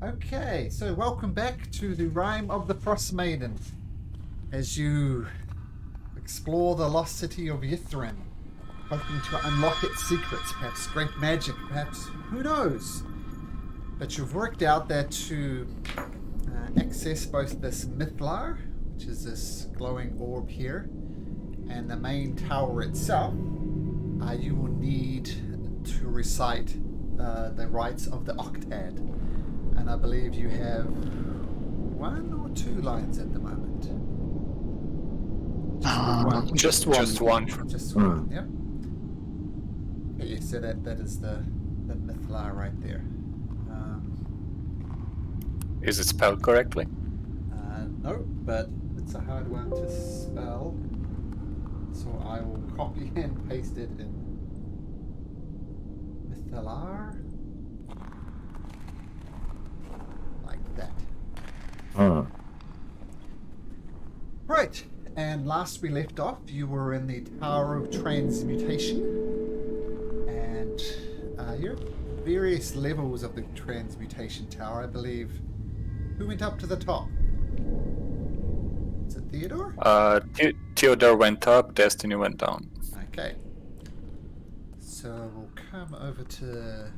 Okay, so welcome back to the Rime of the Frost Maiden as you explore the lost city of Yithrin, hoping to unlock its secrets, perhaps great magic, perhaps who knows. But you've worked out that to access both this Mythlar, which is this glowing orb here, and the main tower itself, you will need to recite the rites of the Octad. And I believe you have 1 or 2 lines at the moment. Just one. Just one, yeah. Okay, so that is the Mythlar right there. Is it spelled correctly? No, but it's a hard one to spell. So I will copy and paste it in Mythalar. Like that. Right, and last we left off, you were in the Tower of Transmutation. And you're at various levels of the Transmutation Tower, I believe. Who went up to the top? Is it Theodore? Theodore went up, Destiny went down. Okay. So we'll come over to...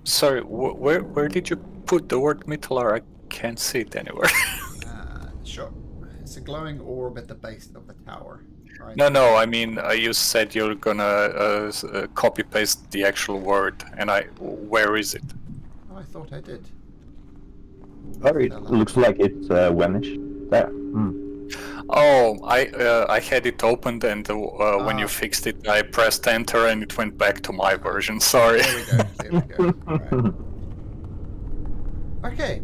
Sorry, where did you put the word Mythalar? I can't see it anywhere. Sure. It's a glowing orb at the base of the tower. Right? No, I mean, you said you're gonna copy-paste the actual word, and where is it? Oh, I thought I did. Oh, it looks like it's vanished. There. Oh, I had it opened, and when you fixed it, I pressed enter, and it went back to my version. Sorry. There we go. Right. Okay.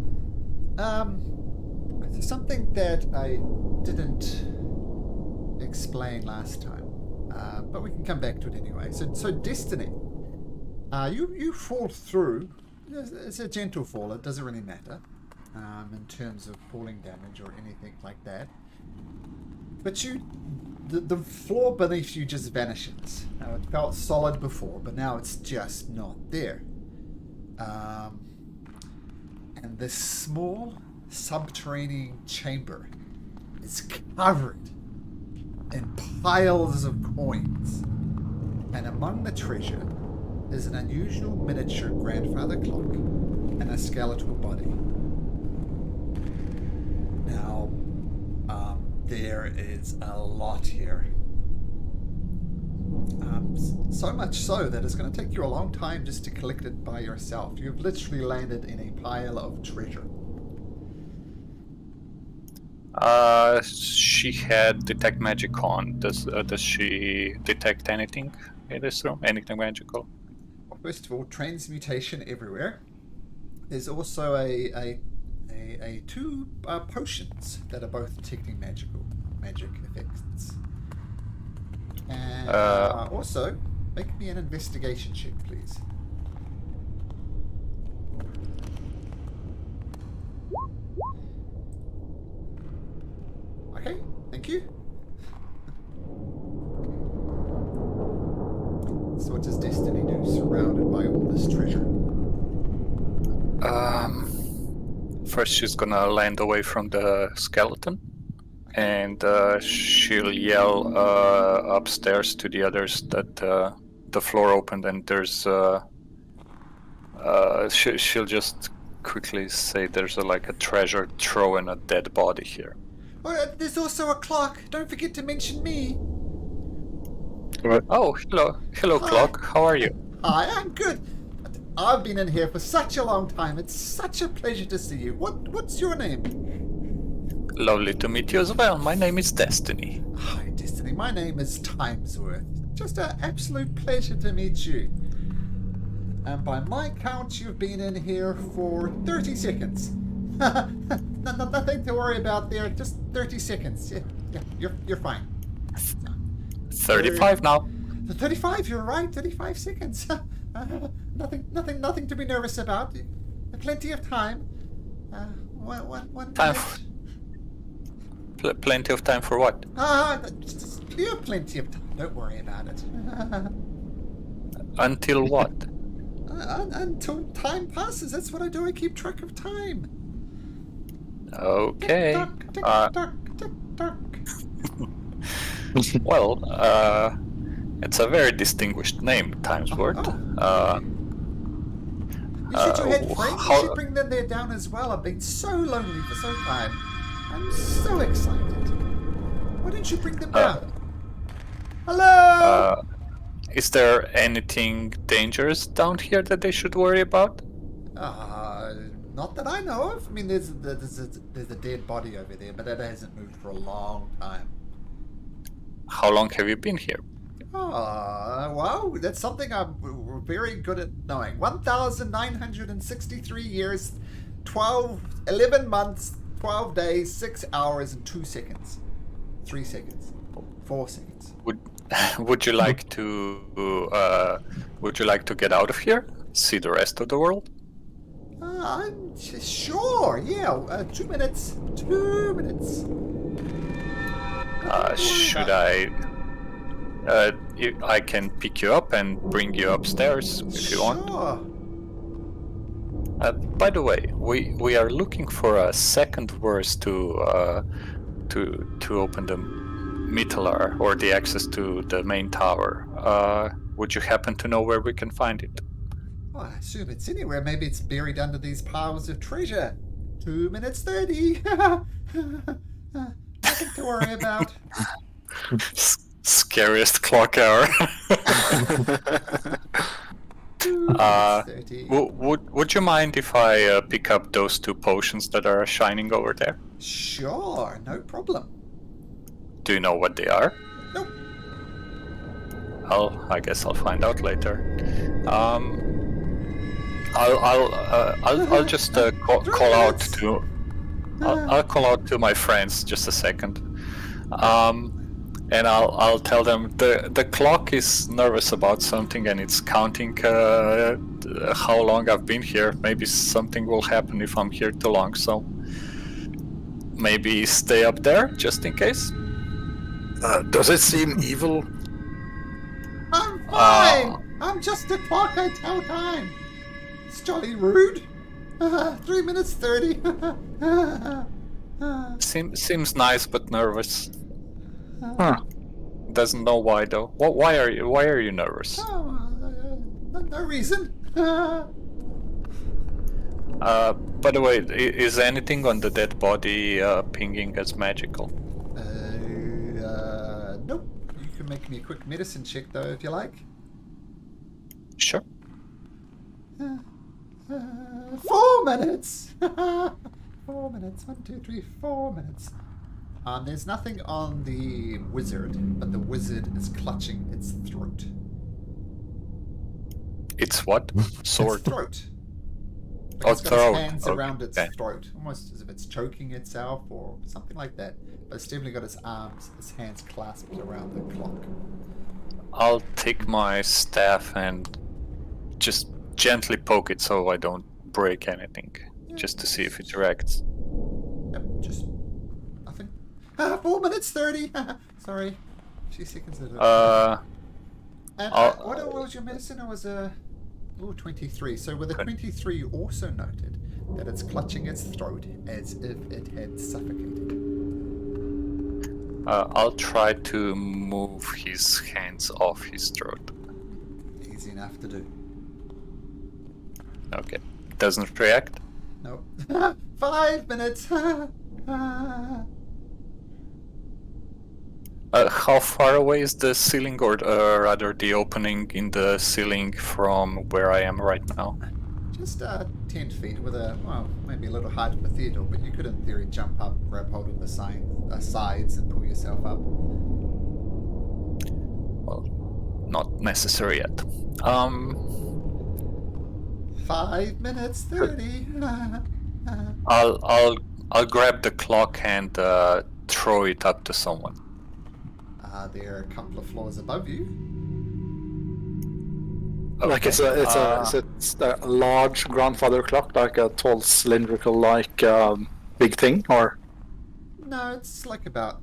Something that I didn't explain last time, but we can come back to it anyway. So Destiny, you fall through. It's a gentle fall. It doesn't really matter in terms of falling damage or anything like that. But the floor beneath you just vanishes. Now, it felt solid before, but now it's just not there. And this small subterranean chamber is covered in piles of coins. And among the treasure is an unusual miniature grandfather clock and a skeletal body. Now, there is a lot here. So much so that it's going to take you a long time just to collect it by yourself. You've literally landed in a pile of treasure. She had detect magic on. Does she detect anything in this room? Anything magical? Well, first of all, transmutation everywhere. There's also a 2 potions that are both detecting magic effects. And also, make me an investigation check, please. Okay, thank you. So what does Destiny do, surrounded by all this treasure? First she's gonna land away from the skeleton, and she'll yell upstairs to the others that the floor opened, and there's she'll just quickly say there's a treasure trove and a dead body here. Oh, there's also a clock. Don't forget to mention me. Oh, hello, clock. How are you? Hi, I'm good. I've been in here for such a long time. It's such a pleasure to see you. What's your name? Lovely to meet you as well. My name is Destiny. Hi, Destiny. My name is Timesworth. Just an absolute pleasure to meet you. And by my count, you've been in here for 30 seconds. Nothing to worry about there. Just 30 seconds. Yeah, you're fine. 35 now. 35. You're right. 35 seconds. Nothing to be nervous about. Plenty of time. One Time. Plenty of time for what? you have plenty of time. Don't worry about it. Until what? Until time passes. That's what I do. I keep track of time. Okay. Tick tock, tick tock. Well, it's a very distinguished name, Timesworth. You said you had friends. You how- should bring them there down as well. I've been so lonely for so time. I'm so excited. Why don't you bring them down? Hello. Is there anything dangerous down here that they should worry about? Not that I know of. I mean, there's a dead body over there, but that hasn't moved for a long time. How long have you been here? Wow, that's something I'm very good at knowing. 1,963 years, 11 months, 12 days, 6 hours, and 2 seconds. 3 seconds. 4 seconds. Would you like to get out of here? See the rest of the world? I'm sure, yeah. 2 minutes. 2 minutes. Should I? I can pick you up and bring you upstairs if you want. Sure. By the way, we are looking for a second verse to open the Mitalar or the access to the main tower. Would you happen to know where we can find it? Well, I assume it's anywhere. Maybe it's buried under these piles of treasure. 2 minutes 30. Nothing to worry about. Scariest clock hour. 2 minutes 30. Would you mind if I pick up those 2 potions that are shining over there? Sure, no problem. Do you know what they are? Nope. I guess I'll find out later. I'll just call out to. I'll call out to my friends just a second. And I'll tell them the clock is nervous about something and it's counting how long I've been here. Maybe something will happen if I'm here too long, so maybe stay up there just in case. Does it seem evil? I'm fine. I'm just a clock. I tell time. It's jolly rude. 3 minutes 30. Seems nice but nervous. Huh. Doesn't know why though. Why are you nervous? No reason. By the way, is anything on the dead body pinging as magical? Nope. You can make me a quick medicine check though, if you like. Sure. 4 minutes. 4 minutes. 1, 2, 3, 4 minutes. There's nothing on the wizard, but the wizard is clutching its throat. It's what? Sword. Its throat. Like Oh, it's got throat. its hands around its Okay. throat, almost as if it's choking itself or something like that. But it's definitely got its hands clasped around the clock. I'll take my staff and just gently poke it so I don't break anything, just to see if it reacts. Yep, just nothing. 4 minutes 30. Sorry, 2 seconds. And what was your medicine? It was 23. So with a 23, you also noted that it's clutching its throat as if it had suffocated. I'll try to move his hands off his throat. Easy enough to do. Okay. Doesn't react? No. 5 minutes. How far away is the ceiling, or rather the opening in the ceiling from where I am right now? Just 10 feet with maybe a little hard for Theodore, but you could in theory jump up, grab hold of the sides and pull yourself up. Well, not necessary yet. 5 minutes 30. I'll grab the clock and throw it up to someone. They're a couple of floors above you. Like Okay. it's a large grandfather clock, like a tall cylindrical big thing, or No, it's like about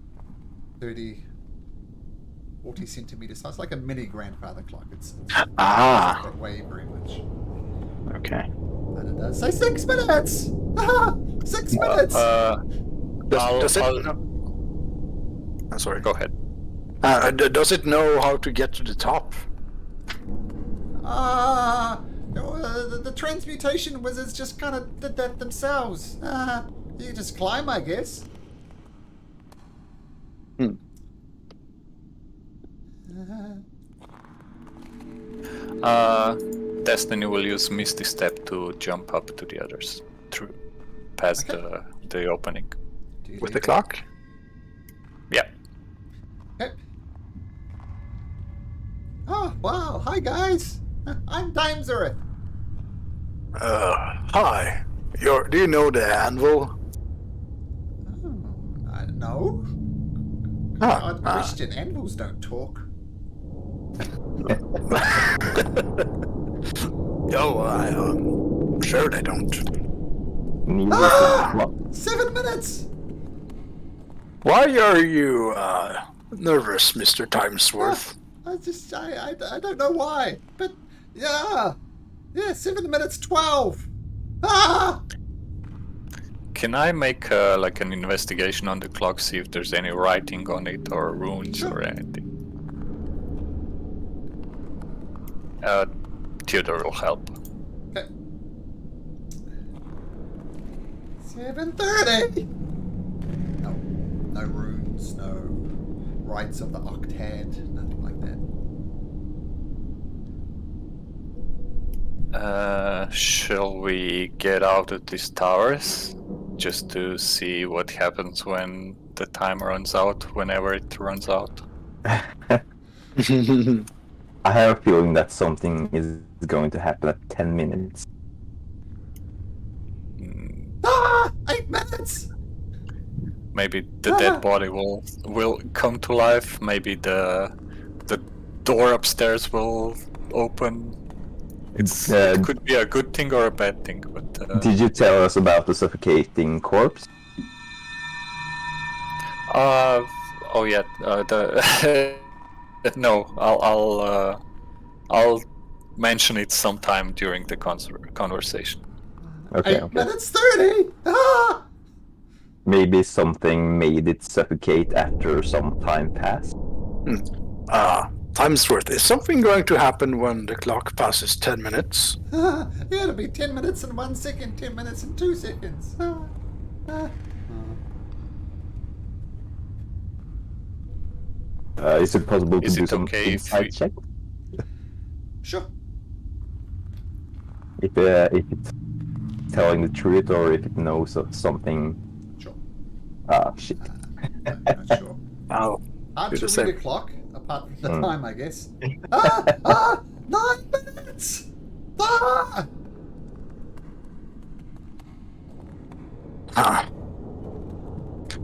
30 40 centimeters size, like a mini grandfather clock. It's Ah. that way very much. Okay. And it does say 6 minutes. 6 minutes. Does it? I'll- No. Sorry. Go ahead. Does it know how to get to the top? The transmutation wizards just kind of did that themselves. You just climb, I guess. Destiny will use Misty Step to jump up to the others through past the opening. Do you With leave? the clock? Yeah. Okay. Oh, wow. Hi, guys. I'm Dimesworth. Hi. Do you know the anvil? No. Ah, Christian anvils don't talk. Oh, I'm sure they don't. Neither Ah! clock. 7 minutes. Why are you nervous, Mr. Timesworth? I don't know why, but yeah, 7 minutes 12. Ah! Can I make like an investigation on the clock, see if there's any writing on it or runes Sure. or anything? Theodore will help. Okay. 7:30. No runes, no rites of the octad, nothing like that. Shall we get out of these towers just to see what happens when the time runs out, whenever it runs out? I have a feeling that something is going to happen at 10 minutes. 8 minutes. Maybe the dead body will come to life. Maybe the door upstairs will open. It could be a good thing or a bad thing, but Did you tell us about the suffocating corpse? oh yeah, the no, I'll mention it sometime during the conversation. Okay, 8 okay. minutes 30. Ah! Maybe something made it suffocate after some time passed. Timesworth, is something going to happen when the clock passes 10 minutes? Yeah, it'll be 10 minutes and 1 second, 10 minutes and 2 seconds. Is it possible to Is do it some okay if insight we- check? Sure. If it's telling the truth or if it knows of something. Sure. Ah, shit. Not sure. I'll Hard do to the read same. a clock, apart from the Hmm. time, I guess. 9 minutes! Ah!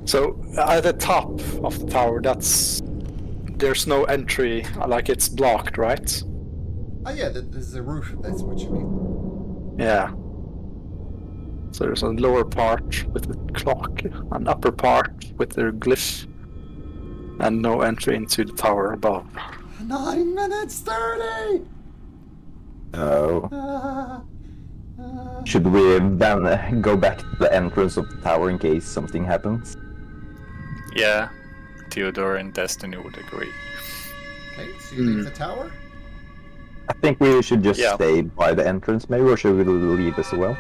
So at the top of the tower, there's no entry, like it's blocked, right? Oh yeah, there's a roof, if that's what you mean. Yeah. So there's a lower part with the clock, an upper part with the glyph, and no entry into the tower above. 9 minutes 30! Oh. Ah, Should we then go back to the entrance of the tower in case something happens? Yeah, Theodore and Destiny would agree. okay, so you leave the tower? I think we should just Yeah. stay by the entrance, maybe, or should we leave as well?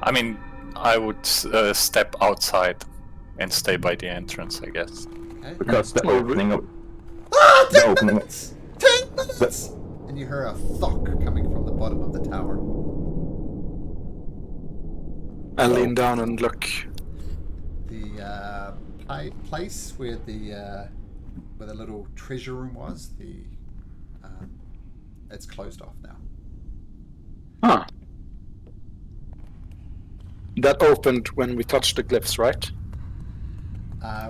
I mean, I would step outside and stay by the entrance, I guess. Okay. Because the Well, opening of 10 opening- minutes! 10 minutes! And you hear a thunk coming from the bottom of the tower. I lean down and look. The place where the little treasure room was, it's closed off now. Huh. That opened when we touched the glyphs, right?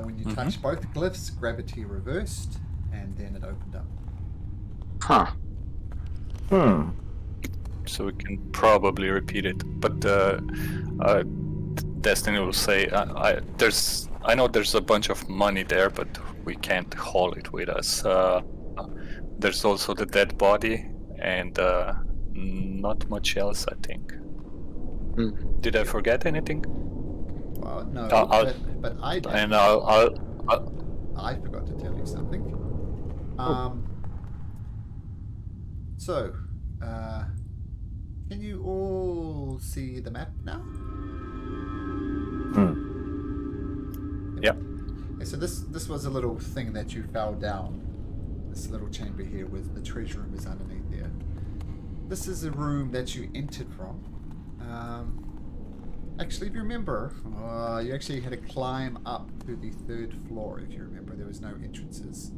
When you touch both glyphs, gravity reversed, and then it opened up. Huh. So we can probably repeat it, but Destiny will say, I know there's a bunch of money there, but we can't haul it with us. There's also the dead body and not much else, I think. Did I forget anything? Well, no, I'll- but I did. And I forgot to tell you something. So, can you all see the map now? Yep. Okay, so this was a little thing that you fell down. This little chamber here with the treasure room is underneath there. This is a room that you entered from. Actually, if you remember, you actually had to climb up to the 3rd floor. If you remember, there was no entrances.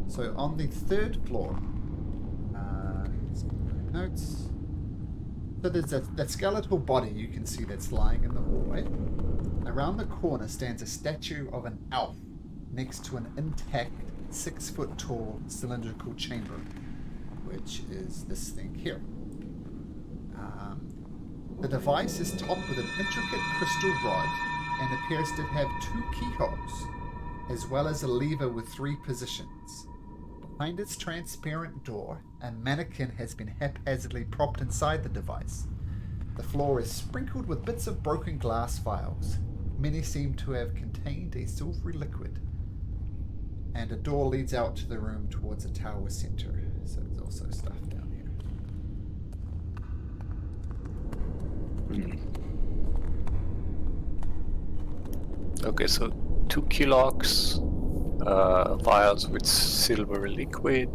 So on the 3rd floor, let's get my notes. So there's that skeletal body you can see that's lying in the hallway. Around the corner stands a statue of an elf next to an intact 6-foot tall cylindrical chamber, which is this thing here. The device is topped with an intricate crystal rod and appears to have 2 keyholes, as well as a lever with 3 positions. Behind its transparent door, a mannequin has been haphazardly propped inside the device. The floor is sprinkled with bits of broken glass vials. Many seem to have contained a silvery liquid. And a door leads out to the room towards a tower center. So there's also stuff down here. Okay, so 2 kilox, vials with silver liquid.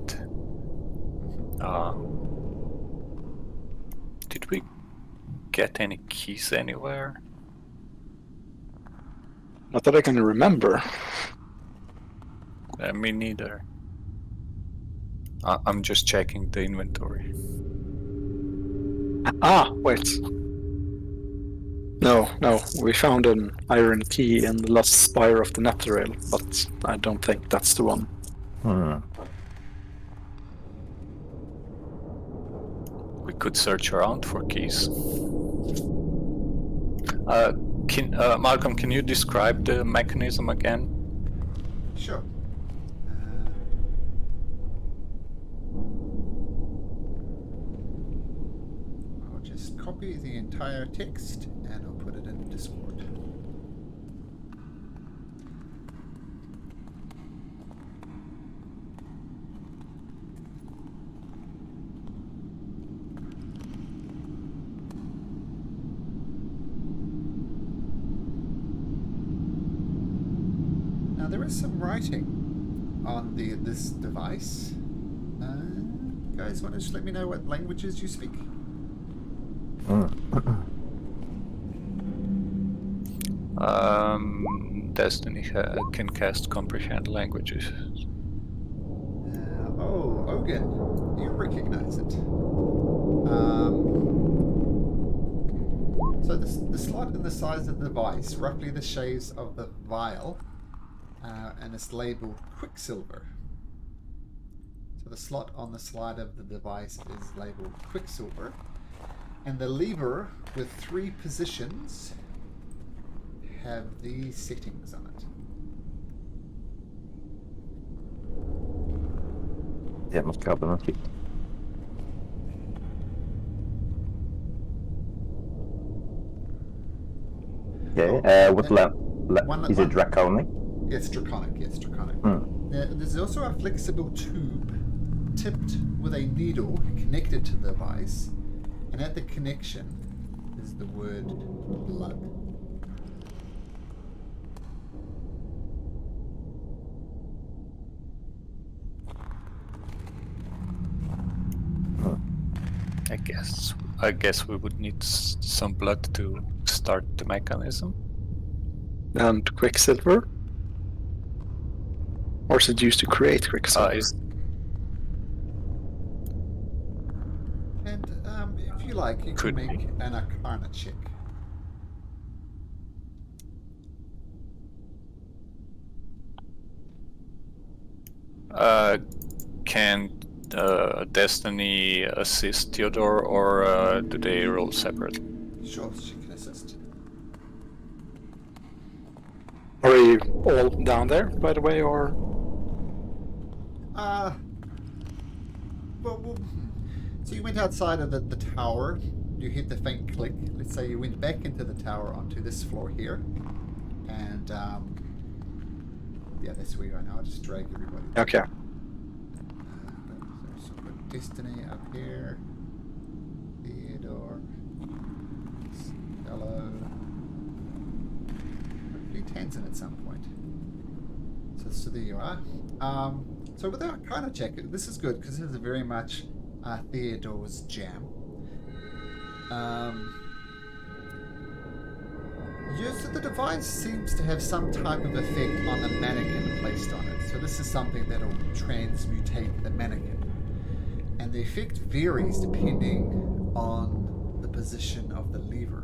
Did we get any keys anywhere? Not that I can remember. Me neither. I'm just checking the inventory. Wait. No, we found an iron key in the lost spire of the Netherrail, but I don't think that's the one. We could search around for keys. Malcolm, can you describe the mechanism again? Sure. I'll just copy the entire text and I'll put it in Discord. Now there is some writing on this device. Guys, want to just let me know what languages you speak? Destiny can cast comprehend languages. Oh, Ogun, you recognize it. So the slot in the size of the device, roughly the shapes of the vial, and it's labeled Quicksilver. So the slot on the side of the device is labeled Quicksilver, and the lever with 3 positions have these settings on it. Jag måste grabba något klick. Okay, what is it draconic? It's draconic, yes, draconic. There's also a flexible tube tipped with a needle connected to the device, and at the connection is the word blood. I guess we would need some blood to start the mechanism. And Quicksilver? Or is it used to create Quicksilver? And if you like, you can make an Arcana check. Can Destiny assist Theodore, or do they roll separately? Sure, she can assist. Are we all down there, by the way, or? So you went outside of the tower, you hit the faint click. Let's say you went back into the tower onto this floor here. And, yeah, that's where you are now. I'll just drag everybody. Okay. So put Destiny up here. Theodore. Hello. Hopefully Tanzan at some point. So there you are. So with our kind of check, this is good because this is very much Theodore's jam. So the device seems to have some type of effect on the mannequin placed on it. So this is something that will transmutate the mannequin. And the effect varies depending on the position of the lever.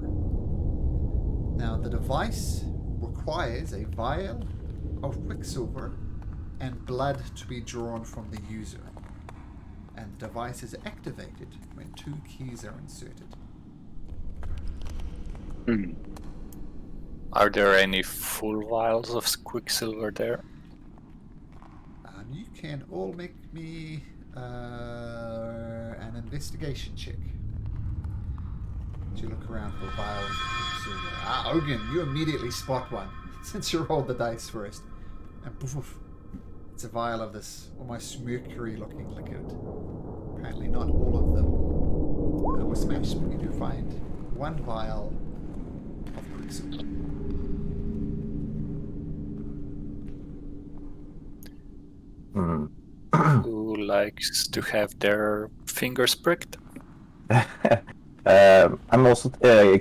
Now the device requires a vial of quicksilver and blood to be drawn from the user. And the device is activated when 2 keys are inserted. Are there any full vials of quicksilver there? You can all make me an investigation check. You look around for vials of quicksilver. Ogun, you immediately spot one since you rolled the dice first. And poof, it's a vial of this almost mercury-looking liquid. Apparently not all of them were smashed, but you do find 1 vial of quicksilver. Who likes to have their fingers pricked? I'm also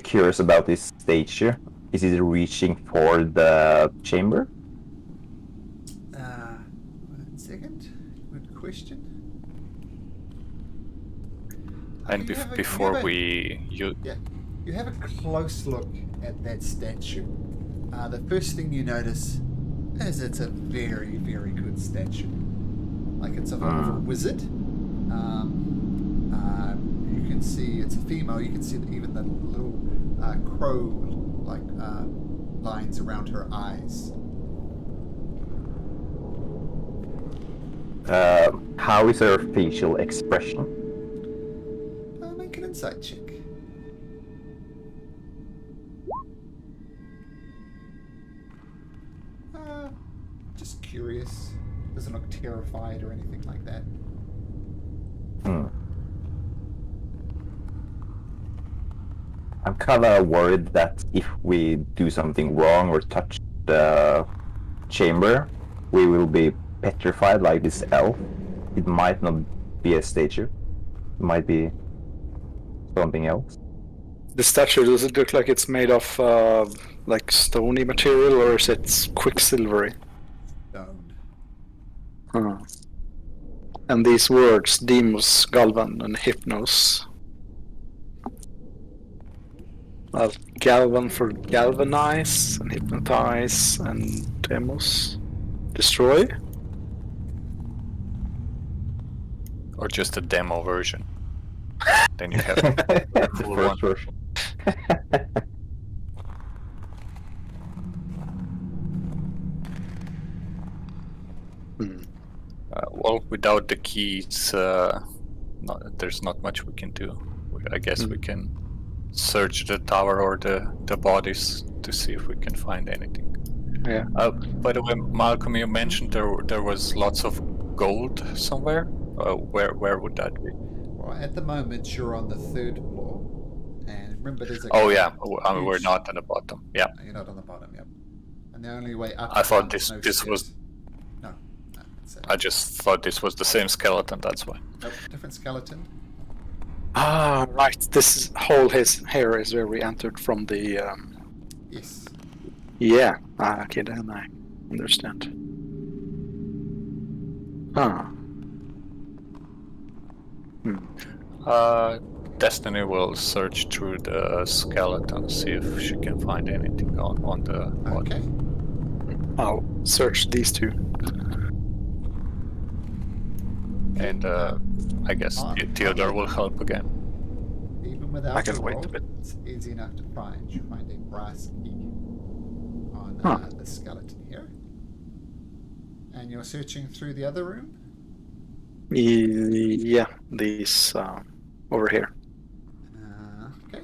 curious about this stage here. Is it reaching for the chamber? 1 second. Good question. And before you have a close look at that statue. The first thing you notice is it's a very, very good statue. Like it's of a wizard. You can see it's a female. You can see that even the little crow-like lines around her eyes. How is her facial expression? Make an insight check. Just curious. Doesn't look terrified or anything like that. I'm kind of worried that if we do something wrong or touch the chamber, we will be petrified like this elf. It might not be a statue. It might be something else. The statue, does it look like it's made of like stony material, or is it quicksilvery? Stone. And these words, Demos, Galvan, and Hypnos. Galvan for galvanize, and hypnotize, and Demos, destroy? Or just a demo version? Then you have the full one. Version. Well, without the keys, there's not much we can do. I guess we can search the tower or the bodies to see if we can find anything. Yeah. By the way, Malcolm, you mentioned there was lots of gold somewhere. Where would that be? Well, at the moment you're on the 3rd floor, and remember there's a. Oh yeah, we're not on the bottom. Yeah. You're not on the bottom. Yep. And the only way up. I thought this was. No, that's it. I just thought this was the same skeleton. That's why. Nope, different skeleton. Ah, right. This hole here is where we entered from the. Yes. Yeah. Okay, then I understand. Destiny will search through the skeleton, see if she can find anything on the body. Okay. I'll search these two. And I guess Theodore will help again. Even without I can the wait roll, a bit. it's easy enough to find. You find a brass key on the skeleton here. And you're searching through the other room? Yeah, these over here. Okay.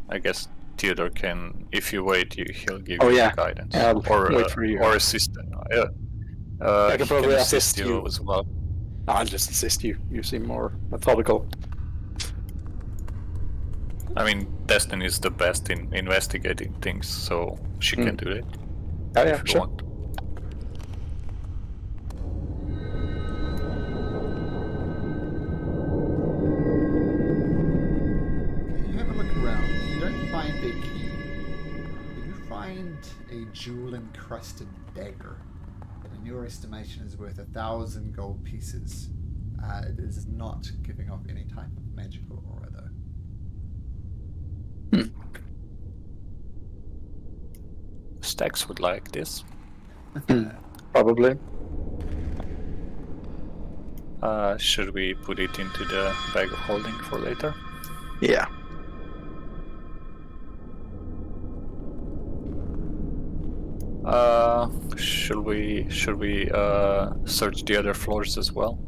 I guess Theodore can, if you wait, he'll give Oh, you yeah. guidance. I'll or wait for you. Or assist. I can He probably assist assist you. as well. I'll just assist you. You seem more methodical. I mean, Destiny is the best in investigating things, so she can do it. Oh, yeah, if you sure. want. You have a look around. You don't find a key. You do find a jewel-encrusted dagger that in your estimation is worth 1,000 gold pieces. It is not giving off any type of magical aura, though. Stax would like this. Probably. Should we put it into the bag of holding for later? Yeah. Should we search the other floors as well?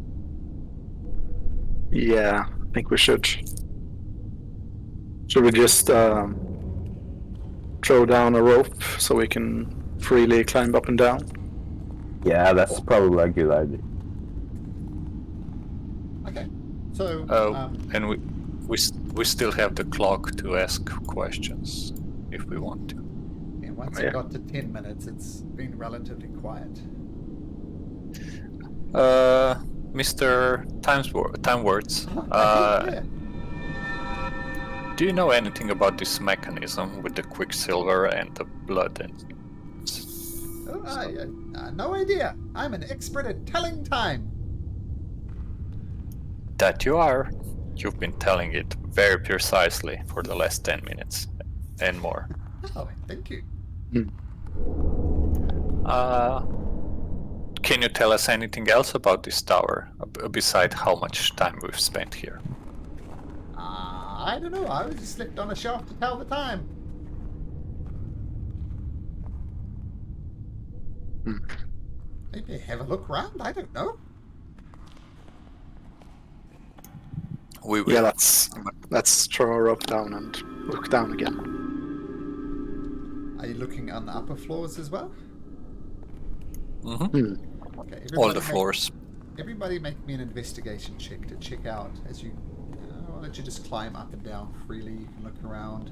Yeah, I think we should. Should we just throw down a rope so we can freely climb up and down? Yeah, that's probably a good idea. Okay. So, And we still have the clock to ask questions if we want to. and once Yeah. it got to 10 minutes, it's been relatively quiet. Mr. Time Words, Yeah. do you know anything about this mechanism with the quicksilver and the blood? And No idea. I'm an expert at telling time. that you are. You've been telling it very precisely for the last 10 minutes and more. Oh, thank you. Can you tell us anything else about this tower, beside how much time we've spent here? I don't know. I was just slipped on a shelf to tell the time. Maybe have a look around. I don't know. We will. Yeah, let's throw a rope down and look down again. Are you looking on the upper floors as well? Mhm. Okay. All the make- floors. Everybody make me an investigation check to check out as you... I'll let you just climb up and down freely. You can look around.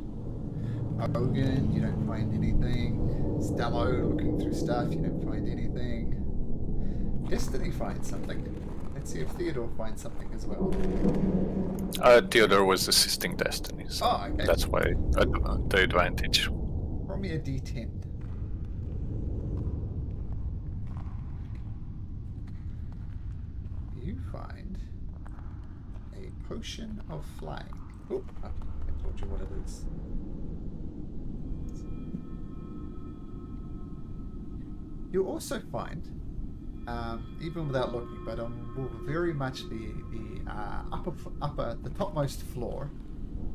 Hogan, you don't find anything. Stello, looking through stuff, you don't find anything. Destiny finds something. Let's see if Theodore finds something as well. Theodore was assisting Destiny, so Oh, okay. that's why the advantage. Roll me a d10. You find a potion of flying. Oh, I told you what it is. You also find, even without looking, but on very much the topmost floor,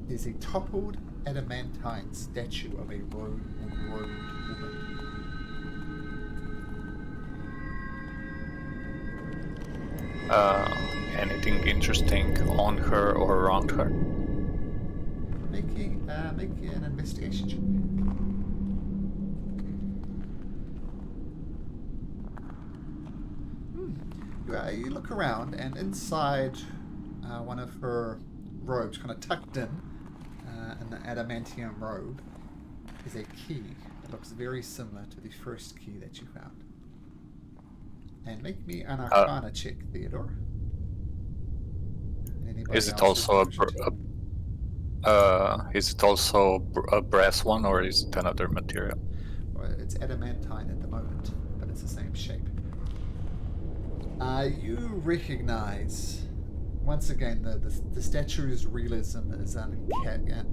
is a toppled adamantine statue of a robed woman. Anything interesting on her or around her? Make an investigation check. You look around, and inside one of her robes, kind of tucked in the adamantium robe, is a key that looks very similar to the first key that you found. And make me an Arcana check, Theodore. Anybody Is it else also who's interested? is it also a brass one, or is it another material? Well, it's adamantine at the moment, but it's the same shape. You recognize, once again, the statue's realism is uncanny,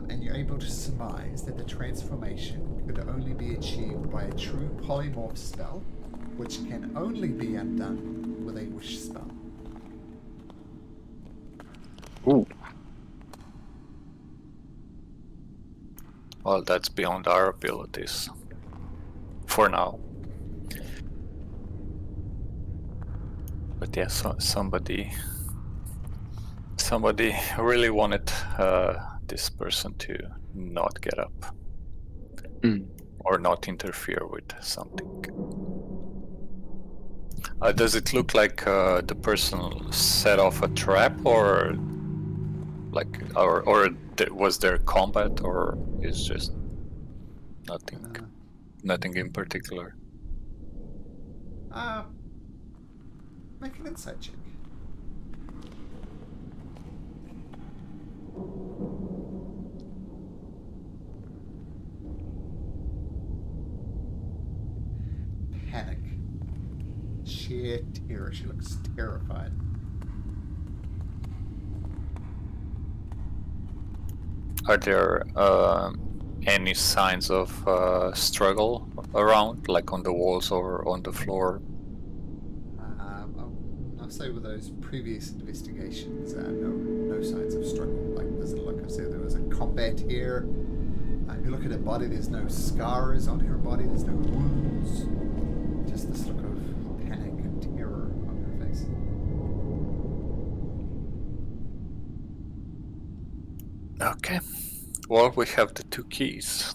and you're able to surmise that the transformation could only be achieved by a true polymorph spell, which can only be undone with a wish spell. Ooh. Well, that's beyond our abilities. For now. But yeah, somebody really wanted this person to not get up. Or not interfere with something. Does it look like the person set off a trap, or like, or was there combat, or is just nothing in particular? Make an insight check. Panic. Sheer terror. She looks terrified. Are there any signs of struggle around, like on the walls or on the floor? I'll say with those previous investigations, no signs of struggle. Like, doesn't look as if there was a combat here. You look at her body, there's no scars on her body, there's no wounds. Just this look of panic and terror on her face. Okay. Well, we have the 2 keys.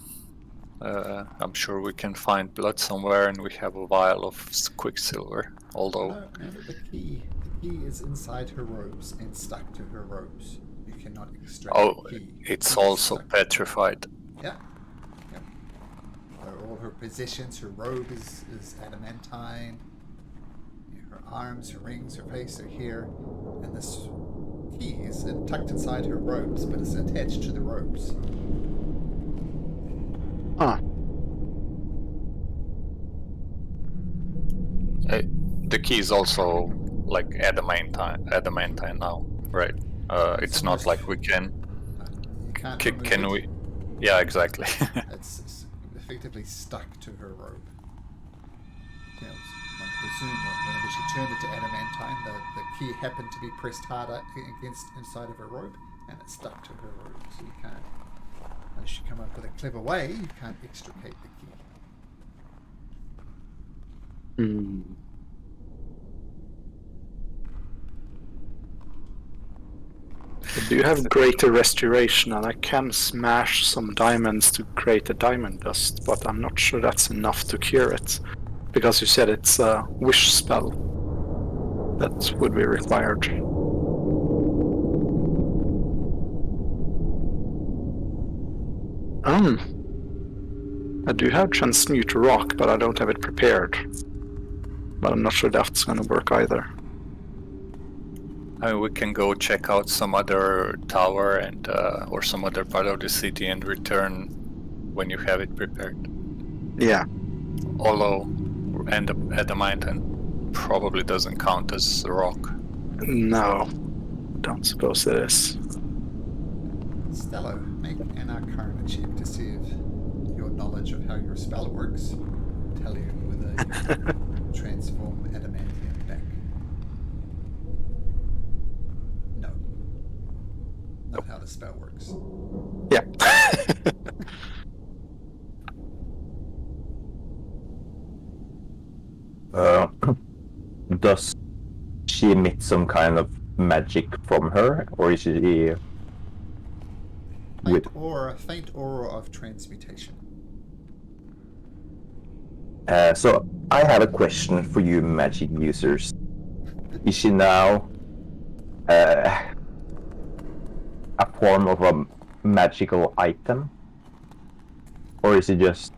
I'm sure we can find blood somewhere, and we have a vial of quicksilver. Although no, the key is inside her robes and stuck to her robes. You cannot extract the key. It's also petrified. Yeah. All her possessions, her robe is adamantine. Her arms, her rings, her face are here, and this key is tucked inside her robes, but it's attached to the robes. The key is also like adamantine now, right? It's not like we can. You can't Can remove we? it. Yeah, exactly. It's effectively stuck to her robe. You know, one presume that whenever she turned it to adamantine, the key happened to be pressed harder against inside of her robe, and it stuck to her robe. So you can't, unless you come up with a clever way, you can't extricate the key. Do you have greater restoration? And I can smash some diamonds to create a diamond dust, but I'm not sure that's enough to cure it. Because you said it's a wish spell that would be required. I do have transmute rock, but I don't have it prepared. But I'm not sure that's gonna work either. I mean, we can go check out some other tower and or some other part of the city and return when you have it prepared. Yeah. Although adamantine probably doesn't count as a rock. No, don't suppose it is. Stello, make an Arcana check to see if your knowledge of how your spell works will tell you whether you can transform adamantium back. No. Not how the spell works. Yeah. Does she emit some kind of magic from her, or is she Faint aura of transmutation. So I have a question for you magic users. Is she now a form of a magical item? Or is it just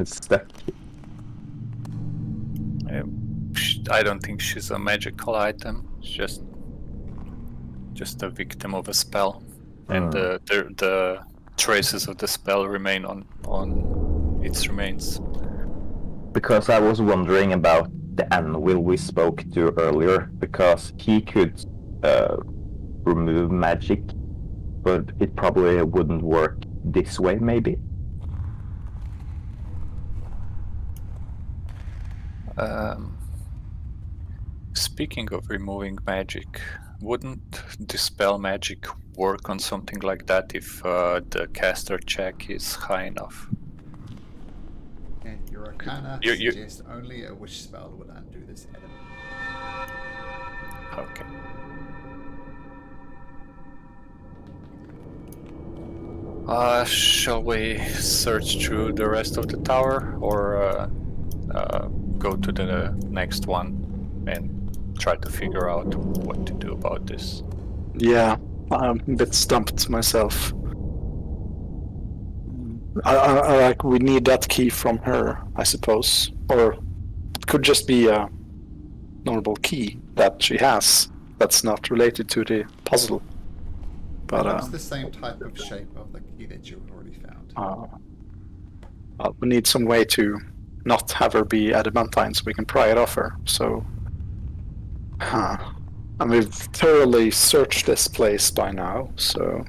stuck? I don't think she's a magical item. She's just a victim of a spell. And the traces of the spell remain on its remains. Because I was wondering about the anvil we spoke to earlier, because he could remove magic, but it probably wouldn't work this way, maybe? Speaking of removing magic, wouldn't dispel magic work on something like that if the caster check is high enough? And your Arcana You- suggests only a wish spell would undo this, Adam. Okay. Shall we search through the rest of the tower, or go to the next one and try to figure out what to do about this? Yeah, I'm a bit stumped myself. I like we need that key from her, I suppose, or it could just be a normal key that she has that's not related to the puzzle. But It's the same type of shape of the key that you've already found. we need some way to not have her be adamantine so we can pry it off her. So, and we've thoroughly searched this place by now. So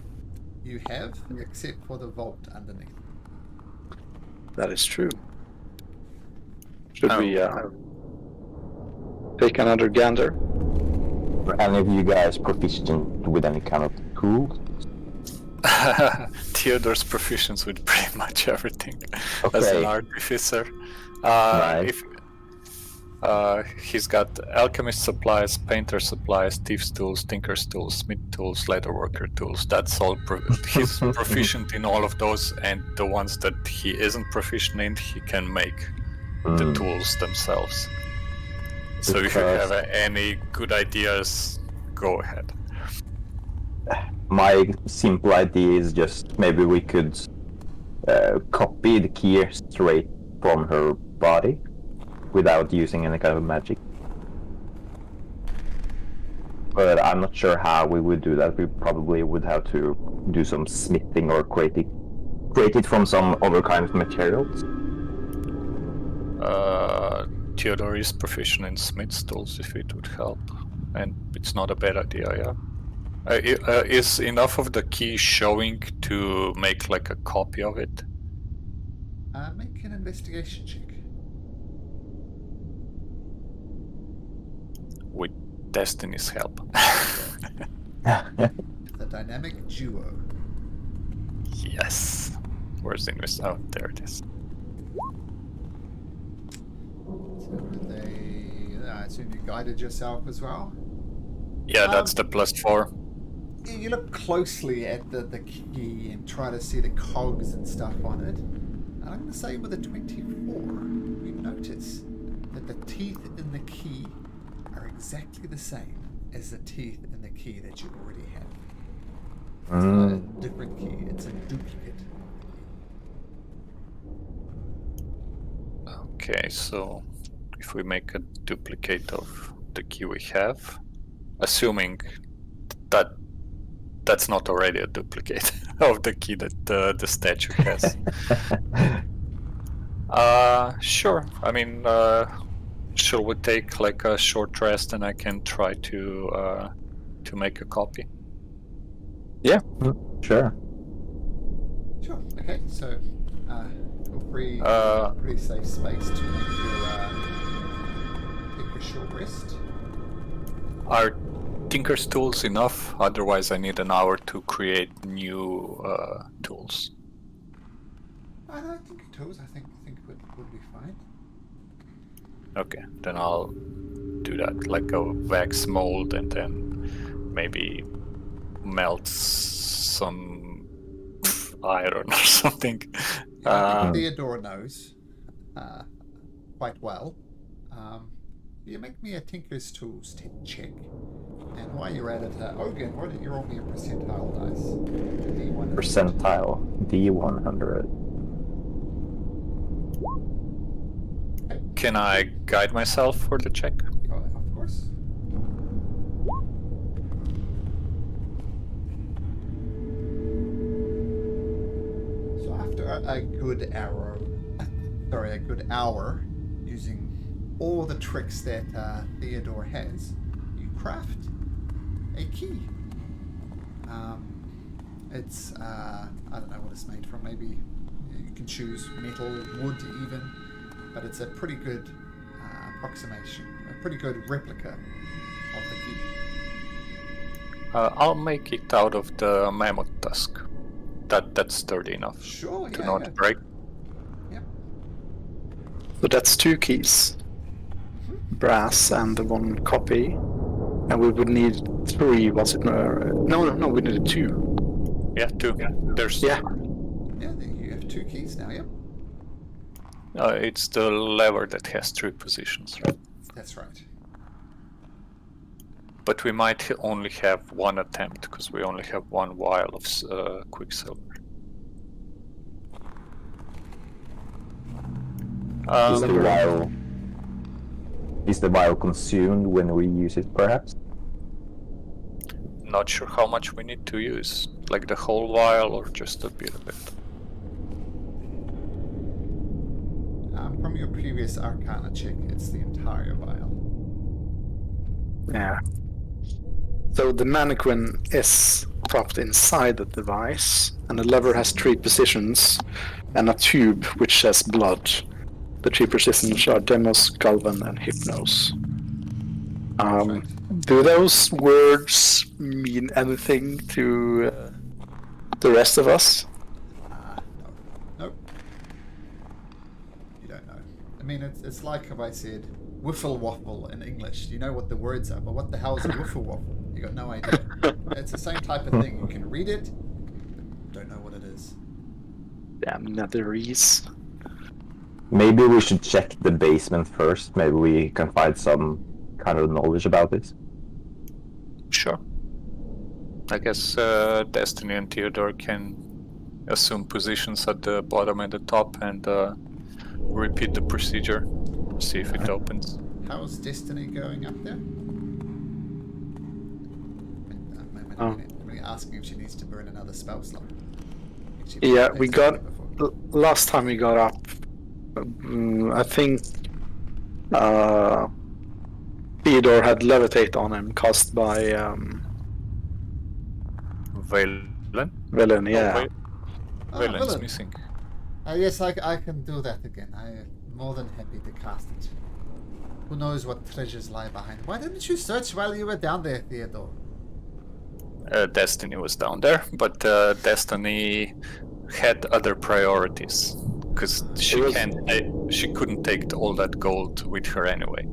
You have, except for the vault underneath. that is true. Should Oh. we take another gander? Are any of you guys proficient with any kind of tool? Theodore's proficient with pretty much everything as an Okay. artificer. Right. If he's got alchemist supplies, painter supplies, thieves tools, tinker's tools, smith tools, leatherworker tools. That's all. He's proficient in all of those, and the ones that he isn't proficient in, he can make the tools themselves. So if you Because- have any good ideas, go ahead. My simple idea is just maybe we could copy the key straight from her body without using any kind of magic. But I'm not sure how we would do that. We probably would have to do some smithing or create it from some other kind of materials. Theodore is proficient in smith's tools, if it would help, and it's not a bad idea. Yeah. Is enough of the key showing to make like a copy of it? Make an investigation check. With Destiny's help. The dynamic duo. Yes. Where's the invest? Oh, there it is. So I assume you guided yourself as well. Yeah, that's the +4. You look closely at the key and try to see the cogs and stuff on it. And I'm going to say with a 24, you notice that the teeth in the key are exactly the same as the teeth in the key that you already have. It's not a different key, it's a duplicate. Okay, so if we make a duplicate of the key we have, assuming that that's not already a duplicate of the key that the statue has. Sure. I mean, shall we take like a short rest and I can try to make a copy? Yeah. Sure. Sure, okay, so feel free, pretty safe space to make your short rest. Are Tinker's tools enough? Otherwise, I need an hour to create new tools. I don't think tools, I think would be fine. Okay, then I'll do that, like a wax mold, and then maybe melt some iron or something. I think Theodore knows quite well. You make me a Tinker's Tools check. And while you're at it, Ogun, why don't you roll me a percentile dice? D100. Percentile D100. Can I guide myself for the check? Oh, of course. So after a good hour using all the tricks that Theodore has, you craft a key. It's I don't know what it's made from. Maybe you can choose metal, wood, even, but it's a pretty good approximation, a pretty good replica of the key. I'll make it out of the mammoth tusk. That's sturdy enough Sure, to yeah. not Yeah. break. So that's 2 keys. Brass and the 1 copy. And we would need 3, was it? No, we needed 2. Yeah, 2. There's Yeah. Yeah, you have 2 keys now, yep. It's the lever that has 3 positions, right? That's right. But we might only have 1 attempt because we only have 1 vial of quicksilver. Is the vial consumed when we use it, perhaps? Not sure how much we need to use, like the whole vial or just a bit of it. From your previous Arcana check, it's the entire vial. Yeah. So the mannequin is propped inside the device, and the lever has 3 positions, and a tube which says blood. The 3 positions are Demos, Galvan, and Hypnos. Do those words mean anything to the rest of us? No. Nope. You don't know. I mean, it's like if I said wiffle waffle in English. You know what the words are, but what the hell is a wiffle waffle? You got no idea. It's the same type of thing. You can read it, but don't know what it is. Damn netherese. Maybe we should check the basement first. Maybe we can find some kind of knowledge about this. Sure. I guess Destiny and Theodore can assume positions at the bottom and the top and repeat the procedure. See if it opens. How's Destiny going up there? I'm really asking if she needs to burn another spell slot. Yeah, we got... Last time we got up, I think Theodore had levitate on him, cast by Valen? Valen, yeah. Valen's Valen. missing. Yes, I can do that again. I'm more than happy to cast it. Who knows what treasures lie behind? Why didn't you search while you were down there, Theodore? Destiny was down there, but Destiny had other priorities because she couldn't take all that gold with her anyway.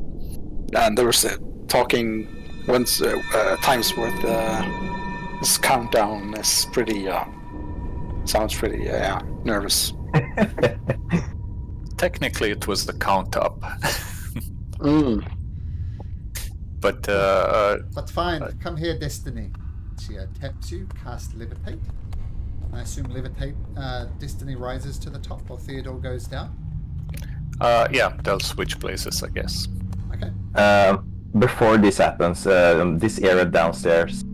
And there was talking once times worth. This countdown is pretty. Sounds pretty nervous. Technically, it was the count up. But fine, come here, Destiny. She taps you, cast Levitate. I assume Levitate, Destiny rises to the top while Theodore goes down? yeah, they'll switch places, I guess. Okay. Before this happens, this area downstairs,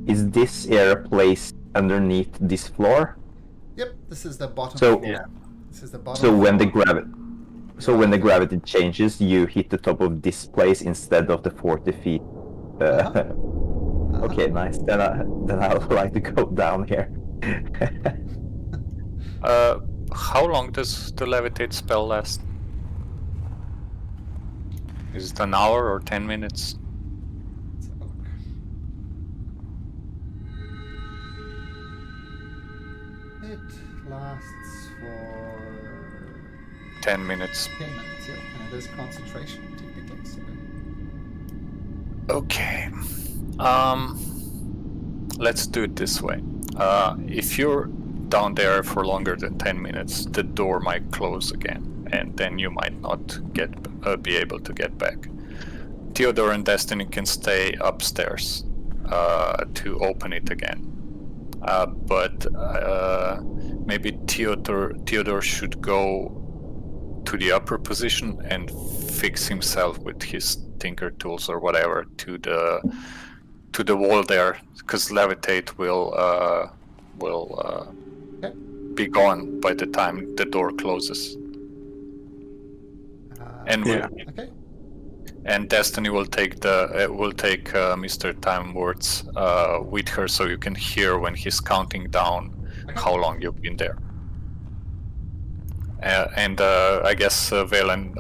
is this area placed underneath this floor? Yep, this is the bottom So- floor. Yeah. This is the bottom So when the floor. when the gravity changes, you hit the top of this place instead of the 40 feet. Okay, nice. Then I would like to go down here. How long does the levitate spell last? Is it an hour or 10 minutes? Let's have a look. It lasts for 10 minutes. 10 minutes, yeah. And it is concentration, technically. So. Okay. Let's do it this way. If you're down there for longer than 10 minutes, the door might close again, and then you might not be able to get back. Theodore and Destiny can stay upstairs to open it again. But maybe Theodore should go to the upper position and fix himself with his tinker tools or whatever to the wall there, because levitate will be gone by the time the door closes. And Okay. and Destiny will take Mr. Time Words with her, so you can hear when he's counting down how long you've been there. And I guess Valen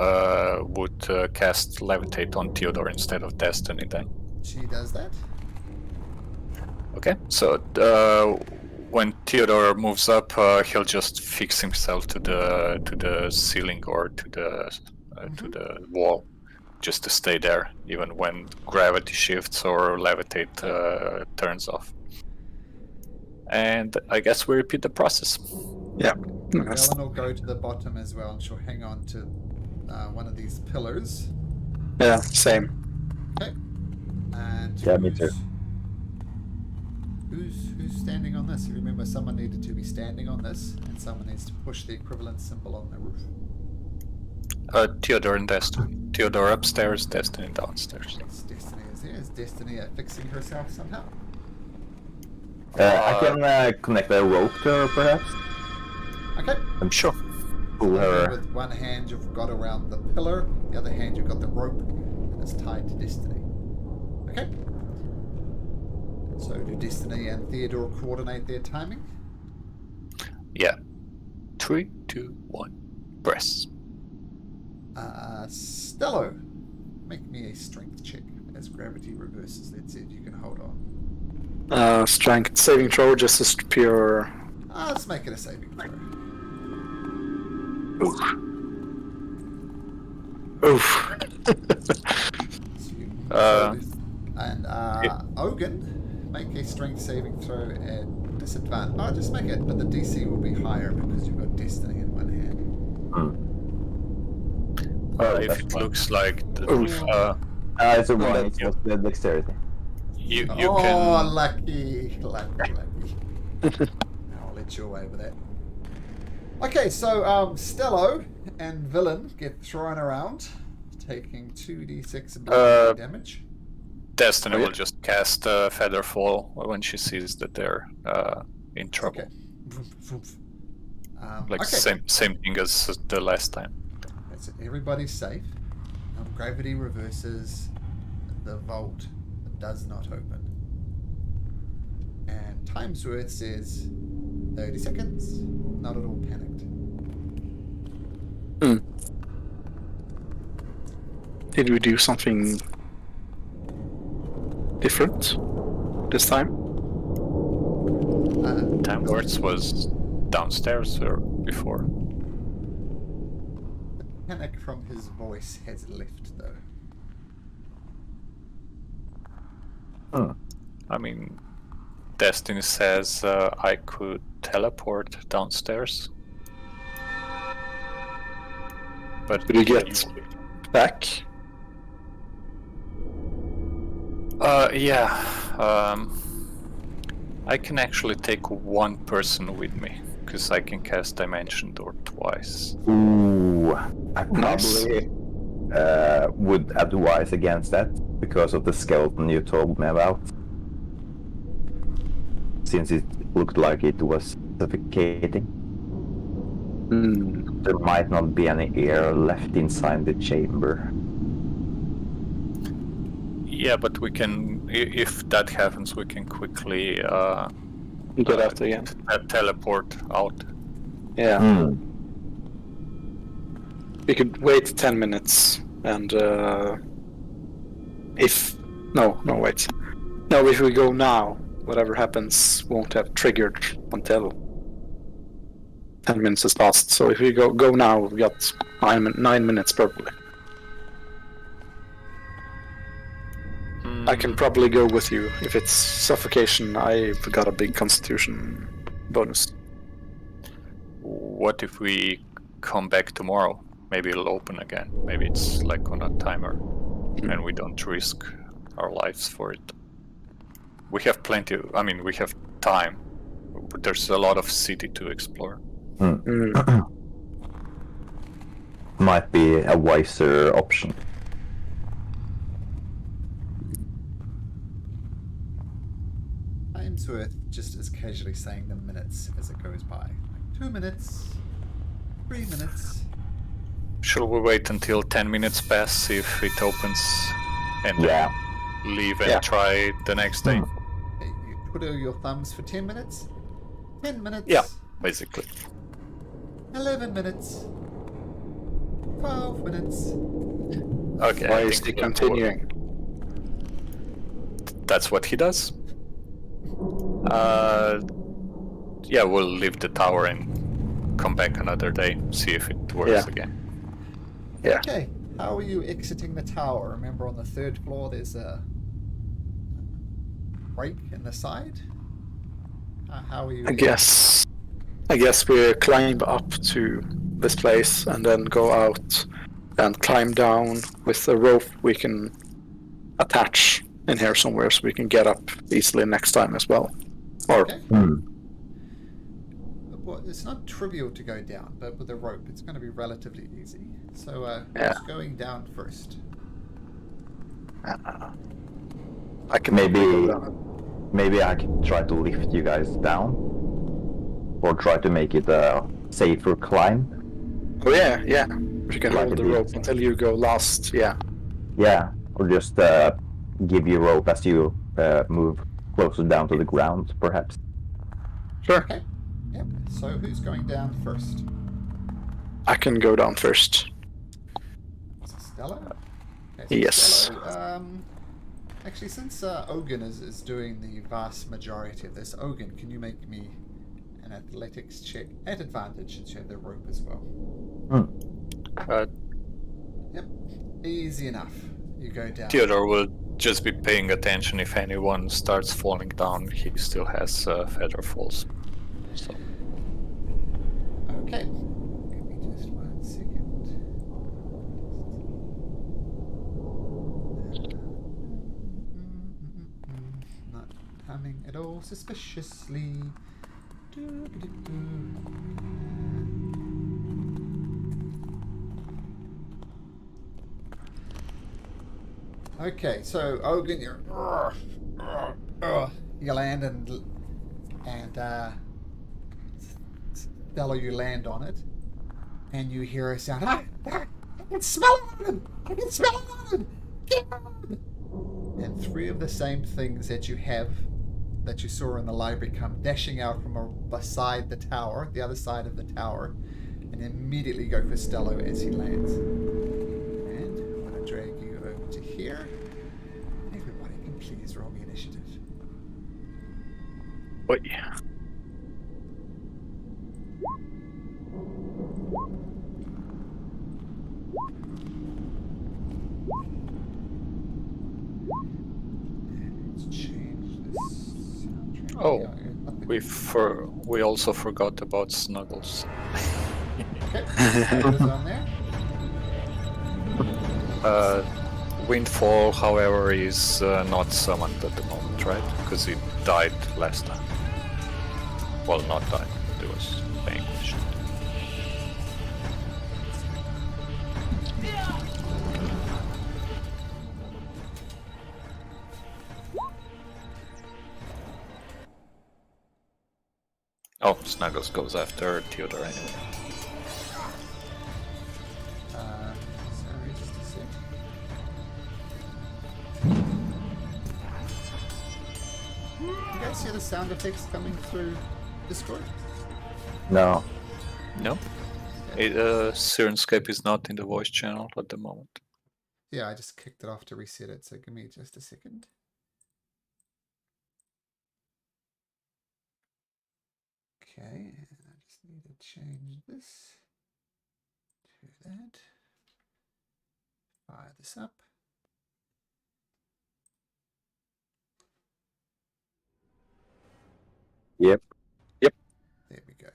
would cast Levitate on Theodore instead of Destiny then. She does that. Okay, so when Theodore moves up, he'll just fix himself to the ceiling or to the wall, just to stay there, even when gravity shifts or levitate turns off. And I guess we repeat the process. Yeah. Ellen will go to the bottom as well, and she'll hang on to one of these pillars. Yeah, same. Okay. And Yeah, me too. Who's standing on this? You remember, someone needed to be standing on this, and someone needs to push the equivalent symbol on the roof. Theodore and Destiny. Theodore upstairs, Destiny downstairs. Yes, Destiny is there. Is Destiny fixing herself somehow? I can connect a rope to her, perhaps. Okay. I'm Sure. pull her. With one hand you've got around the pillar, the other hand you've got the rope, and it's tied to Destiny. Okay. So do Destiny and Theodore coordinate their timing? Yeah. 3, 2, 1. Press. Stello, make me a strength check as gravity reverses. That's it, you can hold on. Strength saving throw, just as pure. Let's make it a saving throw. Oof. And Ogun, make a strength saving throw at disadvantage. Oh, just make it, but the DC will be higher because you've got Destiny in one hand. If it looks like It's a 1, it's just the dexterity. you Oh, can. lucky. I'll let you away with that. Okay, so Stello and Villain get thrown around, taking 2d6 ability damage. Destiny will just cast Featherfall when she sees that they're in trouble. Okay. Like okay. same thing as the last time. That's it. Everybody's safe. Gravity reverses. The vault does not open. And Timesworth says 30 seconds. Not at all panicked. Did we do something different this time? Timesworth was downstairs or before. The panic from his voice has left, though. I mean, Destiny says I could teleport downstairs. But Did we get back? Yeah. I can actually take one person with me, because I can cast Dimension Door twice. Ooh, I Nice. probably would advise against that because of the skeleton you told me about. Since it looked like it was suffocating. There might not be any air left inside the chamber. Yeah, but we can, if that happens, we can quickly Get out again. teleport out. Yeah. We could wait 10 minutes and if we go now, whatever happens won't have triggered until 10 minutes has passed. So if we go now, we've got 9 minutes probably. I can probably go with you. If it's suffocation, I've got a big constitution bonus. What if we come back tomorrow? Maybe it'll open again. Maybe it's like on a timer, and we don't risk our lives for it. We have plenty. We have time. But there's a lot of city to explore. Might be a wiser option. Timesworth just is casually saying the minutes as it goes by. Like 2 minutes, 3 minutes. Shall we wait until 10 minutes pass, see if it opens, and then leave and try the next day? Okay, you twiddle your thumbs for 10 minutes. 10 minutes. Yeah, basically. 11 minutes. 12 minutes. Okay. Why is he continuing? That's what he does. Yeah, we'll leave the tower and come back another day, see if it works Yeah. again. Yeah. Okay, how are you exiting the tower? Remember, on the 3rd floor, there's a break in the side. How are you? I guess we climb up to this place and then go out and climb down with a rope we can attach in here somewhere so we can get up easily next time as well. Or Okay. Hmm. Well, it's not trivial to go down, but with a rope, it's going to be relatively easy. So, Yeah. who's going down first? I can Maybe- go down. Maybe I can try to lift you guys down, or try to make it a safer climb. Oh yeah. If you can Like hold a the deer. rope until you go last, yeah. Yeah, or just give you rope as you move closer down to the ground, perhaps. Sure. Okay. Yep. So, who's going down first? I can go down first. Is it Stella? Okay, so Yes. Stella, actually, since Ogun is doing the vast majority of this, Ogun, can you make me an athletics check at advantage since you have the rope as well? Uh, Yep. Easy enough. You go down. Theodore will just be paying attention if anyone starts falling down. He still has feather falls. So Okay. Give me just 1 second. Not humming at all suspiciously. Okay, so Ogun, you land and Stella, you land on it, and you hear a sound. I can smell it! I can smell it! Get on! And 3 of the same things that you saw in the library come dashing out from beside the tower, the other side of the tower, and immediately go for Stello as he lands. And I'm going to drag you over to here. Everybody can please roll me initiative. Oi. Let's change this soundtrack. Oh, Yeah, nothing. we also forgot about Snuggles. Okay, Snuggles on there. Windfall, however, is not summoned at the moment, right? Because it died last time. Well, not died, but it was vanquished. Oh, Snuggles goes after Theodore anyway. Sorry, just a sec. You guys hear the sound effects coming through Discord? No. No? Sirenscape is not in the voice channel at the moment. Yeah, I just kicked it off to reset it, so give me just a second. Okay, and I just need to change this to that. Fire this up. Yep. There we go.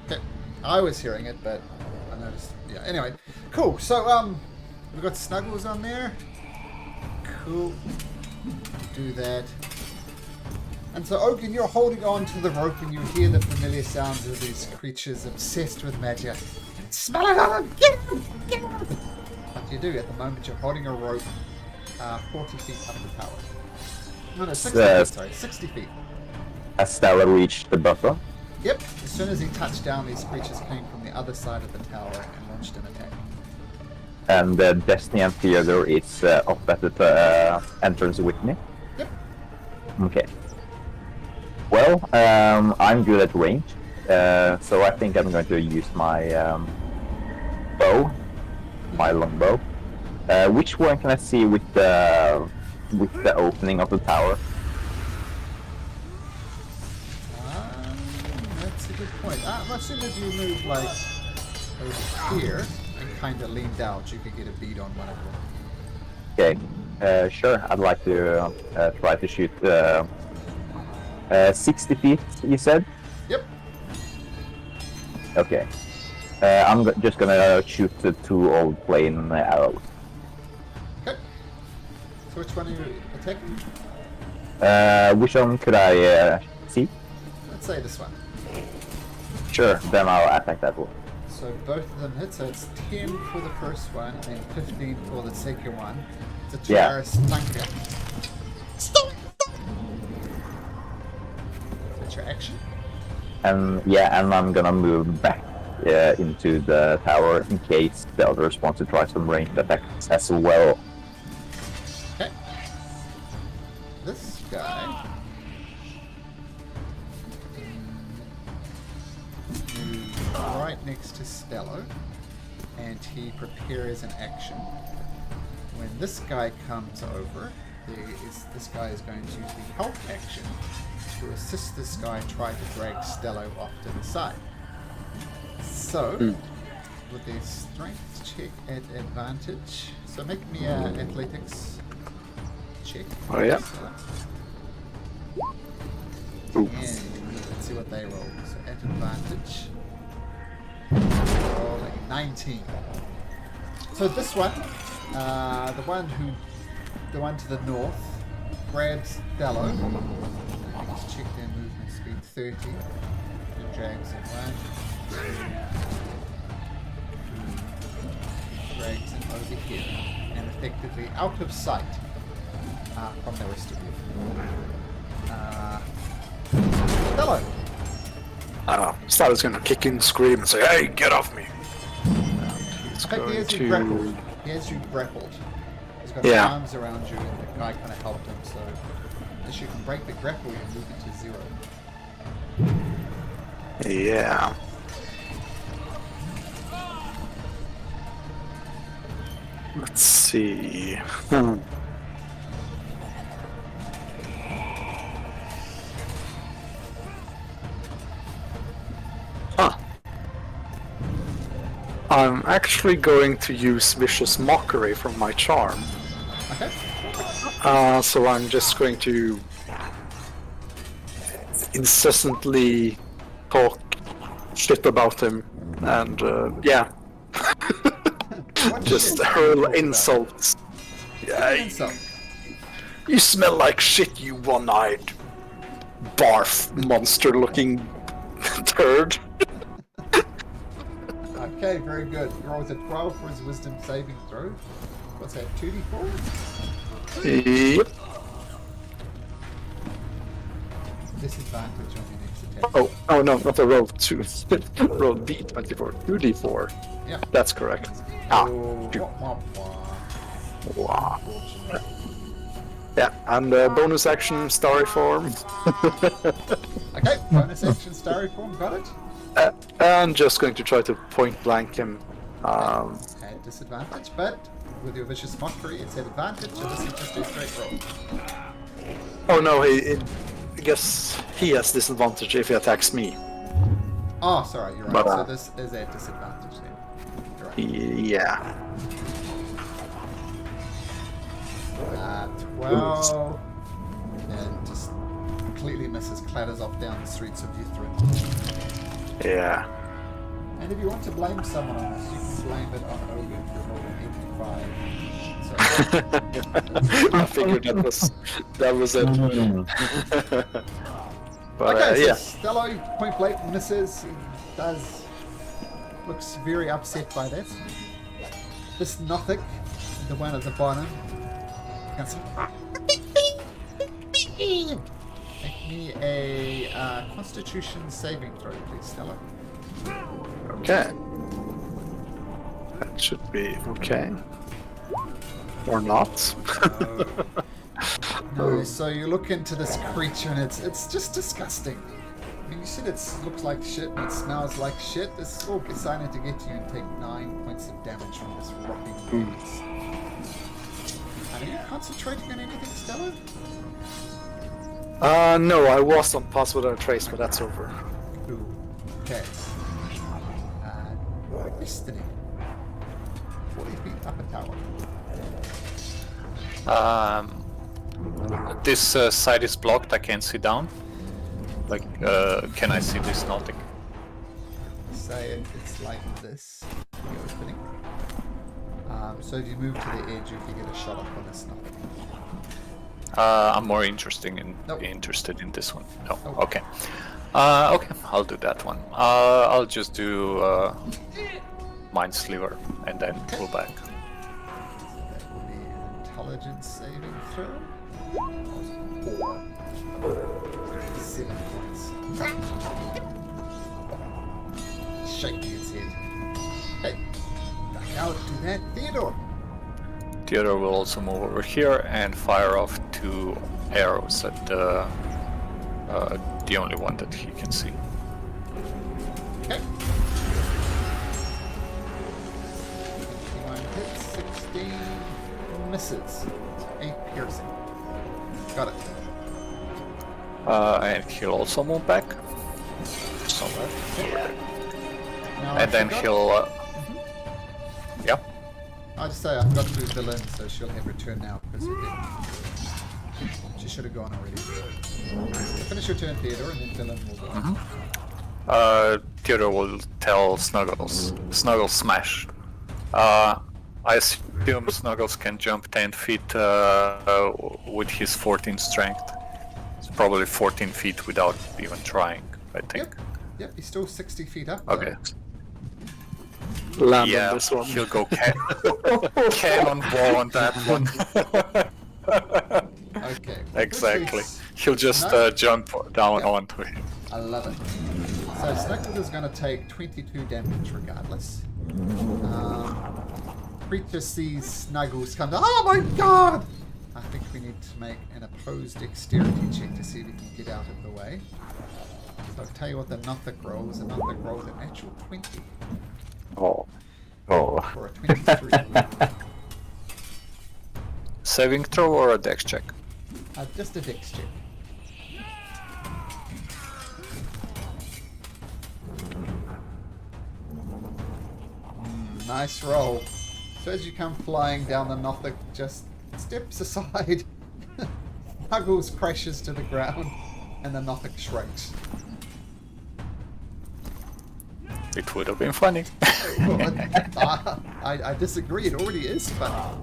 Okay, I was hearing it, but I noticed. Yeah. Anyway, cool. So we've got Snuggles on there. Cool. Do that. And so, Ogun, you're holding on to the rope, and you hear the familiar sounds of these creatures obsessed with magic. Smell it on them! Get them! Get them! What you do at the moment, you're holding a rope 40 feet up the tower. No, 60 feet, sorry, 60 feet. As Stella reached the buffer. Yep, as soon as he touched down, these creatures came from the other side of the tower and launched an attack. And Destiny and Theodore is up at the entrance with me. Yep. Okay. Well, I'm good at range, so I think I'm going to use my bow, my longbow. Which one can I see with the opening of the tower? good point. As soon as you move like over here and kind of leaned out, you could get a bead on one of them. Okay. Sure. I'd like to try to shoot 60 feet. You said. Yep. Okay. I'm just gonna shoot the 2 old plain arrows. Okay. So which one are you attacking? Which one could I see? Let's say this one. Sure. Then I'll attack that one. So both of them hit. So it's 10 for the first one and 15 for the second one. It's a Yeah. Taurus Tanker. That's your action. And yeah, and I'm gonna move back into the tower in case the others want to try some ranged attacks as well. Okay. This guy moves right next to Stello, and he prepares an action. When this guy comes over, this guy is going to use the help action to assist this guy try to drag Stello off to the side. So, with a strength check at advantage, so make me an athletics check. Oh, yeah. And let's see what they roll. So at advantage, roll a 19. So this one, the one to the north, grabs Dello. Let's check their movement speed 30. And drags it 1. Drags him over here and effectively out of sight from the rest of you. Hello. Star's gonna kick and scream and say, "Hey, get off me!" He's In fact, he going has you to. grappled. He has you grappled. He's got Yeah. arms around you, and the guy kind of helped him. So, as you can break the grapple, you move it to 0. Yeah. Let's see. Huh. I'm actually going to use Vicious Mockery from my charm. Okay. So I'm just going to incessantly talk shit about him and yeah. What Just shit are you hurl talking about? insults. Yeah, Insult. you smell like shit, you one-eyed barf monster-looking turd. Okay, very good. He rolls a 12 for his wisdom saving throw. What's that, 2d4? Yep. Disadvantage on your next attack. Oh no, not a roll 2. Roll D24. 2d4. Yeah. That's correct. Oh, shoot. wah, wah, wah. Wow. Unfortunate. Yeah, and bonus action, Starry Form. Okay, bonus action, Starry Form, got it? And just going to try to point blank him. At disadvantage, but with your Vicious Mockery, it's at advantage, so this is just a straight roll. Oh no, I guess he has disadvantage if he attacks me. Oh, sorry, you're right. But, So this is at disadvantage then. You're right. Yeah. 12. And just completely misses, clatters off down the streets of Yithrin. Yeah. And if you want to blame someone on this, you can blame it on Ogun for rolling 85. So, I figured that was it. But okay, so yeah. Stello, point blank misses. He looks very upset by that. This Nothic, the one at the bottom, goes, make me a Constitution saving throw, please, Stello. Okay. That should be okay. Or not. No, so you look into this creature and it's just disgusting. I mean, you said it looks like shit and it smells like shit. This is all decided to get you and take 9 points of damage from this rotting beast. Are you concentrating on anything, Stella? No, I was on Pass Without a Trace, but that's over. Ooh. Okay. Destiny. 40 feet up a tower. This side is blocked. I can't see down. Like, can I see this Nautic? Say it's like this. The opening. So if you move to the edge, you can get a shot up on this Nautic. I'm more interested in this one. Oh, okay. Okay, I'll do that one. I'll just do Mind Sliver and then pull back. So that will be an intelligence saving throw. 7 points. Shaking its head. Hey, now do that, Theodore. Theodore will also move over here and fire off 2 arrows at the only one that he can see. Okay. 21 hits, 16 misses. 8 piercing. Got it. And he'll also move back. Somewhere. Now And then he'll... Yeah. I just say I forgot to move Villain, so she'll have return now because of it. She should have gone already. Finish your turn, Theodore, and then Villain will go. Theodore will tell Snuggles. Snuggles smash. I assume Snuggles can jump 10 feet with his 14 strength. It's probably 14 feet without even trying, I think. Yep, he's still 60 feet up. Okay. Land Yeah, on this one. he'll go cannonball on that one. Okay. Exactly. He'll just jump down onto him. I love it. So Snuggles is going to take 22 damage regardless. Creature sees Snuggles come. Oh my god! I think we need to make an opposed dexterity check to see if we can get out of the way. So I'll tell you what the Nothic rolls. The Nothic rolls an actual 20 Oh. for a 23. Saving throw or a dex check? Just a dex check. Nice roll. So as you come flying down, the Nothic just steps aside. Snuggles crashes to the ground, and the Nothic shrinks. It would have been funny. I disagree. It already is funny.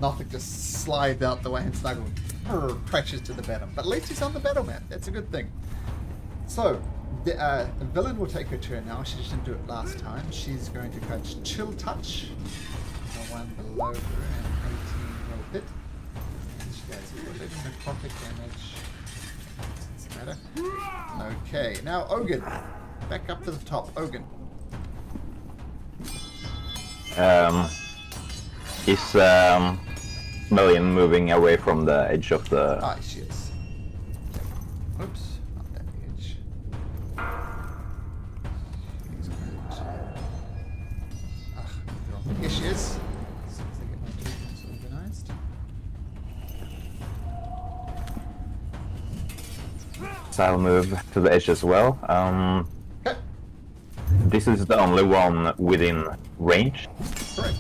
Nothic just slides out the way and Snuggles crashes to the bottom. But at least he's on the battle mat. That's a good thing. So, the Villain will take her turn now. She didn't do it last time. She's going to catch Chill Touch. The one below her and 18 will hit. And she has 11 necrotic damage. Doesn't matter. Okay, now Ogun. Back up to the top. Ogun. Is Million moving away from the edge of the... Ah, she is. Oops, not that edge. She's going to... Here she is. As soon as I get my tokens organized. So I'll move to the edge as well. Okay, This is the only one within range. correct.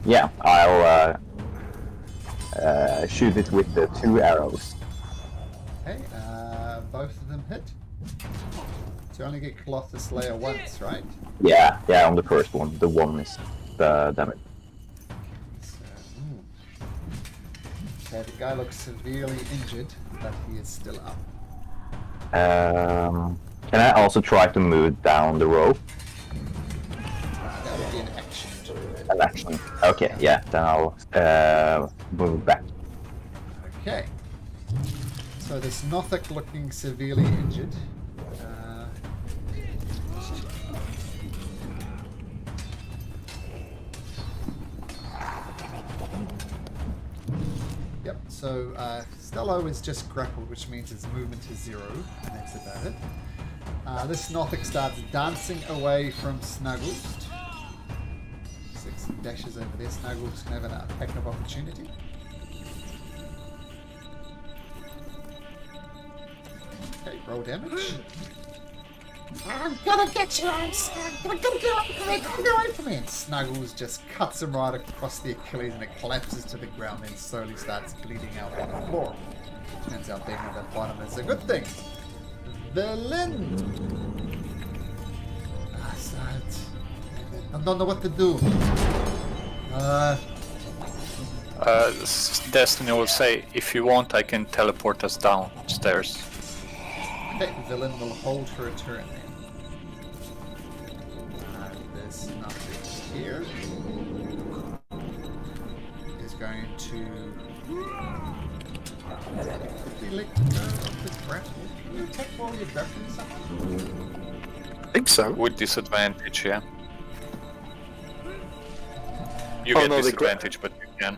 Yeah, I'll shoot it with the 2 arrows. Okay, both of them hit. So you only get Colossus Slayer once, right? Yeah, on the first one. The one is the damage. So, okay, the guy looks severely injured, but he is still up. Can I also try to move down the rope? That would be an action. An action. Okay, yeah, then I'll move back. Okay. So this Nothic looking severely injured. Yep, so Stello is just grappled, which means his movement is 0, and that's about it. This Nothic starts dancing away from Snuggles. 6 dashes over there. Snuggles can have an attack of opportunity. Roll damage. I'm gonna get you, I'm gonna get away from me, get away from me! And Snuggles just cuts him right across the Achilles and it collapses to the ground and slowly starts bleeding out on the floor. Turns out being at the bottom is a good thing. Berlin! I don't know what to do. Destiny will say, if you want, I can teleport us downstairs. Okay, Villain will hold her turn then. There's nothing here. Is going to quickly let go of the grapple. Can you attack while you're grappling someone? I think so. With disadvantage, yeah. You Oh, get no, the disadvantage, but you can.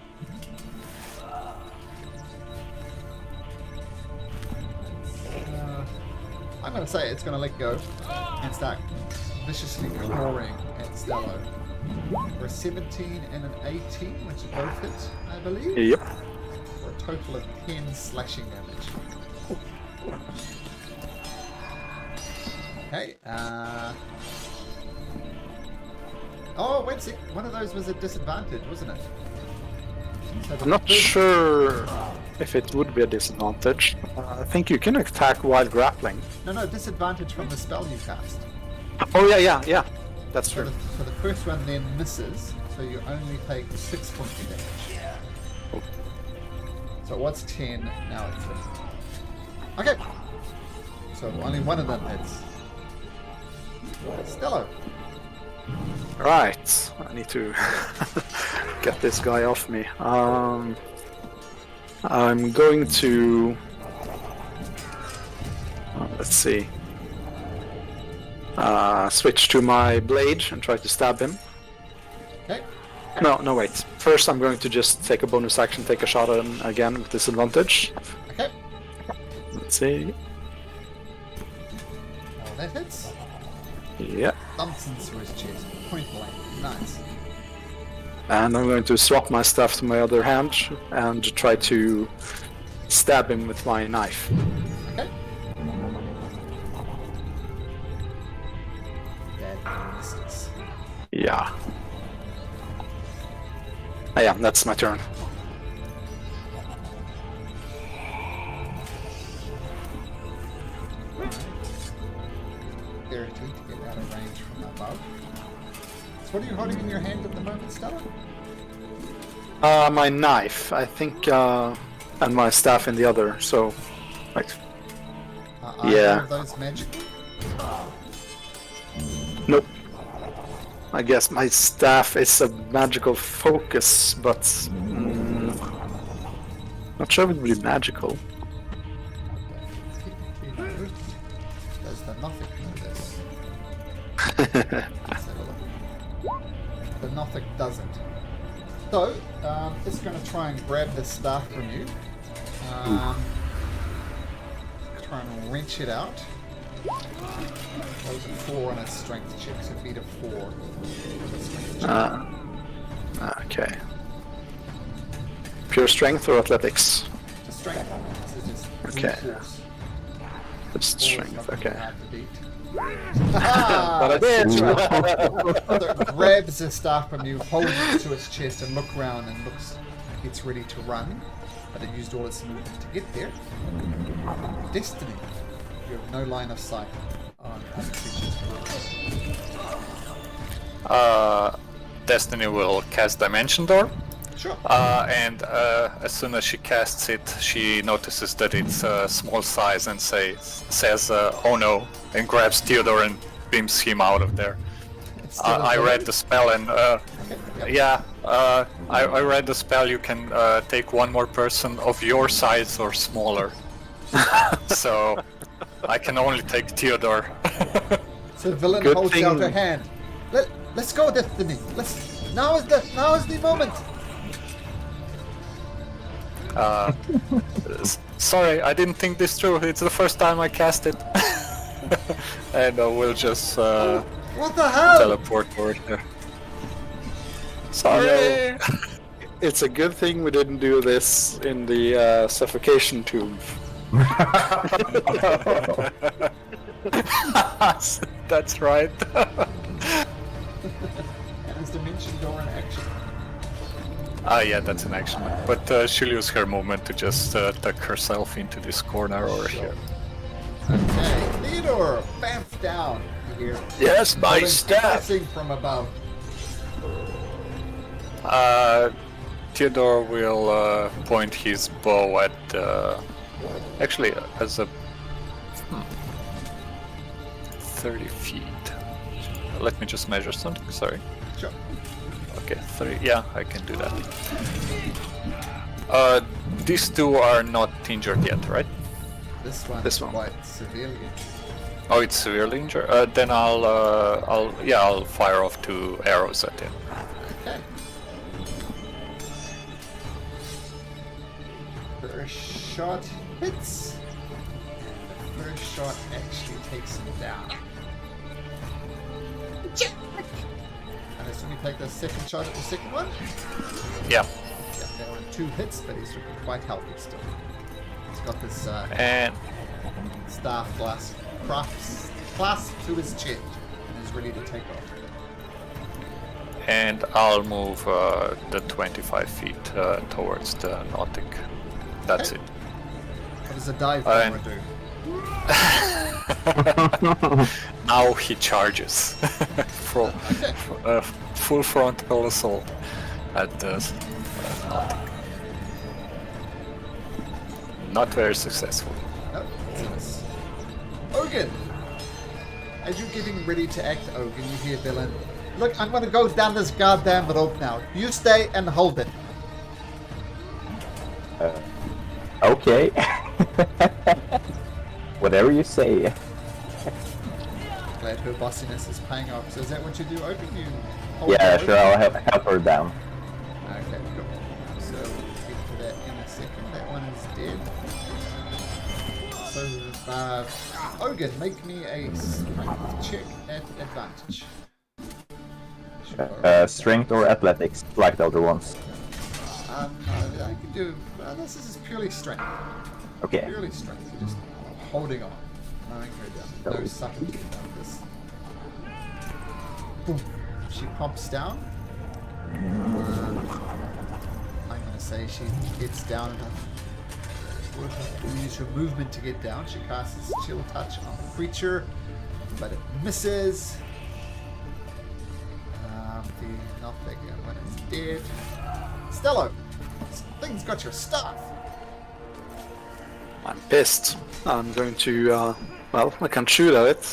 I'm going to say it's going to let go and start viciously clawing at Stello. For a 17 and an 18, which are both hit, I believe. Yep. For a total of 10 slashing damage. Okay, oh, wait a sec. One of those was a disadvantage, wasn't it? So I'm not sure if it would be a disadvantage. I think you can attack while grappling. No, disadvantage from the spell you cast. Oh, yeah. That's So true. the first one then misses, so you only take 6 points of damage. So it was 10, now it's 6. Okay. So only one of them hits. Stello. Right. I need to get this guy off me. I'm going to... let's see. Switch to my blade and try to stab him. Okay. No, wait. First I'm going to just take a bonus action, take a shot at him again with disadvantage. Okay. Let's see. Oh, that hits. Yeah. Thumps into his chest. Point blank. Nice. And I'm going to swap my staff to my other hand and try to stab him with my knife. Okay. That misses. Yeah. Yeah, that's my turn. Ability to get out of range from above. So what are you holding in your hand at the moment, Stella? My knife, I think, and my staff in the other, so, like, Are Yeah. either of those magical? nope. I guess my staff is a magical focus, but not sure if it would be magical. Technically, no. Does the Nothic know this? Let's have a look. The Nothic doesn't. So, it's going to try and grab the staff from you. Try and wrench it out. That was a 4 on a strength check, so beat a 4 on a strength check. Okay. Pure strength or athletics? The strength. This is just brute Okay. force. Just Four is strength, not okay. hard to beat. But I did! So it grabs the staff from you, holds it to its chest, and look around and looks like it's ready to run. But it used all its movement to get there. Destiny. You have no line of sight on other creatures. Destiny will cast Dimension Door. Sure. And as soon as she casts it, she notices that it's a small size and says, "Oh no!" and grabs Theodore and beams him out of there. It's still I a read village. the spell and Yep. yeah, I read the spell. You can take one more person of your size or smaller. So I can only take Theodore. So the villain Good holds out thing- her hand. Let's go, Destiny. Now is the moment. Sorry, I didn't think this through. It's the first time I cast it. And we'll just What the hell? teleport toward her. Sorry! You It's a good thing we didn't do this in the suffocation tube. That's right. And is Dimension Door an action? Ah, yeah, that's an action. But she'll use her movement to just tuck herself into this corner over here. Okay, Theodore, bamf down here. Yes, my Pulling staff. pressing from above. Theodore will point his bow at... actually, as a... 30 feet. Let me just measure something, sorry. Sure. Okay, 30. Yeah, I can do that. These two are not injured yet, right? This one This is one. quite severely injured. Oh, it's severely injured. Then I'll fire off 2 arrows at him. Okay. First shot hits. The first shot actually takes him down. And as soon as you take the second shot at the second one, Yeah, yeah, there were 2 hits, but he's looking quite healthy still. He's got this and staff clasped to his chest and is ready to take off. I'll move the 25 feet towards the Nautic. That's Okay. it. What does a dive And- bomber do? Now he charges. Full, full frontal assault at the Nautic. Not very successful. Nope, it's a miss. Ogun! As you're getting ready to act, Ogun, you hear Dylan. Look, I'm gonna go down this goddamn rope now. You stay and hold it. Okay. Whatever you say. Glad her bossiness is paying off. So is that what you do, Ogun? You hold Yeah, the sure, rope? I'll help her down. Okay, cool. So we'll get to that in a second. That one is dead. So, Ogun, make me a strength check at advantage. Strength or athletics, like the other ones. I can do. This is purely strength. Okay. Purely strength. You're just holding on, mowing her down. No subtlety about this. Boom. She pops down. I'm gonna say she gets down enough. Use her movement to get down. She casts Chill Touch on the creature, but it misses. The nothing when it's dead. Stello, this thing's got your stuff. I'm pissed. I'm going to, well, I can't shoot at it,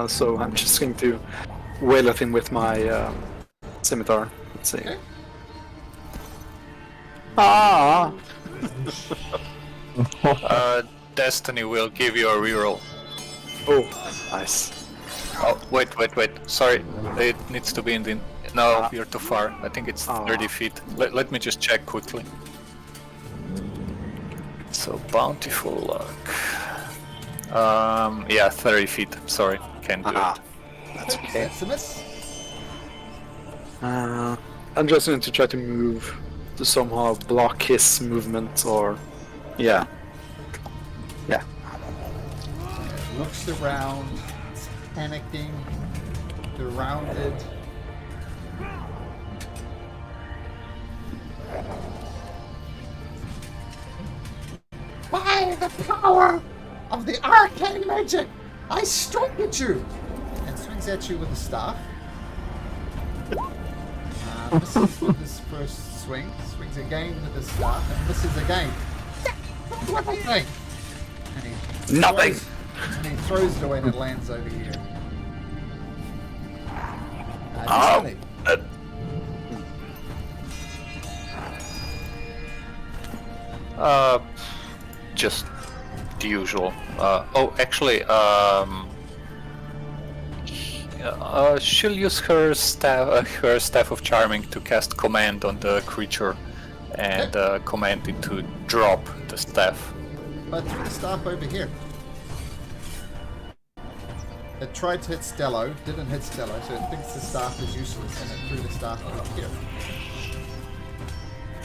so I'm just going to wail at him with my scimitar. Let's see. Okay. Ah! Destiny will give you a reroll. Oh, nice. Oh, wait. Sorry, it needs to be in the... No, you're too far. I think it's Ah. 30 feet. Let me just check quickly. So, bountiful luck. Yeah, 30 feet. Sorry, can't do Ah, it. that's okay. That's a miss. I'm just going to try to move to somehow block his movement, or... Yeah. Yeah. It looks around. It's panicking. Surrounded. By the power of the arcane magic, I strike at you! And swings at you with a staff. Misses with his first swing. Swings again with the staff and misses again. What am I doing? And he Nothing! and he throws it away and it lands over here. Oh. Destiny. Just the usual. Actually, she'll use her staff of charming to cast command on the creature, and command it to drop the staff. But threw the staff over here. It tried to hit Stello, didn't hit Stello, so it thinks the staff is useless, and it threw the staff over here.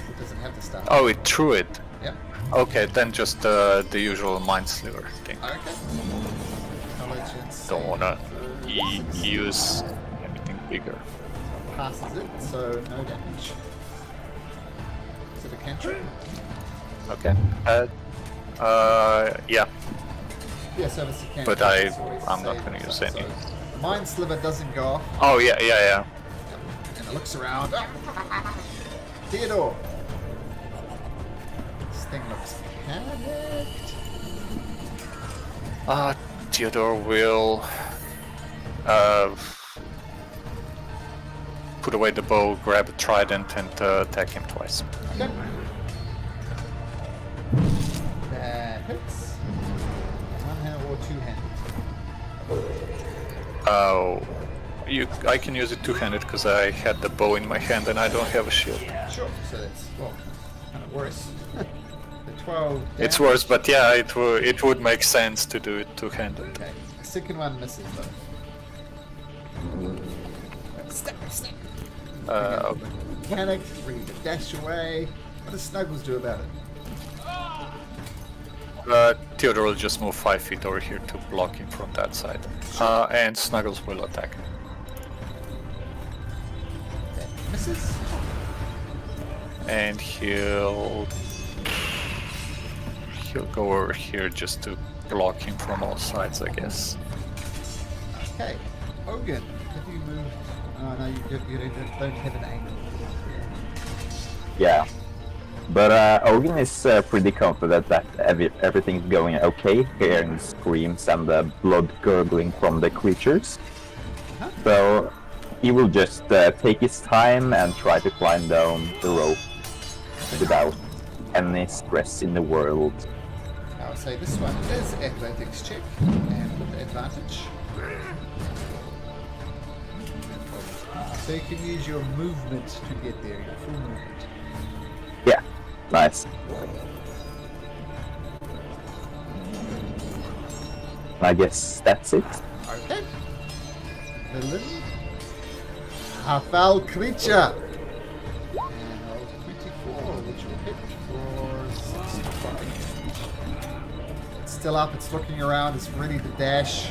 It doesn't have the staff. Oh, it threw it. Yep. Okay, then just the usual mind sliver thing. Okay. Intelligence. Don't wanna saving throw, use anything bigger. passes it, so no damage. Is it a cantrip? Okay. Yeah. Yeah, so it's a cantrip. But it's always I'm not saved, gonna use so any. Mind Sliver doesn't go off, Oh yeah. and it looks around. Theodore! This thing looks panicked. Theodore will put away the bow, grab a trident, and attack him twice. Okay. That hits. One hand or two hand. Oh, I can use it two-handed because I had the bow in my hand and I don't have a shield. Sure, so that's, well, kind of worse. The 12 It's damage. worse, but yeah, it would make sense to do it two-handed. Okay, the second one misses though. Step. Okay. Panic, ready to dash away. What does Snuggles do about it? Theodore will just move 5 feet over here to block him from that side. And Snuggles will attack. That misses. And he'll go over here just to block him from all sides, I guess. Okay, Hogan, have you moved? Oh no, you don't have an angle. Yeah. But Ogun is pretty confident that everything's going okay, hearing screams and the blood gurgling from the creatures. Huh? So he will just take his time and try to climb down the rope without any stress in the world. I would say this one is athletics check, and with advantage. So you can use your movement to get there, your full movement. Yeah, nice. I guess that's it. Okay. Villain. A foul creature. And roll 24, which will hit for 65. It's still up, it's looking around, it's ready to dash.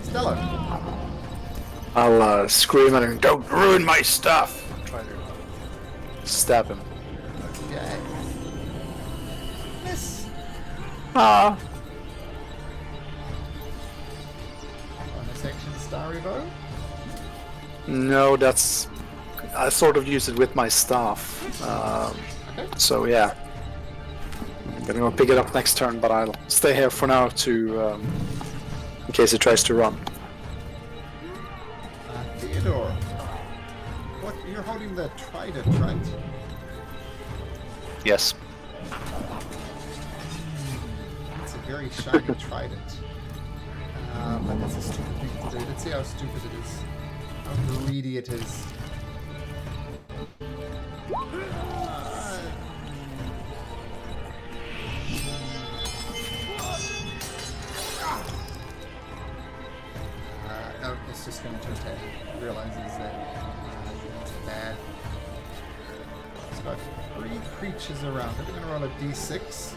Stella. I'll scream at him, "Don't ruin my stuff!" Try to stab him. Okay. Miss. Ah. Bonus action Starry Bow. No, that's... I sort of use it with my staff. Okay. So yeah. I'm gonna go pick it up next turn, but I'll stay here for now to... in case it tries to run. Theodore. What? You're holding the trident, right? Yes. It's a very shiny trident. But that's a stupid thing to do. Let's see how stupid it is. How greedy it is. No, it's just going to attack. It realizes that it's bad. It's got 3 creatures around it. We're going to roll a d6.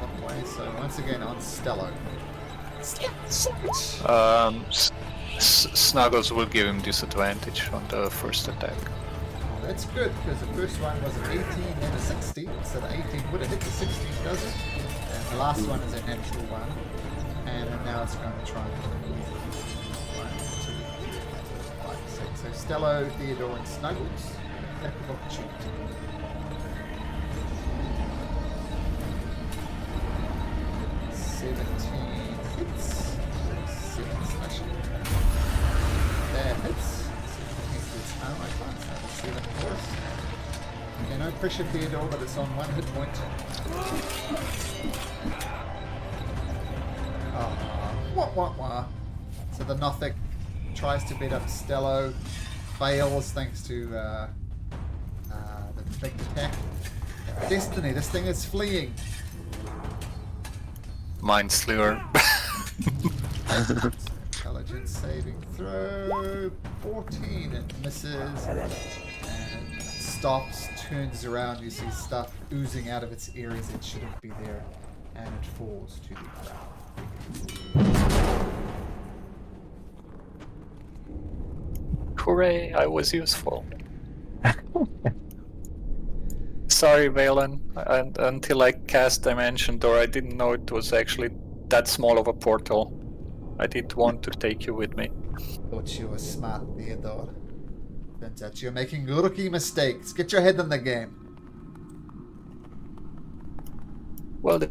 One way, so once again on Stello. Snuggles will give him disadvantage on the first attack. That's good, because the first one was an 18 and a 16, so the 18 would have hit the 16, does it? And the last one is a natural one. And then now it's going to try 1, 2, 3, 4, 5, 6. So Stello, Theodore, and Snuggles. Attack of opportunity. Hits. 7 slashing. That hits. 7 hits its armor class. That's 7 force. Okay, no pressure Theodore, but it's on 1 hit point. Wah. So the Nothic tries to beat up Stello, fails thanks to the defect attack. Destiny, this thing is fleeing. Mind Sliver. Intelligence Intelligence saving throw. 14. It misses. And it stops, turns around. You see stuff oozing out of its areas that shouldn't be there. And it falls to the ground. Hooray, I was useful. Sorry, Valen. Until I cast Dimension Door, I didn't know it was actually that small of a portal. I did want to take you with me. Thought you were smart, Theodore. Turns out you're making rookie mistakes. Get your head in the game. Will do.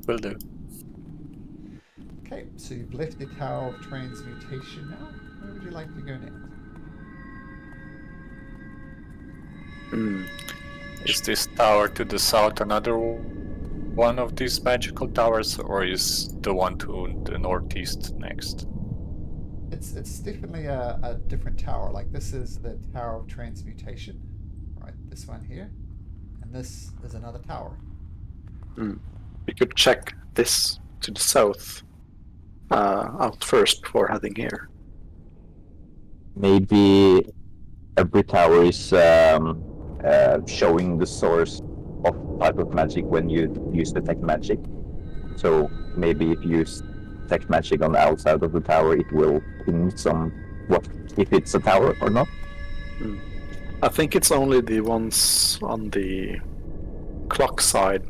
Will do. Okay, so you've left the Tower of Transmutation now. Where would you like to go next? Is this tower to the south another one of these magical towers, or is the one to the northeast next? It's definitely a different tower. Like, this is the Tower of Transmutation, right? This one here, and this is another tower. We could check this to the south out first before heading here. Maybe every tower is showing the source of type of magic when you use detect magic. So maybe if you use detect magic on the outside of the tower, it will ping some what if it's a tower or not. I think it's only the ones on the clock side,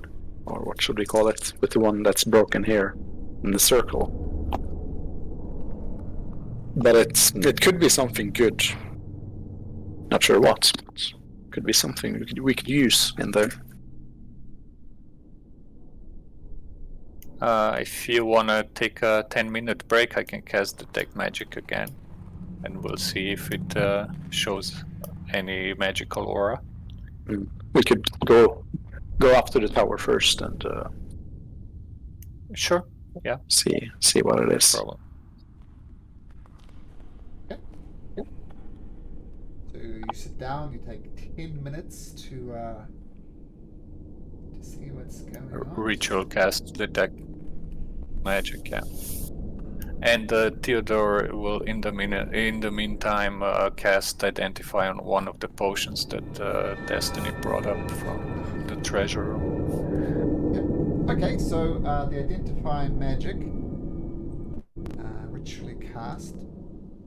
or what should we call it, with the one that's broken here in the circle. But it could be something good. Not sure what. But could be something we could use in there. If you wanna take a 10-minute break, I can cast Detect Magic again, and we'll see if it shows any magical aura. We could go up to the tower first and Sure. Yeah. see what it is. No problem. So you sit down. You take 10 minutes to see what's going on. Ritual cast Detect Magic. Yeah. And Theodore will, in the meantime, cast Identify on one of the potions that Destiny brought up from the treasure room. Yep. Okay, so the Identify magic ritually cast.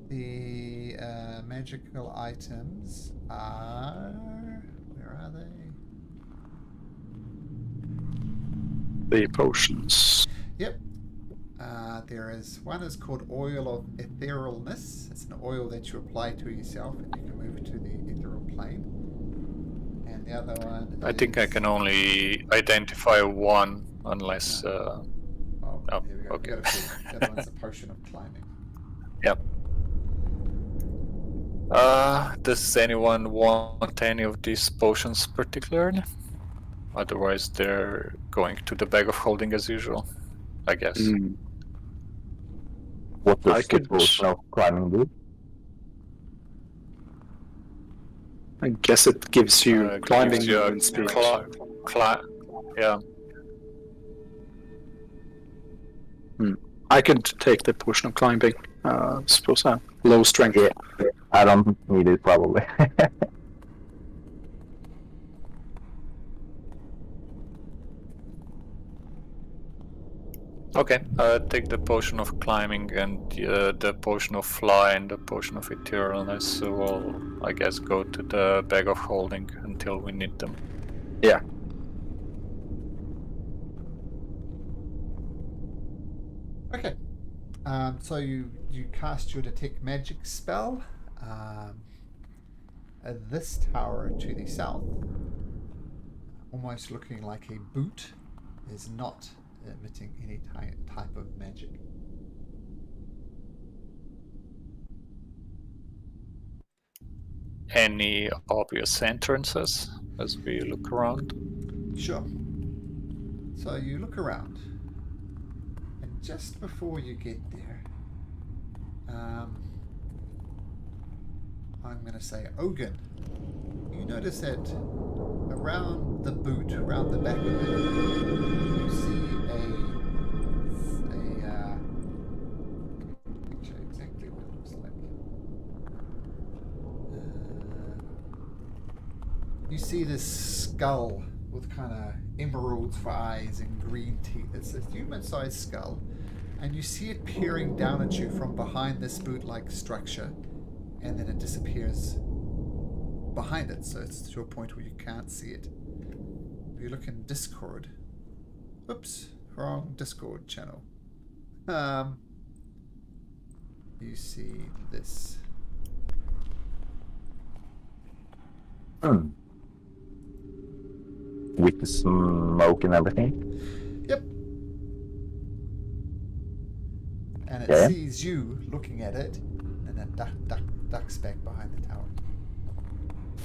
The magical items are... Where are they? The potions. Yep. One is called Oil of Etherealness. It's an oil that you apply to yourself and you can move to the ethereal plane. And the other one I think I can only identify one, unless... Oh, oh, here we go. okay. We gotta see. The other one's a potion of climbing. Yep. Does anyone want any of these potions particularly? Otherwise, they're going to the bag of holding as usual, I guess. What I does the could- potion of climbing do? I guess it gives you climbing gives you a and speed. yeah. I could take the potion of climbing. Suppose low strength. Yeah, I don't need it probably. Okay, take the potion of climbing and the potion of fly and the potion of etherealness. So we'll, I guess, go to the bag of holding until we need them. Yeah. Okay. So you cast your Detect Magic spell. This tower to the south, almost looking like a boot, is not emitting any type of magic. Any obvious entrances as we look around? Sure. So you look around, and just before you get there, I'm going to say Ogun. You notice that around the boot, around the back of it, you see a picture You see this skull with kind of emeralds for eyes and green teeth. It's a human-sized skull, and you see it peering down at you from behind this boot-like structure, and then it disappears behind it, so it's to a point where you can't see it. You look in Discord. Oops, wrong Discord channel. You see this. With the smoke and everything. Yep. And it Yeah. sees you looking at it, and then ducks back behind the tower.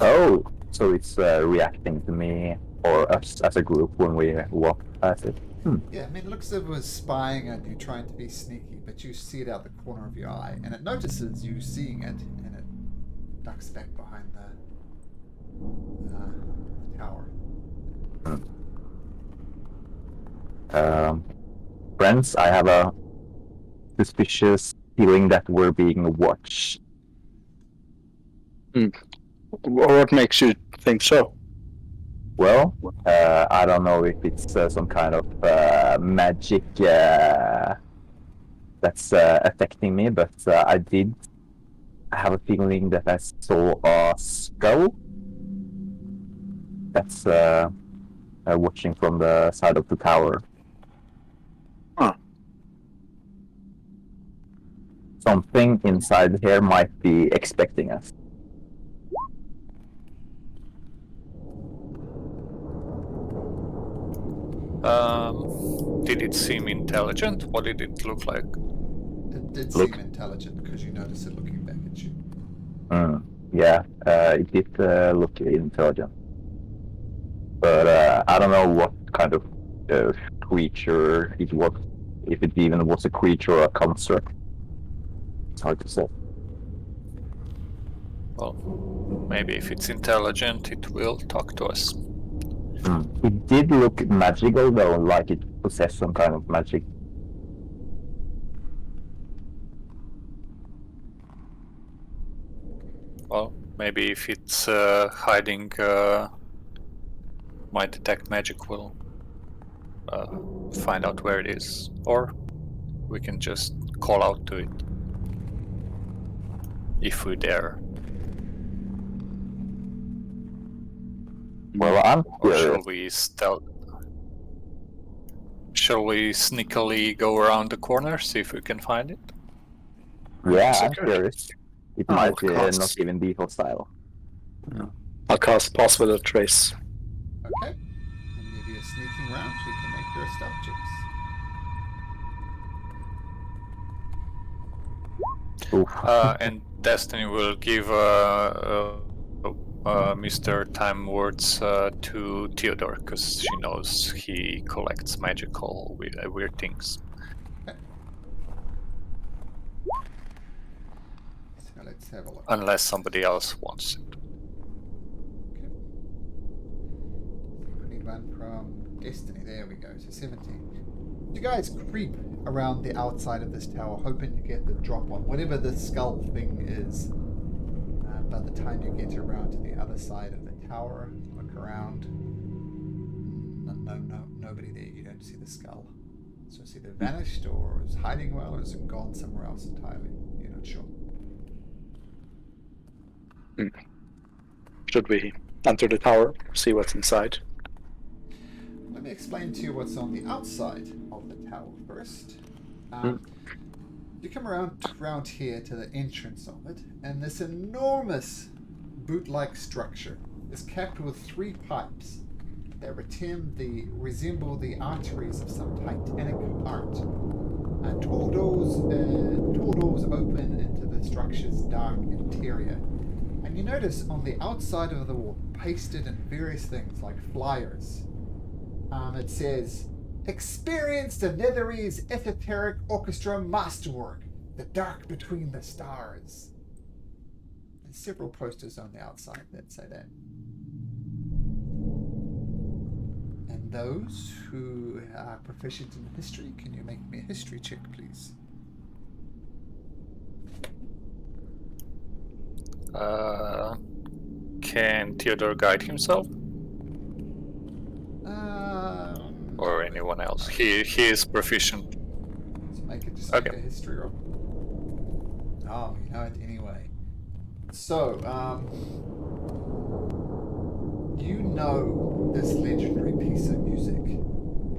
Oh, so it's reacting to me or us as a group when we walk past it. Yeah, I mean, it looks as if it was spying on you, trying to be sneaky, but you see it out the corner of your eye, and it notices you seeing it, and it ducks back behind the tower. Friends, I have a suspicious feeling that we're being watched. What makes you think so? Well, I don't know if it's some kind of magic that's affecting me, but I did have a feeling that I saw a skull that's watching from the side of the tower. Huh. Something inside here might be expecting us. Did it seem intelligent? What did it look like? It did Look. seem intelligent because you notice it looking back at you. Yeah, it did look intelligent. But I don't know what kind of creature it was. If it even was a creature or a construct. It's hard to say. Well, maybe if it's intelligent, it will talk to us. It did look magical though, like it possessed some kind of magic. Well, maybe if it's hiding, my detect magic will find out where it is, or we can just call out to it if we dare. Well, I'm Or curious. shall we stealth? Shall we sneakily go around the corner, see if we can find it? Yeah, So I'm good. curious. It Oh, might cast. not even be hostile. I'll cast Pass with a Trace. Okay. And if you're sneaking around, you can make your stealth checks. Oof. And Destiny will give Mr. Time Words to Theodore, because she knows he collects magical weird things. So let's have a look. Unless somebody else wants it. Okay. We need one from Destiny. There we go. So 17. You guys creep around the outside of this tower, hoping to get the drop on whatever the skull thing is. By the time you get around to the other side of the tower, look around. Nobody there. You don't see the skull. So it's either vanished, or is hiding well, or is it gone somewhere else entirely. You're not sure. Should we enter the tower, see what's inside? Let me explain to you what's on the outside of the tower first. You come around here to the entrance of it, and this enormous boot-like structure is capped with 3 pipes that resemble the arteries of some titanic heart. Tall doors open into the structure's dark interior, and you notice on the outside of the wall, pasted in various things like flyers, it says, "Experience the Netherese esoteric orchestra masterwork, The Dark Between the Stars." There's several posters on the outside that say that. And those who are proficient in history, can you make me a history check, please? Can Theodore guide himself? Or anyone else? He is proficient. Just Okay. make a history roll. Oh, you know it anyway. So, you know this legendary piece of music.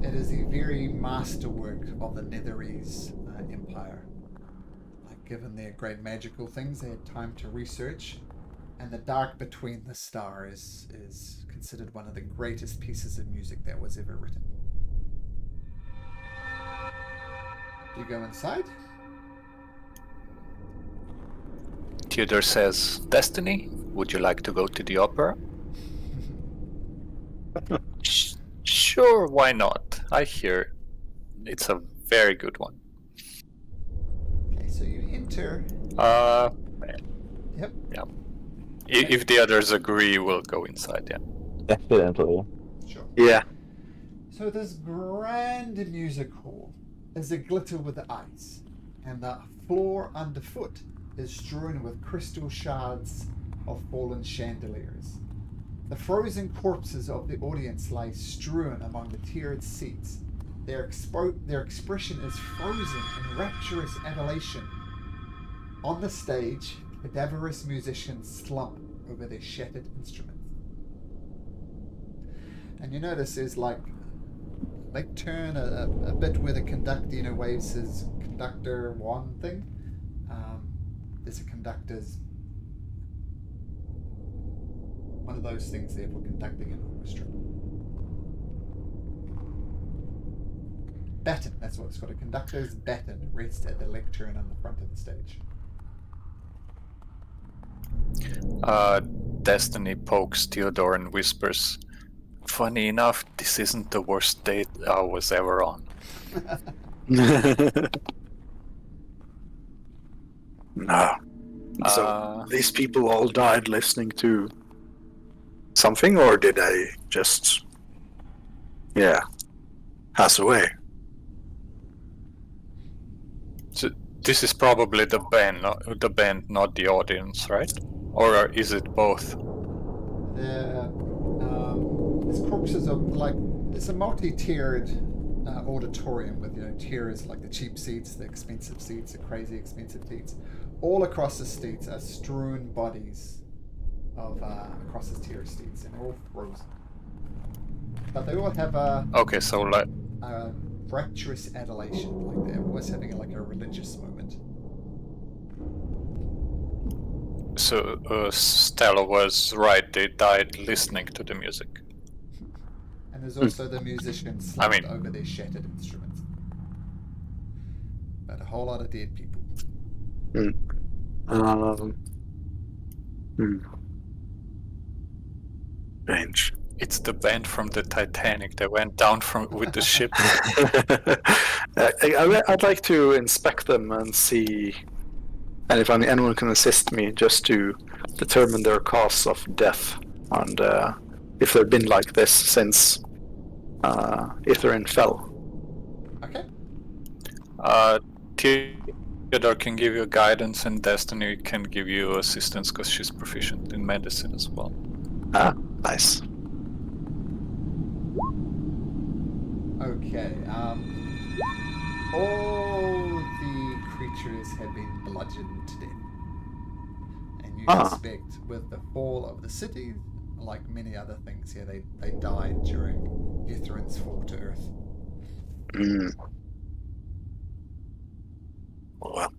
It is a very masterwork of the Netherese Empire. Like, given their great magical things, they had time to research, and the Dark Between the Stars is considered one of the greatest pieces of music that was ever written. Do you go inside? Theodore says, Destiny, would you like to go to the opera? Sure, why not? I hear it's a very good one. Okay, so you enter. Yep. Yeah. If the others agree, we'll go inside, yeah. Definitely. Sure. Yeah. So this grand music hall is a glitter with the ice, and the floor underfoot is strewn with crystal shards of fallen chandeliers. The frozen corpses of the audience lie strewn among the tiered seats. Their expression is frozen in rapturous adulation. On the stage, cadaverous musicians slump over their shattered instruments. And you notice there's like lectern, a bit where the conductor, waves his conductor wand thing. There's a conductor's, one of those things there for conducting an orchestra. Baton, that's what it's called. A conductor's baton rests at the lectern on the front of the stage. Destiny pokes Theodore and whispers, funny enough, this isn't the worst date I was ever on. No. So these people all died listening to something, or did they just, pass away? So this is probably the band, not the audience, right? Or is it both? There's corpses of, like, it's a multi-tiered auditorium with, tiers like the cheap seats, the expensive seats, the crazy expensive seats. All across the seats are strewn bodies of across the tier seats, and they're all frozen. But they all have a rapturous adulation, like they're always having a religious moment. So Stella was right, they died listening to the music. And there's also the musicians slumped over their shattered instruments. But a whole lot of dead people. Strange. It's the band from the Titanic that went down with the ship. I'd like to inspect them and see, and if anyone can assist me, just to determine their cause of death, and if they've been like this since Ithrin fell. Okay. Theodore can give you guidance, and Destiny can give you assistance because she's proficient in medicine as well. Ah, nice. Okay, all the creatures have been bludgeoned to death. And you suspect with the fall of the city, like many other things here, they died during Ithrin's fall to Earth. Well,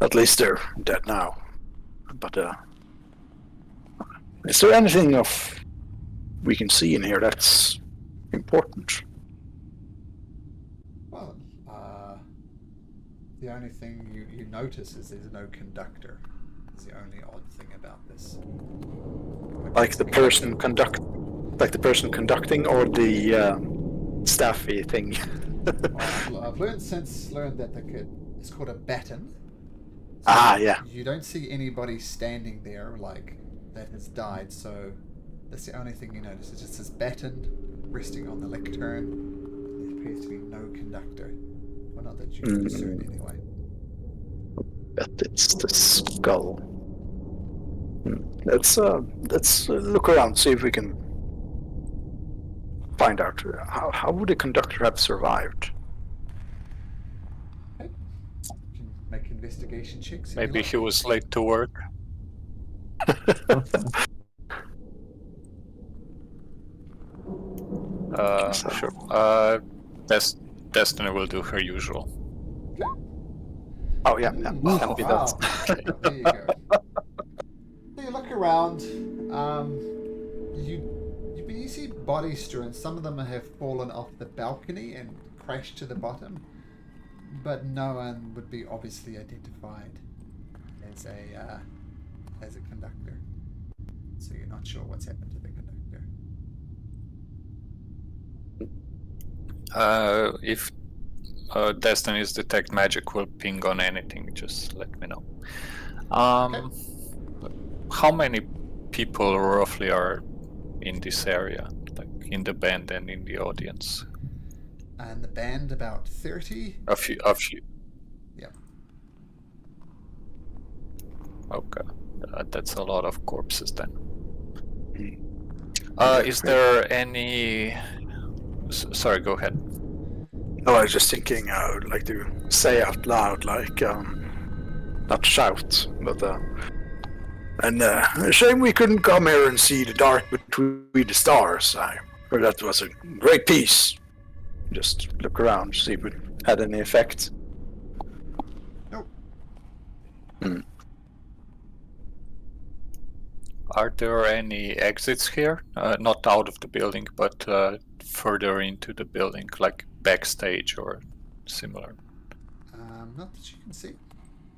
at least they're dead now. But is there anything we can see in here that's important? Well, the only thing you notice is there's no conductor. It's the only odd thing about this. Like the person conducting, or the staffy thing? Well, I've learned that it's called a baton. So Yeah. You don't see anybody standing there that has died, so that's the only thing you notice. It's just this baton resting on the lectern. There appears to be no conductor. Well, not that you can discern anyway. Bet it's the skull. Let's look around, see if we can find out how would the conductor have survived. Okay. You can make investigation checks. if you Maybe like. he was late to work. Sure. Destiny will do her usual. Oh yeah, Oh, can be wow. that. There you go. So you look around. You see body strewn. Some of them have fallen off the balcony and crashed to the bottom, but no one would be obviously identified as a conductor. So you're not sure what's happened to the conductor. If Destiny's detect magic will ping on anything, just let me know. How many people roughly are in this area, like in the band and in the audience? And the band about 30. A few. Yeah. Okay, that's a lot of corpses then. Yeah, Is there any? Sorry, go ahead. No, I was just thinking I would like to say out loud, like, not shout, but, and a shame we couldn't come here and see the dark between the stars. I heard that was a great piece. Just look around, see if it had any effect. Nope. Are there any exits here? Not out of the building, but further into the building, like backstage or similar? Not that you can see.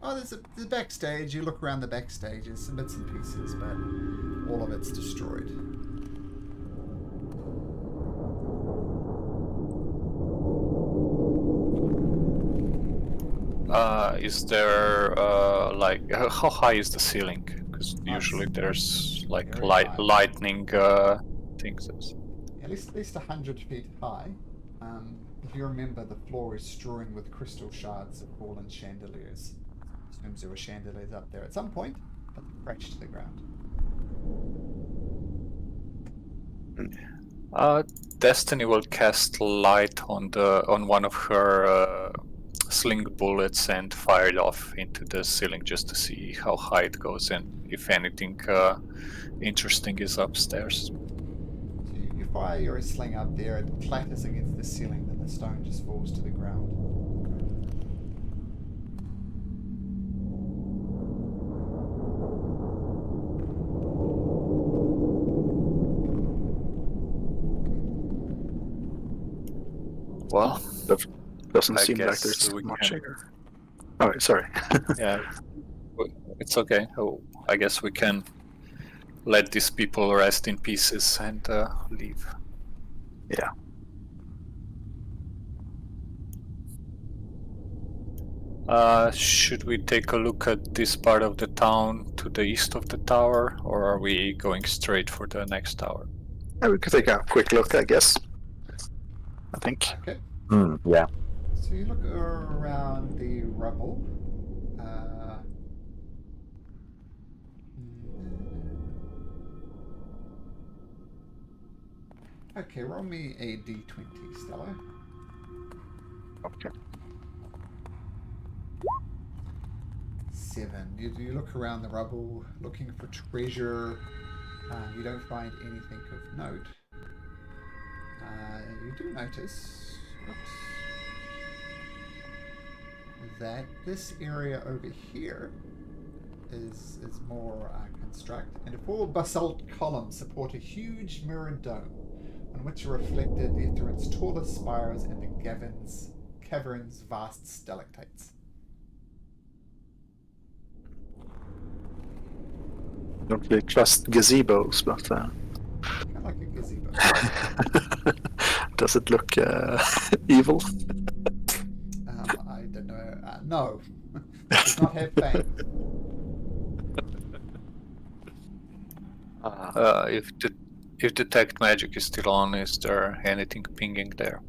Oh, there's the backstage. You look around the backstage. There's some bits and pieces, but all of it's destroyed. Is there like how high is the ceiling? Because usually there's like very high. lightning things. Yeah, at least 100 feet high. If you remember, the floor is strewn with crystal shards of fallen chandeliers. Assumes there were chandeliers up there at some point, but they crashed to the ground. Destiny will cast light on one of her sling bullets and fire it off into the ceiling just to see how high it goes and if anything interesting is upstairs. So you fire your sling up there, it clatters against the ceiling, then the stone just falls to the ground. Well, Doesn't I seem like guess there's we much can- here. Oh, sorry. yeah, it's okay. Oh, I guess we can let these people rest in pieces and leave. Yeah. Should we take a look at this part of the town to the east of the tower, or are we going straight for the next tower? We could take a quick look, I guess. I think. Okay. Yeah. So you look around the rubble. Okay, roll me a d20, Stella. Okay. 7. You look around the rubble looking for treasure. You don't find anything of note. You do notice that this area over here is more construct, and 4 basalt columns support a huge mirrored dome on which are reflected Ithran's tallest spires and the cavern's vast stalactites. Don't really trust gazebos, but Kind of like a gazebo. does it look evil? I don't know. No. It does not have fangs. If detect magic is still on, is there anything pinging there?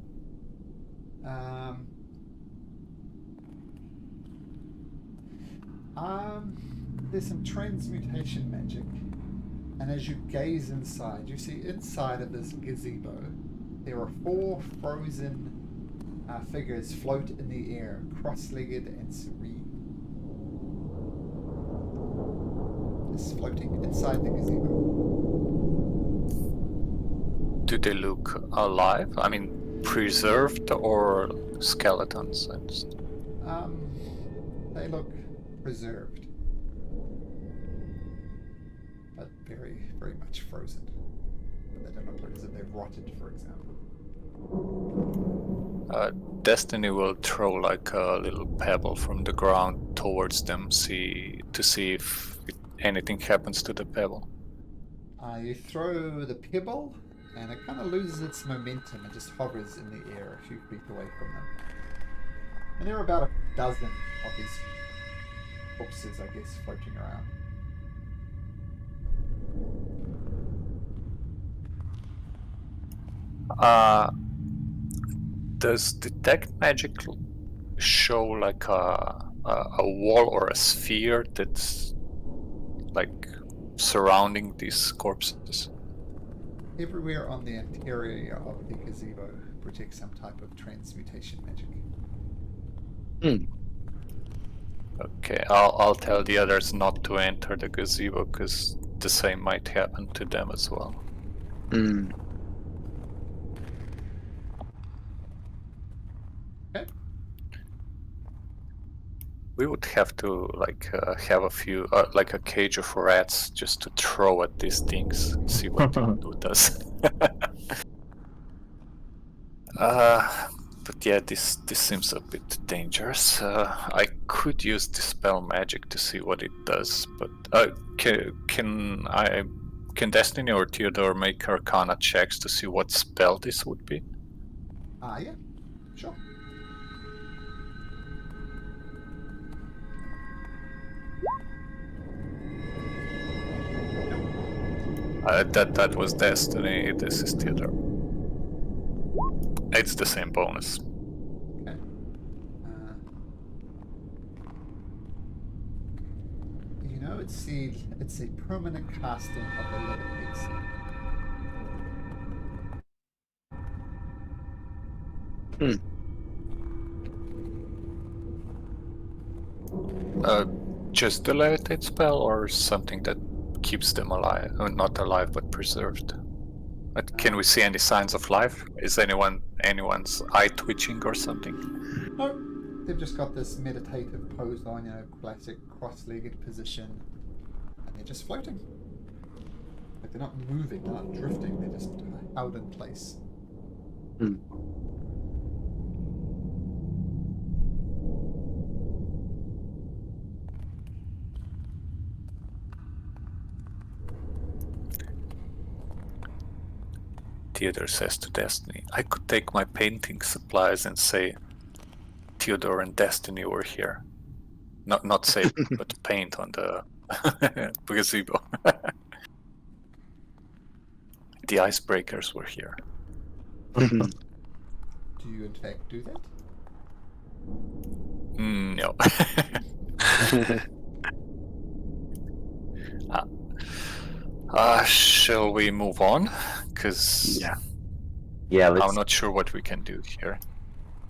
there's some transmutation magic, and as you gaze inside, you see inside of this gazebo there are 4 frozen figures float in the air, cross-legged and serene. Just floating inside the gazebo. Do they look alive? I mean, preserved or skeletons? They look preserved, but very, very much frozen. But they don't look like as if they've rotted, for example. Destiny will throw like a little pebble from the ground towards them, to see if anything happens to the pebble. You throw the pebble, and it kind of loses its momentum and just hovers in the air a few feet away from them. And there are about a dozen of these corpses, I guess, floating around. Does detect magic show like a wall or a sphere that's like surrounding these corpses? Everywhere on the interior of the gazebo protects some type of transmutation magic. Okay, I'll tell the others not to enter the gazebo because the same might happen to them as well. Okay. We would have to like have a few like a cage of rats just to throw at these things and see what it does. But yeah, this seems a bit dangerous. I could use dispel magic to see what it does, but can Destiny or Theodore make Arcana checks to see what spell this would be? Yeah, sure. That was Destiny. This is Theodore. It's the same bonus. Okay. You know, it's a permanent casting of the levitate. Just the levitate spell, or something that keeps them alive? Not alive, but preserved. But can we see any signs of life? Is anyone's eye twitching or something? No, they've just got this meditative pose on, you know, classic cross-legged position, and they're just floating. Like they're not moving, they're not drifting, they're just held in place. Theodore says to Destiny, I could take my painting supplies and say Theodore and Destiny were here. Not say, but paint on the gazebo. The Icebreakers were here. Do you in fact do that? No. Shall we move on? Because Yeah, I'm not sure what we can do here.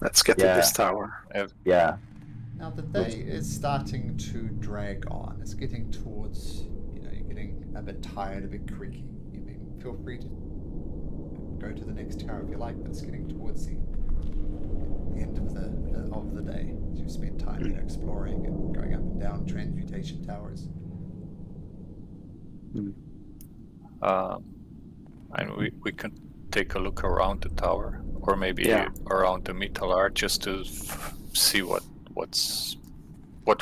Let's get to this tower. Yeah. Now the day is starting to drag on. It's getting towards, you know, you're getting a bit tired, a bit creaky. You mean, feel free to go to the next tower if you like, but it's getting towards the end of the day. As you spend time, you know, exploring and going up and down transmutation towers. And we can take a look around the tower, or maybe around the metal art, just to see what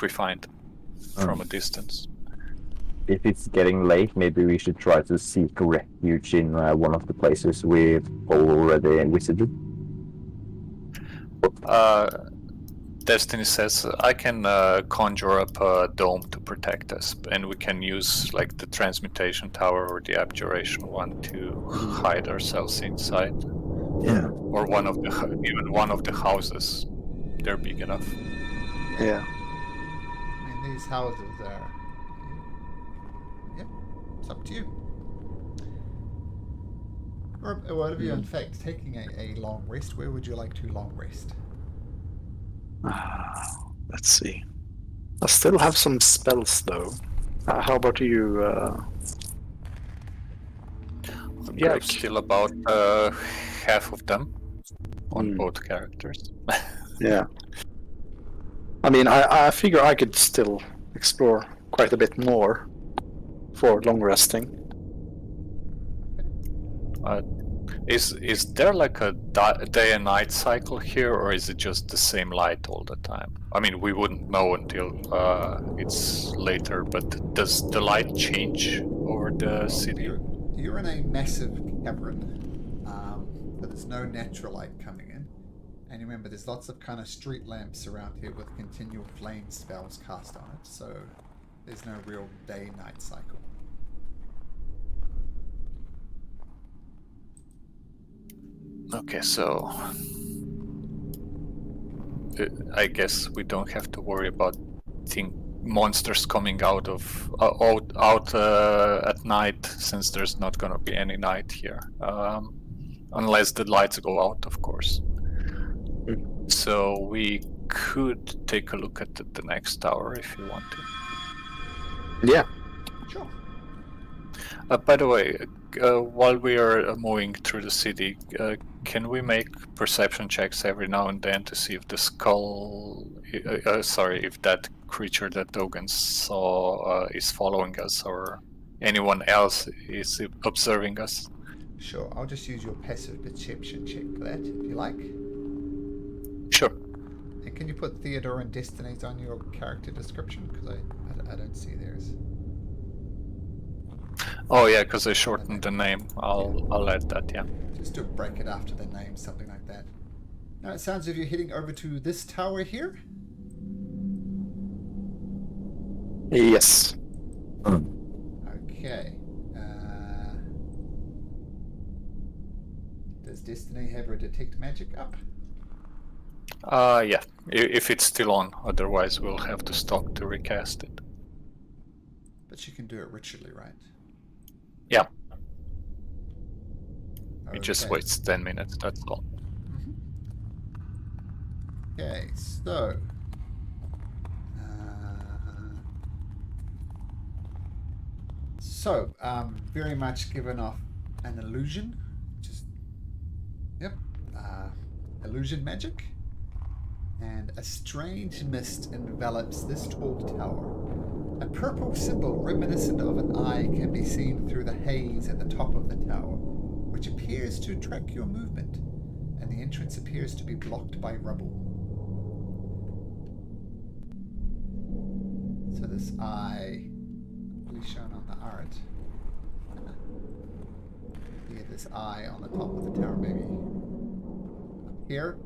we find from a distance. If it's getting late, maybe we should try to seek refuge in one of the places we've already visited. Destiny says I can conjure up a dome to protect us, and we can use like the transmutation tower or the abjuration one to hide ourselves inside. Yeah. Or even one of the houses. They're big enough. Yeah. I mean, these houses are, It's up to you. Or if you're in fact taking a long rest, where would you like to long rest? Let's see. I still have some spells though. How about you? Yeah, Greg? still about half of them on both characters. Yeah. I mean, I figure I could still explore quite a bit more for long resting. Is there like a day and night cycle here, or is it just the same light all the time? I mean, we wouldn't know until it's later, but does the light change over the city? You're in a massive cavern, but there's no natural light coming in. And remember, there's lots of kind of street lamps around here with continual flame spells cast on it, so there's no real day-night cycle. Okay, so I guess we don't have to worry about monsters coming out at night, since there's not gonna be any night here, unless the lights go out, of course. So we could take a look at the next tower if you want to. Yeah. Sure. By the way, while we are moving through the city, can we make perception checks every now and then to see if the skull, if that creature that Dogan saw is following us, or anyone else is observing us? Sure, I'll just use your passive perception check for that, if you like. Sure. And can you put Theodore and Destinies on your character description? Because I don't see theirs. Oh yeah, because I shortened the name. I'll add that, yeah. Just to break it after the name, something like that. Now it sounds as if you're heading over to this tower here. Yes. Okay. Does Destiny have her detect magic up? Yeah, if it's still on. Otherwise, we'll have to stop to recast it. But she can do it ritually, right? Yeah. Okay. It just waits 10 minutes, that's all. Okay, so... very much given off an illusion. Just... Yep. Illusion magic. And a strange mist envelops this tall tower. A purple symbol reminiscent of an eye can be seen through the haze at the top of the tower, which appears to track your movement, and the entrance appears to be blocked by rubble. So this eye, really shown on the art. Yeah, this eye on the top of the tower, maybe. Up here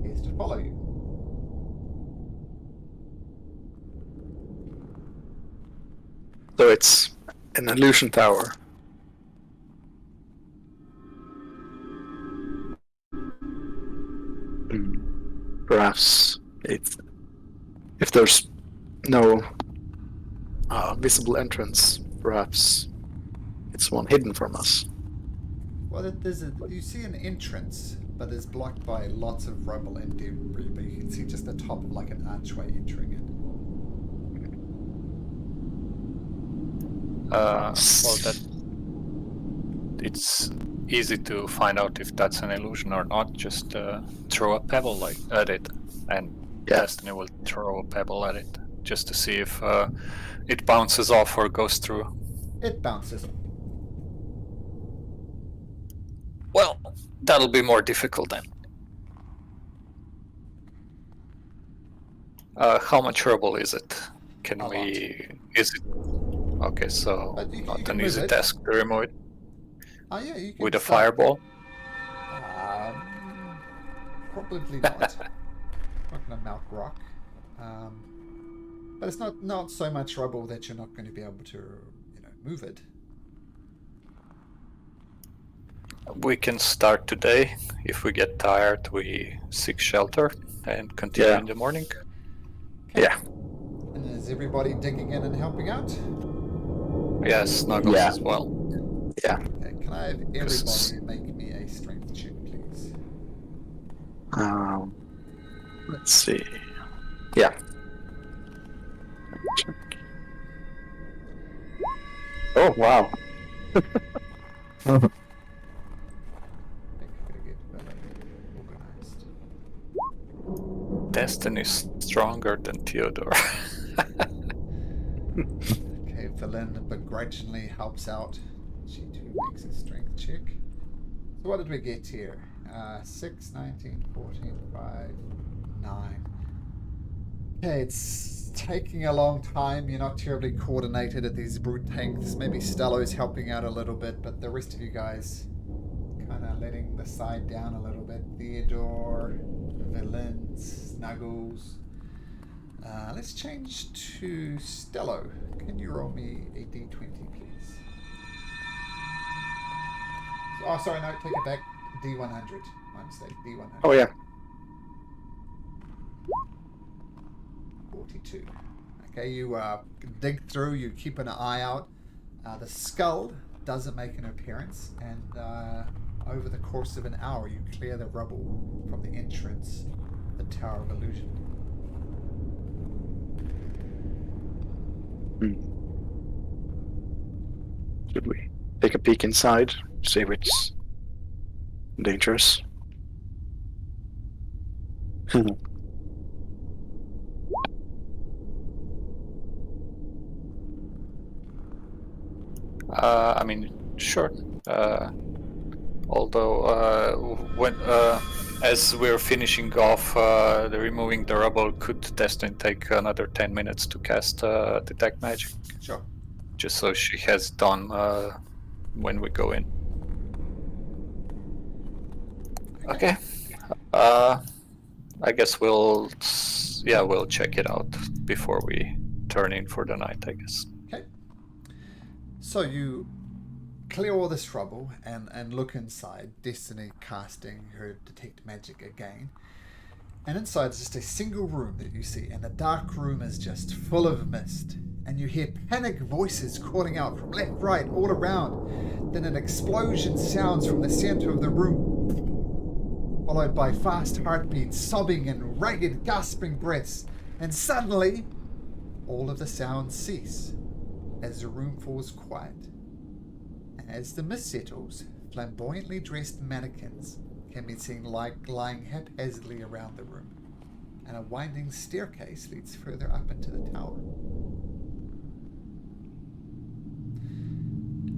is to follow you. So it's an illusion tower. Perhaps if there's no visible entrance, perhaps it's one hidden from us. Well, you see an entrance, but it's blocked by lots of rubble and debris, but you can see just the top of like an archway entering it. Well, it's easy to find out if that's an illusion or not. Just throw a pebble at it, and Destiny will throw a pebble at it just to see if it bounces off or goes through. It bounces. Well, that'll be more difficult then. How much rubble is it? Can we? Is it? Okay, so not an easy task to remove it. Oh yeah, you can With a start. fireball. Probably not. Not gonna melt rock. But it's not so much rubble that you're not going to be able to, move it. We can start today. If we get tired, we seek shelter and continue in the morning. Okay. Yeah. And is everybody digging in and helping out? Yeah, Snuggles Yeah. as well. Yeah. Okay, can I have Yes. everybody make me a strength check, please? Let's see. Yeah. Check. Oh wow. I think I'm gonna get organized. Destiny's stronger than Theodore. Okay, Velen begrudgingly helps out. She too makes a strength check. So what did we get here? 6, 19, 14, 5, 9. Okay, it's taking a long time. You're not terribly coordinated at these brute tanks. Maybe Stello's helping out a little bit, but the rest of you guys kind of letting the side down a little bit. Theodore, Velen, Snuggles. Let's change to Stello. Can you roll me a d20, please? Oh, sorry, no, take it back. D100. My mistake. D100. Oh yeah. 42. Okay, you dig through, you keep an eye out. The skull doesn't make an appearance, and over the course of an hour, you clear the rubble from the entrance of the Tower of Illusion. Should we take a peek inside, see if it's dangerous? I mean, sure. Although, when as we're finishing off the removing the rubble, could Destiny take another 10 minutes to cast detect magic, Sure. just so she has done when we go in. Okay. I guess we'll check it out before we turn in for the night, I guess. Okay. So you clear all this rubble and look inside, Destiny casting her detect magic again. And inside is just a single room that you see, and the dark room is just full of mist. And you hear panic voices calling out from left, right, all around. Then an explosion sounds from the center of the room, followed by fast heartbeats, sobbing, and ragged, gasping breaths. And suddenly, all of the sounds cease as the room falls quiet. And as the mist settles, flamboyantly dressed mannequins can be seen lying haphazardly around the room, and a winding staircase leads further up into the tower.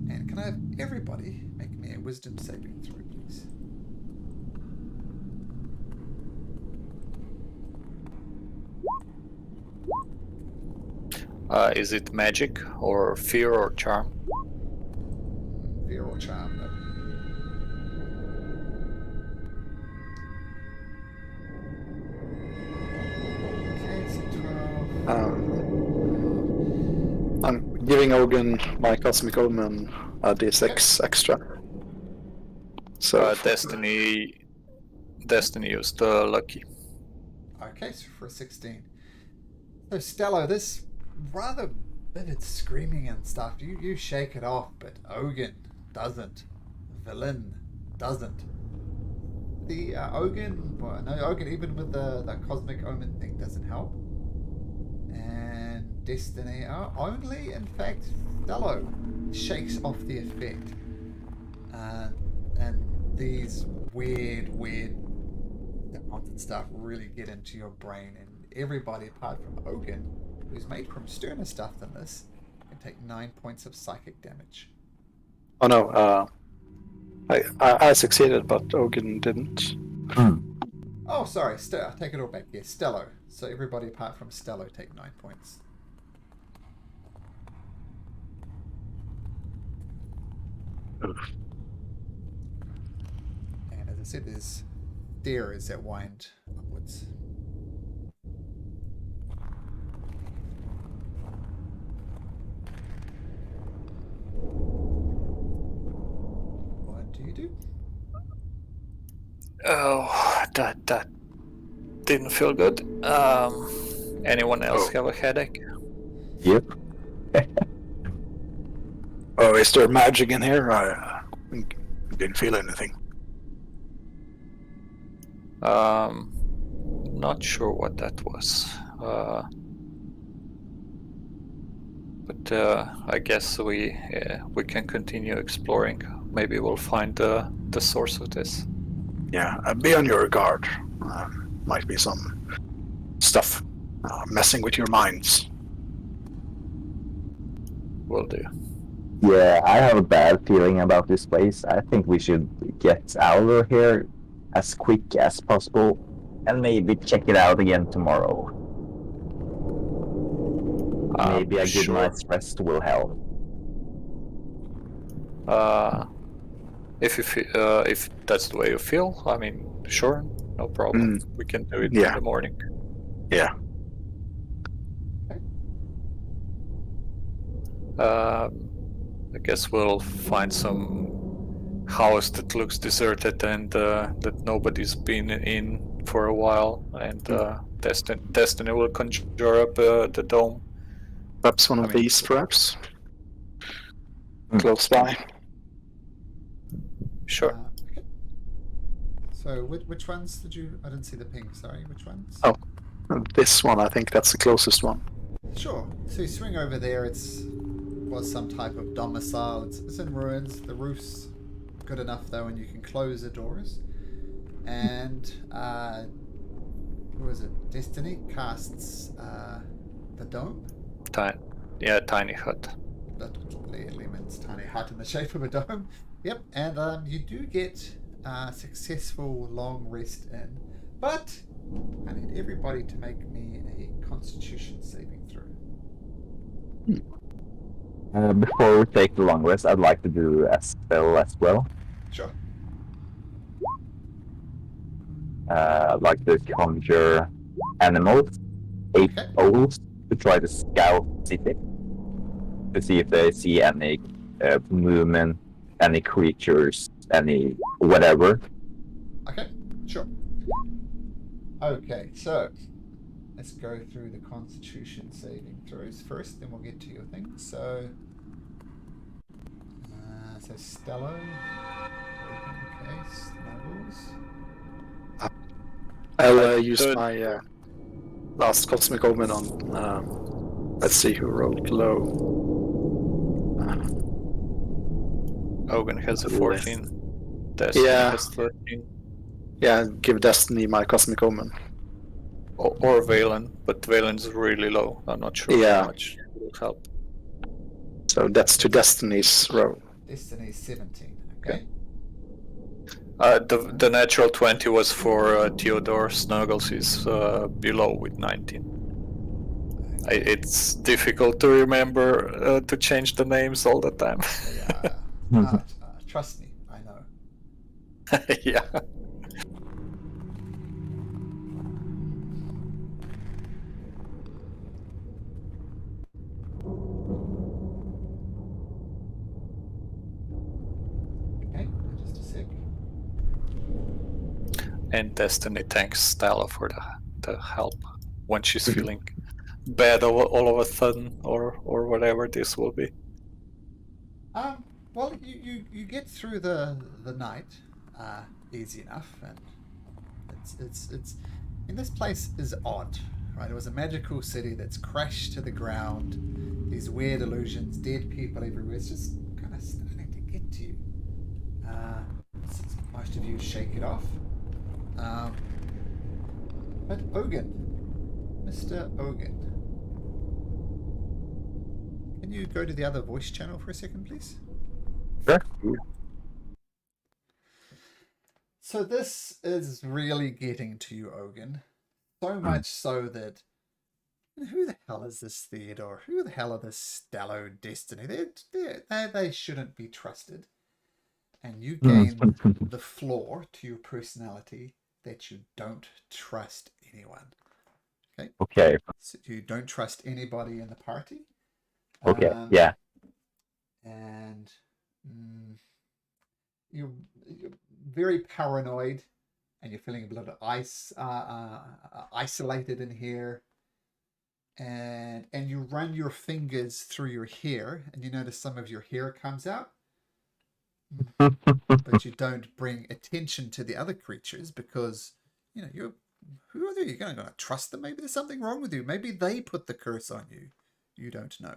And can I have everybody make me a wisdom saving throw, please? Is it magic or fear or charm? Fear or charm, no. Okay, so 12. I'm giving Ogun my Cosmic Omen D6 extra. So Destiny used the lucky. Okay, so for a 16. So Stello, this rather vivid screaming and stuff, you shake it off, but Ogun doesn't. Velen doesn't. The Ogun, well, no, Ogun even with the Cosmic Omen thing doesn't help. And Destiny, only in fact Stello shakes off the effect. And these weird sounds and stuff really get into your brain, and everybody apart from Ogun, who's made from sterner stuff than this, can take 9 points of psychic damage. oh no, I succeeded, but Ogun didn't. Oh, sorry, I take it all back. Yes, Stello. So everybody apart from Stello take 9 points. And as I said, there's stairs that wind upwards. What do you do? Oh, that didn't feel good. Anyone else have a headache? Yep. is there magic in here? I didn't feel anything. Not sure what that was. But I guess we can continue exploring. Maybe we'll find the source of this. Yeah, be on your guard. Might be some stuff messing with your minds. Will do. Yeah, I have a bad feeling about this place. I think we should get out of here as quick as possible and maybe check it out again tomorrow. Maybe a good Sure. night's rest will help. If that's the way you feel, I mean, sure, no problem. We can do it in Yeah. the morning. Yeah. I guess we'll find some house that looks deserted and that nobody's been in for a while, and Destiny will conjure up the dome. Perhaps one of I mean- these, perhaps? Close by. Sure. Okay. So which ones did you? I didn't see the ping. Sorry, which ones? Oh. This one, I think that's the closest one. Sure. So you swing over there. Was some type of domicile. It's in ruins. The roof's good enough though, and you can close the doors. And who is it? Destiny casts the dome. Tiny hut. That Lehman's tiny hut in the shape of a dome. Yep. And you do get successful long rest in, but I need everybody to make me a Constitution saving throw. Before we take the long rest, I'd like to do a spell as well. Sure. I'd like to conjure animals, ape Okay. owls, to try to scout city, to see if they see any movement, any creatures, any whatever. Okay, sure. Okay, so let's go through the Constitution saving throws first, then we'll get to your thing. So Stello. Okay, Snuggles. I'll use my last Cosmic Omen on. Let's see who rolled low. Ogun has a 14. Destiny has 13. Yeah, give Destiny my Cosmic Omen. Or Valen, but Valen's really low. I'm not sure how much it will help. So that's to Destiny's row. Destiny's 17. Okay. The natural 20 was for Theodore. Snuggles is below with 19. It's difficult to remember to change the names all the time. Yeah. Trust me, I know. Yeah. Okay, just a sec. And Destiny thanks Stella for the help when she's feeling bad all of a sudden, or whatever this will be. Well, you get through the night easy enough, and it's and this place is odd, right? It was a magical city that's crashed to the ground. These weird illusions, dead people everywhere. It's just kind of starting to get to you. Since most of you shake it off. But Ogun, Mr. Ogun, can you go to the other voice channel for a second, please? Sure. So this is really getting to you, Ogun. So much so that who the hell is this Theodore? Who the hell are this Stello Destiny? They shouldn't be trusted. And you gain the flaw to your personality that you don't trust anyone. Okay. Okay. So you don't trust anybody in the party. Okay. Yeah. And you're very paranoid, and you're feeling a little isolated in here. and you run your fingers through your hair, and you notice some of your hair comes out. But you don't bring attention to the other creatures because, who are they? You're going to trust them? Maybe there's something wrong with you. Maybe they put the curse on you. You don't know.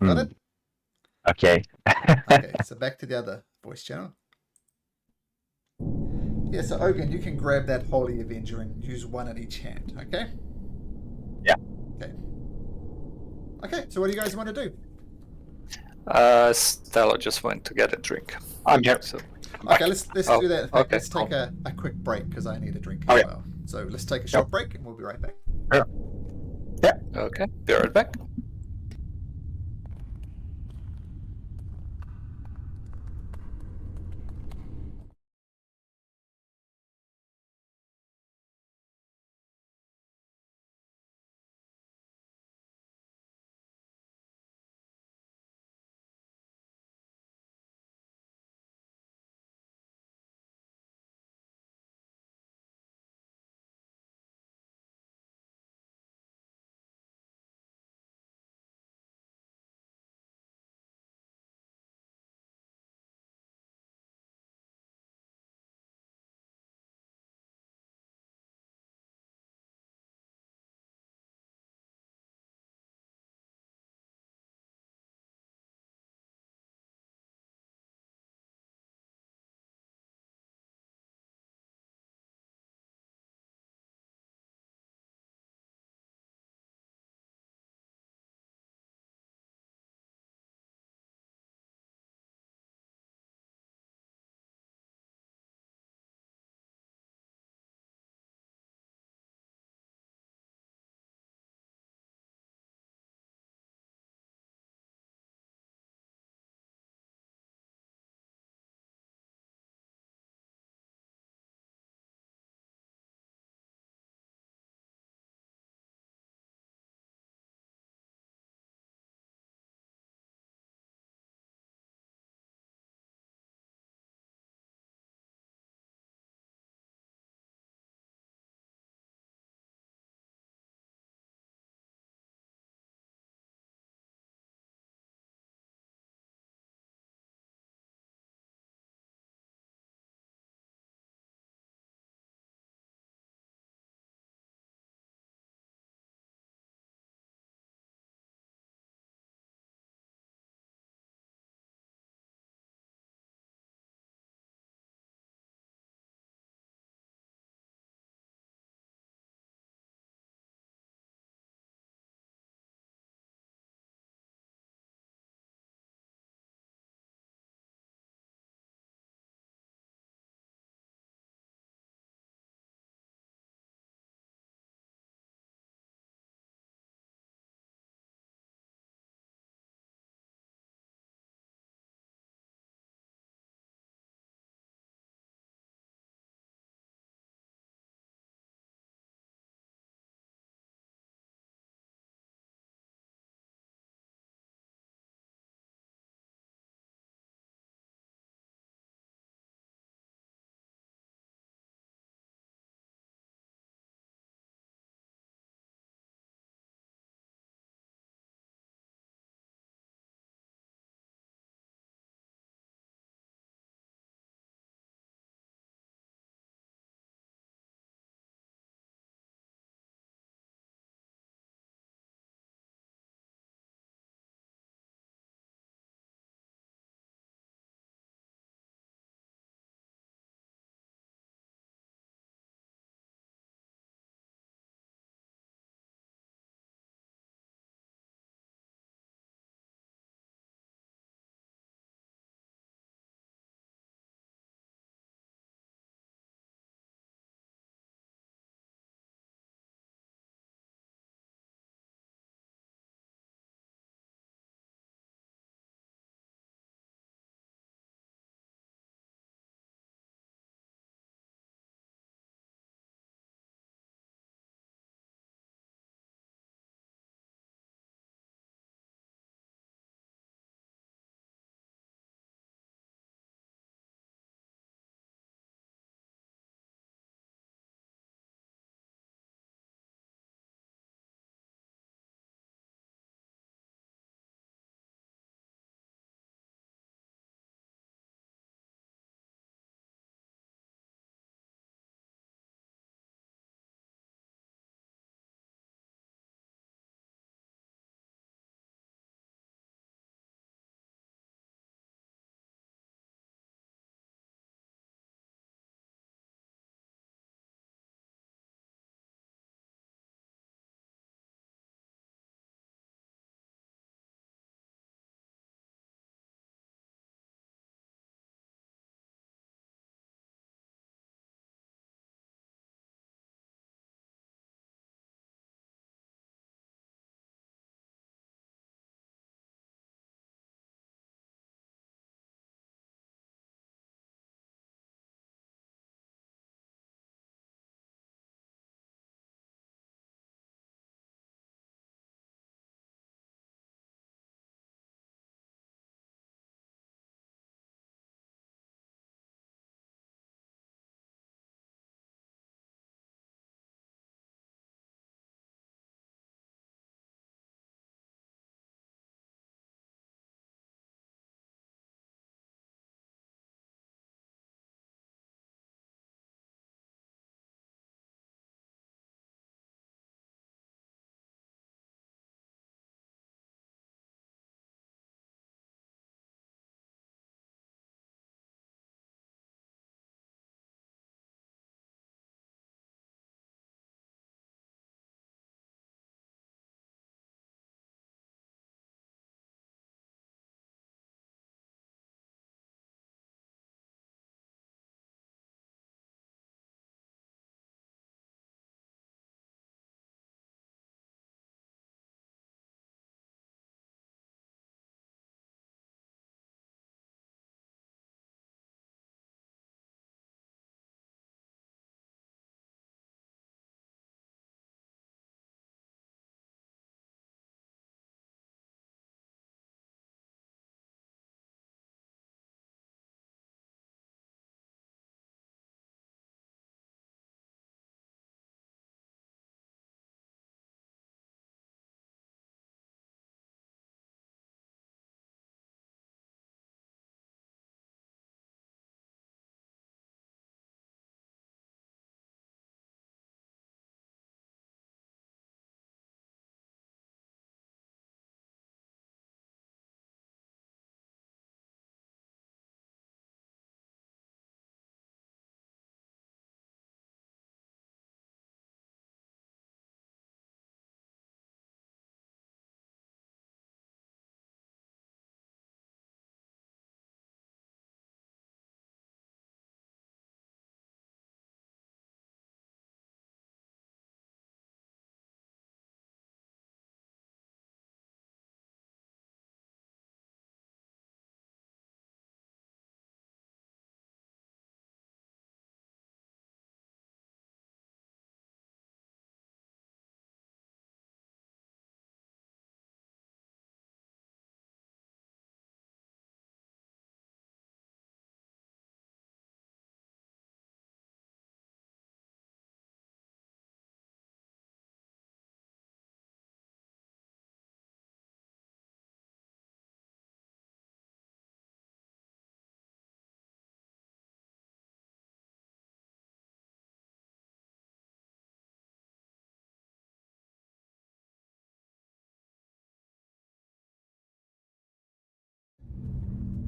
Got it? Okay. Okay, so back to the other voice channel. Yeah, so Ogun, you can grab that Holy Avenger and use one in each hand, okay? Yeah. Okay. Okay, so what do you guys want to do? Stella just went to get a drink. I'm here. So Okay, let's Oh, do that. In fact, okay. let's take a quick break because I need a drink as Oh, yeah. well. So let's take a short break and we'll be right back. okay, be right back.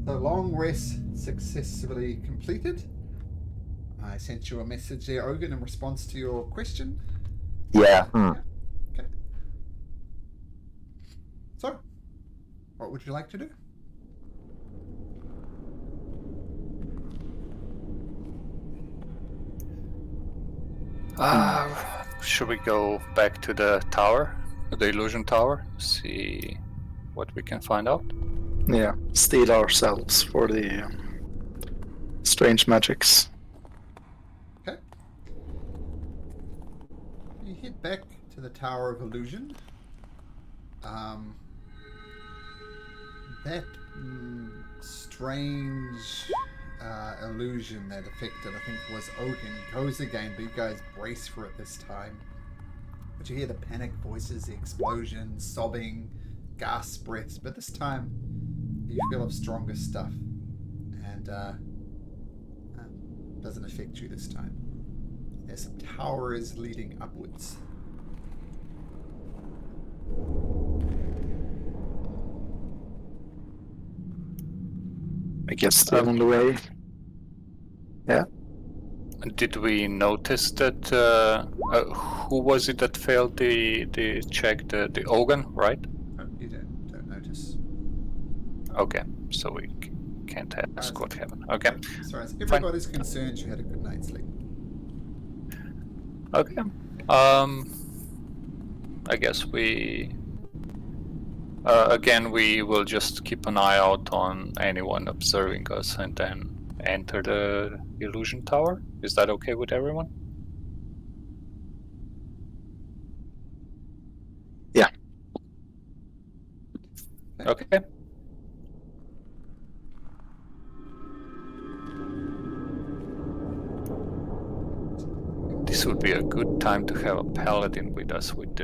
the long rest successfully completed. I sent you a message there, Ogun, in response to your question. Yeah. Okay. So, what would you like to do? Should we go back to the tower, the illusion tower, see what we can find out? Yeah, steel ourselves for the strange magics. Okay. You head back to the Tower of Illusion. That strange illusion that affected, I think, was Ogun, goes again, but you guys brace for it this time. But you hear the panic voices, the explosions, sobbing, gasp breaths, but this time you feel of stronger stuff, and doesn't affect you this time. There's some towers leading upwards. I guess the only way. Yeah. Did we notice that? Who was it that failed the check? The Ogun, right? Oh, you don't notice. Okay, so we can't ask what happened. Okay. As far as everybody's concerned, you had a good night's sleep. Okay. I guess we. Again, we will just keep an eye out on anyone observing us, and then enter the illusion tower. Is that okay with everyone? Yeah. Okay. This would be a good time to have a paladin with us with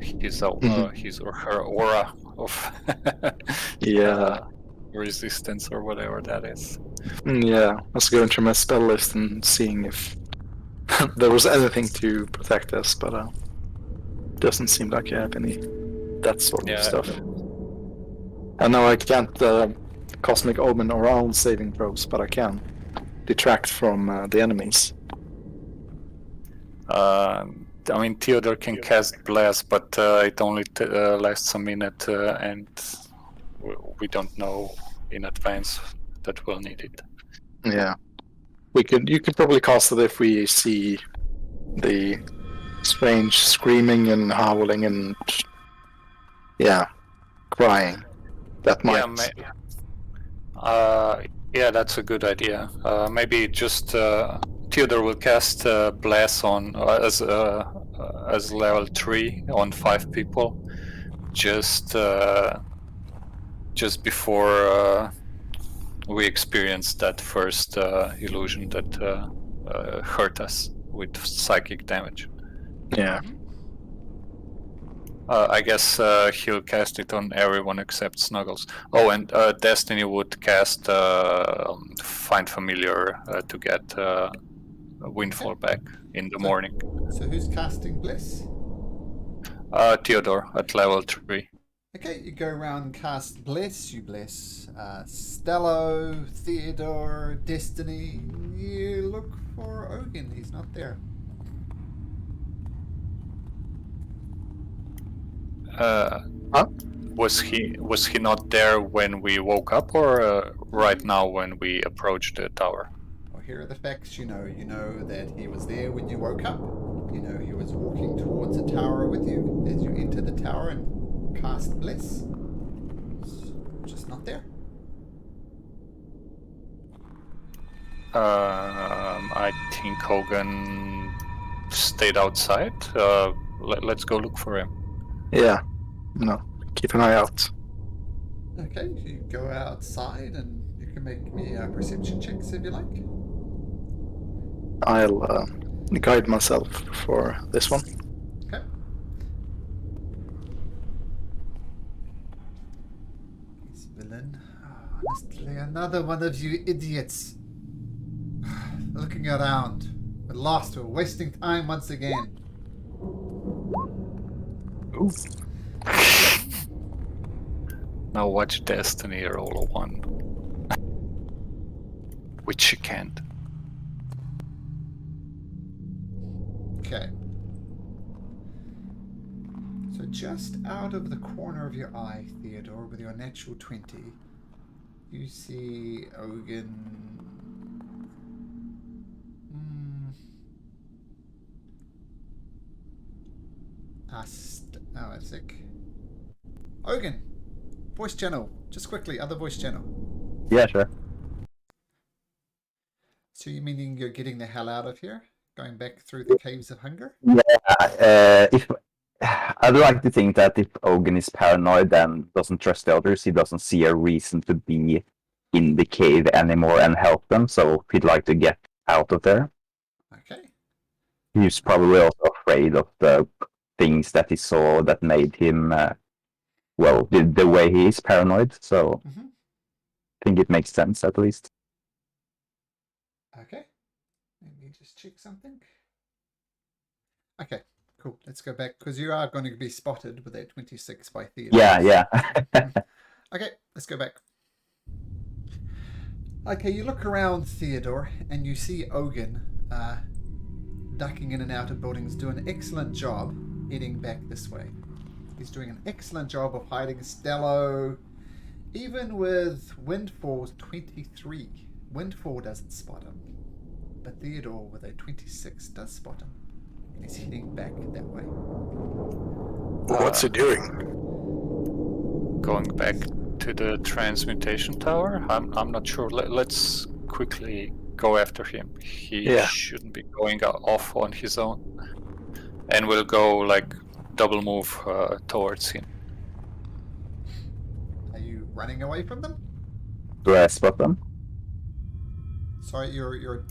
his or her aura of Yeah. resistance or whatever that is. Yeah, I was going through my spell list and seeing if there was anything to protect us, but doesn't seem like I have any that sort of stuff. And now I can't Cosmic Omen or own saving throws, but I can detract from the enemies. I mean, Theodore can cast Blast, but it only lasts a minute, and we don't know in advance that we'll need it. Yeah, you could probably cast it if we see the strange screaming and howling and crying. That might. Yeah, that's a good idea. Maybe just Theodore will cast Blast on as level 3 on 5 people, just before we experience that first illusion that hurt us with psychic damage. Yeah. I guess he'll cast it on everyone except Snuggles. Oh, and Destiny would cast Find Familiar to get Windfall back in the morning. So who's casting Bliss? Theodore at level 3. Okay, you go around and cast Bless. You bless Stello, Theodore, Destiny. You look for Ogun. He's not there. Was he not there when we woke up, or right now when we approached the tower? Well, here are the facts you know. You know that he was there when you woke up. You know he was walking towards the tower with you as you enter the tower and cast Bless. Just not there. I think Hogan stayed outside. Let's go look for him. Yeah. No. Keep an eye out. Okay, you go outside and you can make me perception checks if you like. I'll guide myself for this one. Okay. This villain. Oh, honestly, another one of you idiots. Looking around. We're lost. We're wasting time once again. Now watch Destiny roll a 1. which she can't. Okay. So just out of the corner of your eye, Theodore, with your natural 20, you see Ogun. Oh, a sec. Ogun! Voice channel. Just quickly, other voice channel. Yeah, sure. So you meaning you're getting the hell out of here? Going back through the caves of hunger? Yeah, if I'd like to think that if Ogun is paranoid and doesn't trust the others, he doesn't see a reason to be in the cave anymore and help them, so he'd like to get out of there. Okay. He's probably also afraid of the things that he saw that made him, the way he is paranoid, so Mm-hmm. I think it makes sense at least. Okay. Let me just check something. Okay, cool. Let's go back, because you are going to be spotted with that 26 by Theodore. Yeah. Okay, let's go back. Okay, you look around, Theodore, and you see Ogun ducking in and out of buildings, doing an excellent job heading back this way. He's doing an excellent job of hiding Stello, even with Windfall's 23. Windfall doesn't spot him, but Theodore with a 26 does spot him, and he's heading back that way. What's he doing? Going back to the transmutation tower? I'm not sure. Let's quickly go after him. He shouldn't be going off on his own. And we'll go like double move towards him. Are you running away from them? Do I spot them? Sorry, you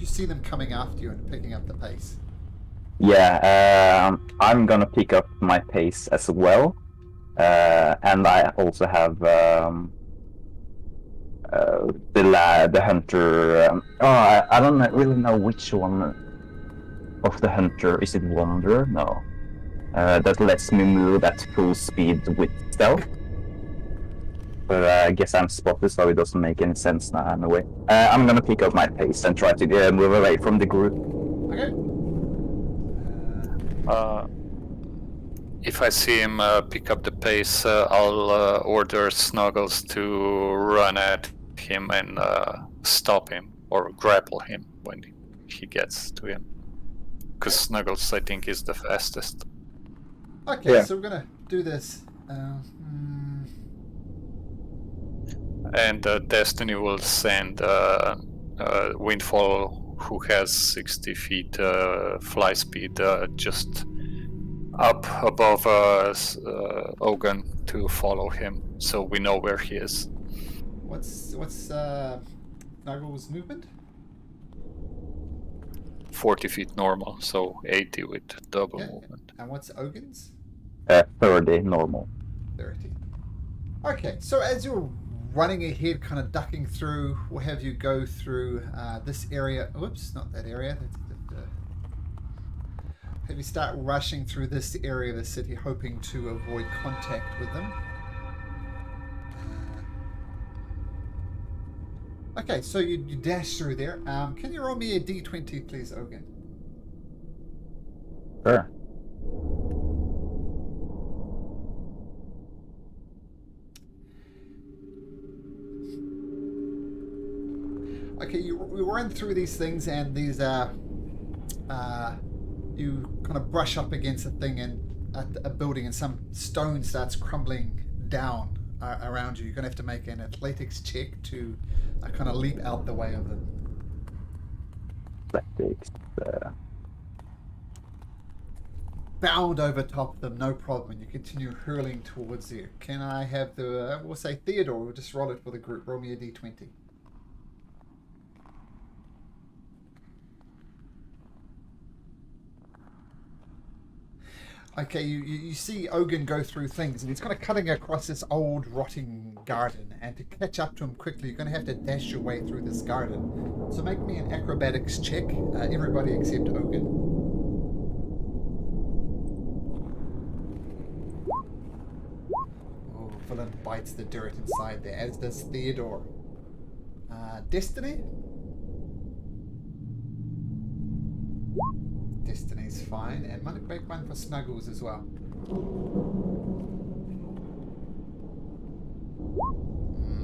see them coming after you and picking up the pace. Yeah, I'm gonna pick up my pace as well. And I also have the hunter. I don't really know which one of the hunter. Is it Wanderer? No. That lets me move at full speed with stealth. But I guess I'm spotted, so it doesn't make any sense now anyway. I'm gonna pick up my pace and try to move away from the group. Okay. If I see him pick up the pace, I'll order Snuggles to run at him and stop him or grapple him when he gets to him. Because Snuggles, I think, is the fastest. Okay, Yeah. so we're gonna do this. And Destiny will send Windfall, who has 60 feet fly speed, just up above Ogun to follow him, so we know where he is. What's Snuggles' movement? 40 feet normal, so 80 with double Yeah. movement. And what's Ogun's? 30 normal. 30. Okay, so as you're running ahead, kind of ducking through, we'll have you go through this area. Whoops, not that area. Have you start rushing through this area of the city, hoping to avoid contact with them. Okay, so you dash through there. Can you roll me a d20, please, Ogun? Sure. Okay, you run through these things, and these you kind of brush up against a thing and a building, and some stone starts crumbling down around you. You're gonna have to make an athletics check to kind of leap out the way of them. Athletics. Bound over top of them, no problem. And you continue hurling towards you. Can I have the? We'll say Theodore. We'll just roll it for the group. Roll me a d20. Okay, you see Ogun go through things, and he's kind of cutting across this old rotting garden, and to catch up to him quickly, you're going to have to dash your way through this garden. So make me an acrobatics check, everybody except Ogun. Oh, villain bites the dirt inside there, as does Theodore. Destiny? Destiny's fine, and might make one for Snuggles as well.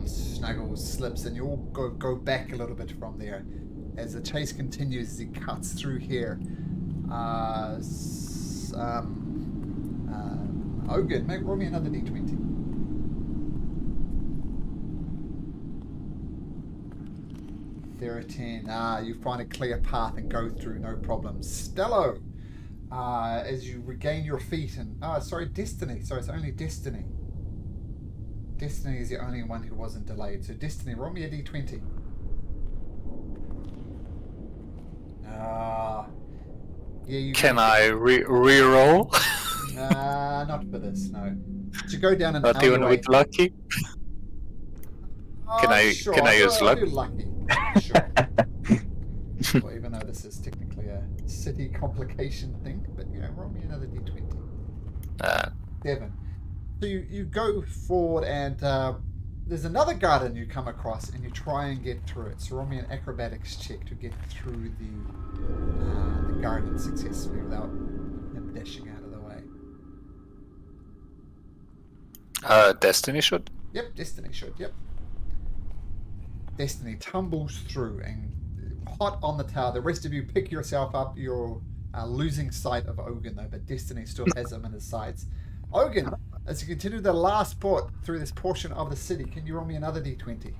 Snuggles slips, and you all go back a little bit from there as the chase continues. As he cuts through here. Oh, good. Roll me another d20. You find a clear path and go through, no problem. Stello, as you regain your feet and... sorry, Destiny. Sorry, it's only Destiny. Destiny is the only one who wasn't delayed. So, Destiny, roll me a d20. Can I re-roll? Not for this, no. To go down an Not even alleyway. with lucky? Can I use luck? Do lucky. Sure. Well, even though this is technically a city complication thing, but roll me another d20. 7. So you go forward, and there's another garden you come across, and you try and get through it. So roll me an acrobatics check to get through the garden successfully without him dashing out of the way. Destiny should? Yep, Destiny should, yep. Destiny tumbles through and hot on the tower. The rest of you pick yourself up. You're losing sight of Ogun though, but Destiny still has him in his sights. Ogun, as you continue the last port through this portion of the city, can you roll me another d20?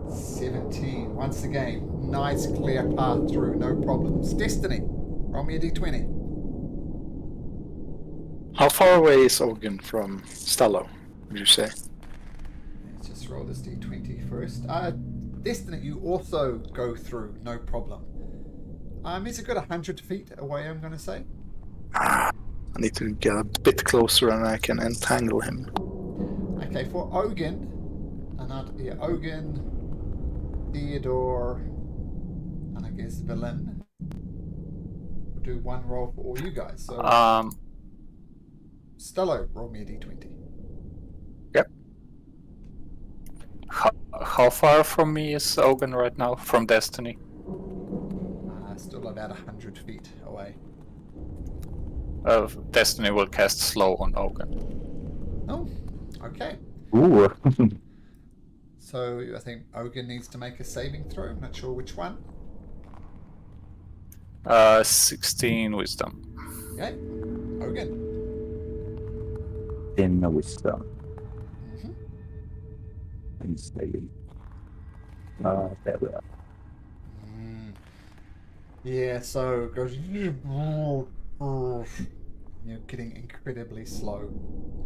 17. Once again, nice clear path through, no problems. Destiny, roll me a d20. How far away is Ogun from Stello, would you say? Let's just roll this d20 first. Destiny, you also go through, no problem. He's a good 100 feet away, I'm going to say. I need to get a bit closer and I can entangle him. Okay, for Ogun, Ogun, Theodore, and I guess Villain. We'll do one roll for all you guys. So, Stello, roll me a d20. Yep. How far from me is Ogun right now? From Destiny? Still about 100 feet away. Destiny will cast slow on Ogun. Oh, okay. Ooh. So I think Ogun needs to make a saving throw. I'm not sure which one. 16 wisdom. Okay, Ogun. In the wisdom. Mm-hmm. And stay. There we are. Yeah, so it goes. You're getting incredibly slow,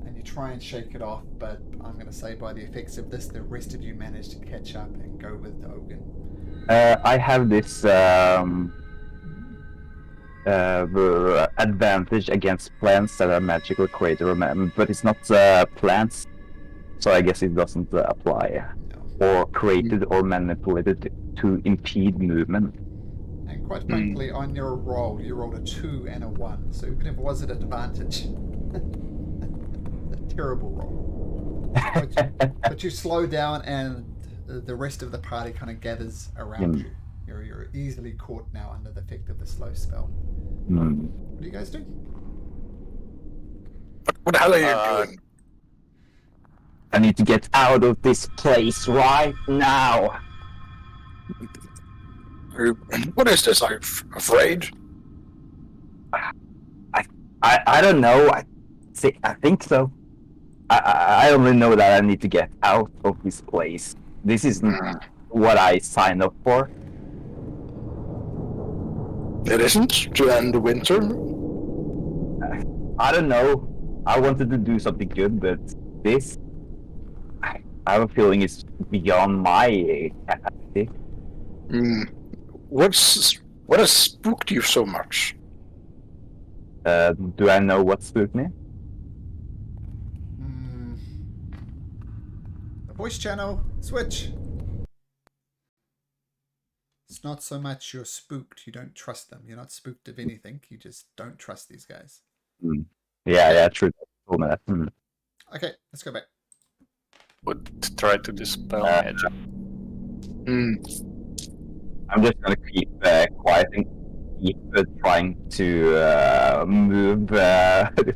and you try and shake it off, but I'm going to say by the effects of this, the rest of you manage to catch up and go with Ogun. I have this advantage against plants that are magically created, but it's not plants, so I guess it doesn't apply. No. Or created or manipulated to impede movement. And quite frankly, on your roll, you rolled a 2 and a 1, so even if it was an advantage, a terrible roll. But you slow down, and the rest of the party kind of gathers around you. You're easily caught now under the effect of the slow spell. What do you guys do? What the hell are you doing? I need to get out of this place right now. What is this? I'm afraid. I don't know. I think so. I only know that I need to get out of this place. This isn't what I signed up for. It isn't to end the winter. I don't know. I wanted to do something good, but this, I have a feeling it's beyond my capacity. What has spooked you so much? Do I know what spooked me? Voice channel, switch. It's not so much you're spooked, you don't trust them. You're not spooked of anything, you just don't trust these guys. Yeah, true. Okay, let's go back. Would try to dispel magic. I'm just gonna keep quiet and keep trying to move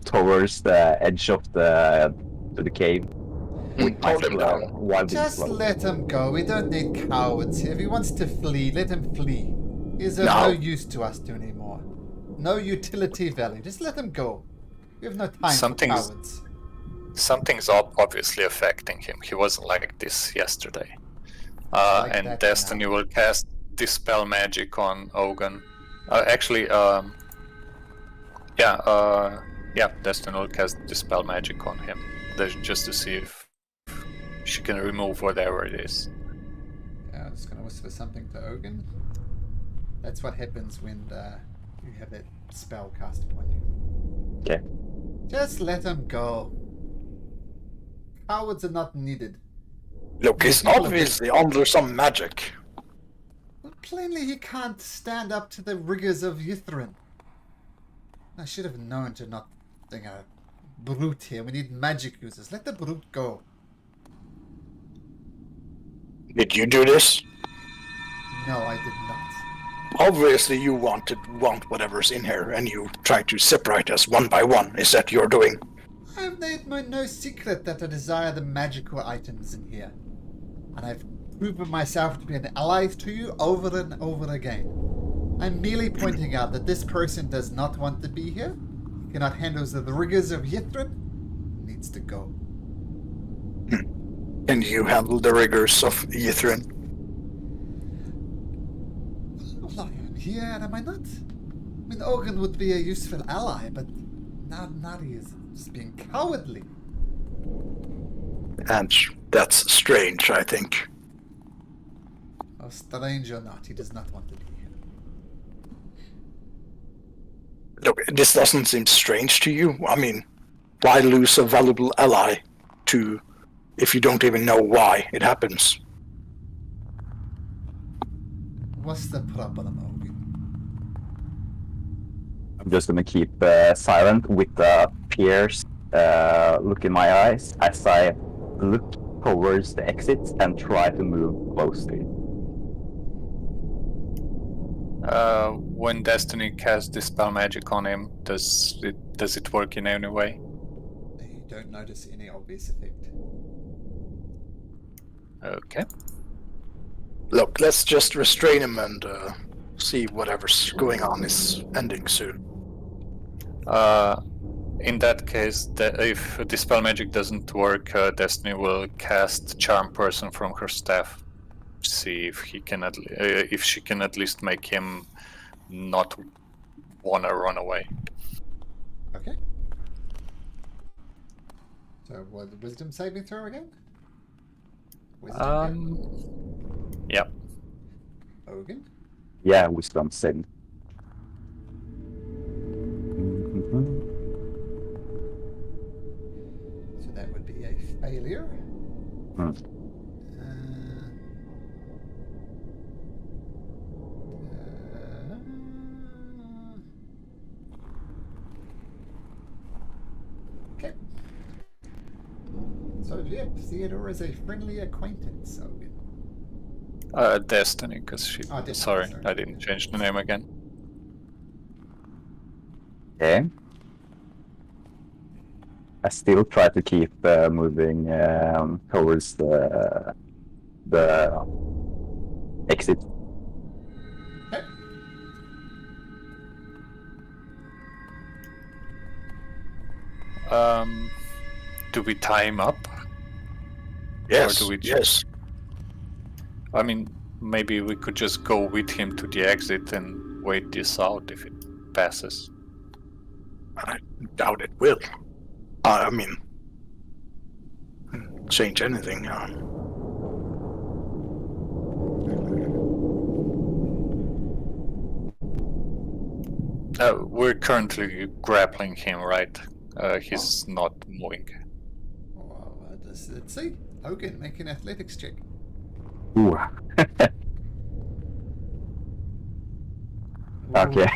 towards the edge of the cave. With my Hold him down. while being Just slow. let him go. We don't need cowards here. If he wants to flee, let him flee. He's of No. no use to us anymore. No utility value. Just let him go. We have no time Something's- for cowards. Something's obviously affecting him. He wasn't like this yesterday. Like And that Destiny now. will cast Dispel Magic on Ogun. Destiny will cast Dispel Magic on him. Just to see if she can remove whatever it is. Yeah, I'm just gonna whisper something to Ogun. That's what happens when you have that spell cast upon you. Okay. Just let him go. Cowards are not needed. Look, he's People are- obviously under some magic. Well, plainly he can't stand up to the rigors of Yithrin. I should have known to not bring a brute here. We need magic users. Let the brute go. Did you do this? No, I did not. Obviously, you want whatever's in here, and you try to separate us one by one. Is that your doing? I've made no secret that I desire the magical items in here. And I've proven myself to be an ally to you over and over again. I'm merely pointing out that this person does not want to be here, cannot handle the rigors of Yithrin, needs to go. And you handle the rigors of Yithrin. Well, I am here, am I not? I mean, Ogun would be a useful ally, but now he is just being cowardly. And that's strange, I think. Oh, strange or not, he does not want to be here. Look, this doesn't seem strange to you. I mean, why lose a valuable ally to if you don't even know why it happens? What's the problem, Ogun? I'm just gonna keep silent with a pierced look in my eyes as I look towards the exits and try to move closely. When Destiny casts Dispel Magic on him, does it work in any way? You don't notice any obvious effect. Okay. Look, let's just restrain him and see whatever's going on is ending soon. In that case, if Dispel Magic doesn't work, Destiny will cast Charm Person from her staff. See if he can if she can at least make him not wanna run away. Okay. So, what, wisdom saving throw again? Wisdom Yeah. Ogun? Yeah, wisdom saving. So that would be a failure. Hmm. Okay. So yeah, Theodore is a friendly acquaintance, Ogun. Destiny, because she. Oh, Destiny, sorry, sorry. I didn't change the name again. Okay. I still try to keep moving towards the exit. Okay. Do we tie him up? Yes, do we yes. I mean, maybe we could just go with him to the exit and wait this out if it passes. I doubt it will. I mean, change anything. We're currently grappling him, right? He's not moving. Well, let's see. Ogun, make an athletics check. Ooh. Okay.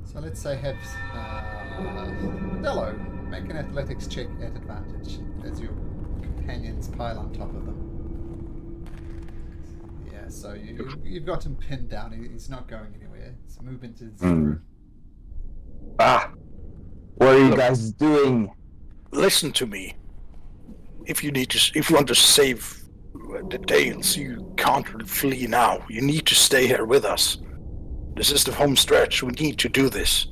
So let's say have Dello make an athletics check at advantage as your companions pile on top of them. Yeah, so you've got him pinned down. He's not going anywhere. His movement is 0. Ah! What are you Look. guys doing? Listen to me. If you want to save the Dales, you can't flee now. You need to stay here with us. This is the home stretch. We need to do this.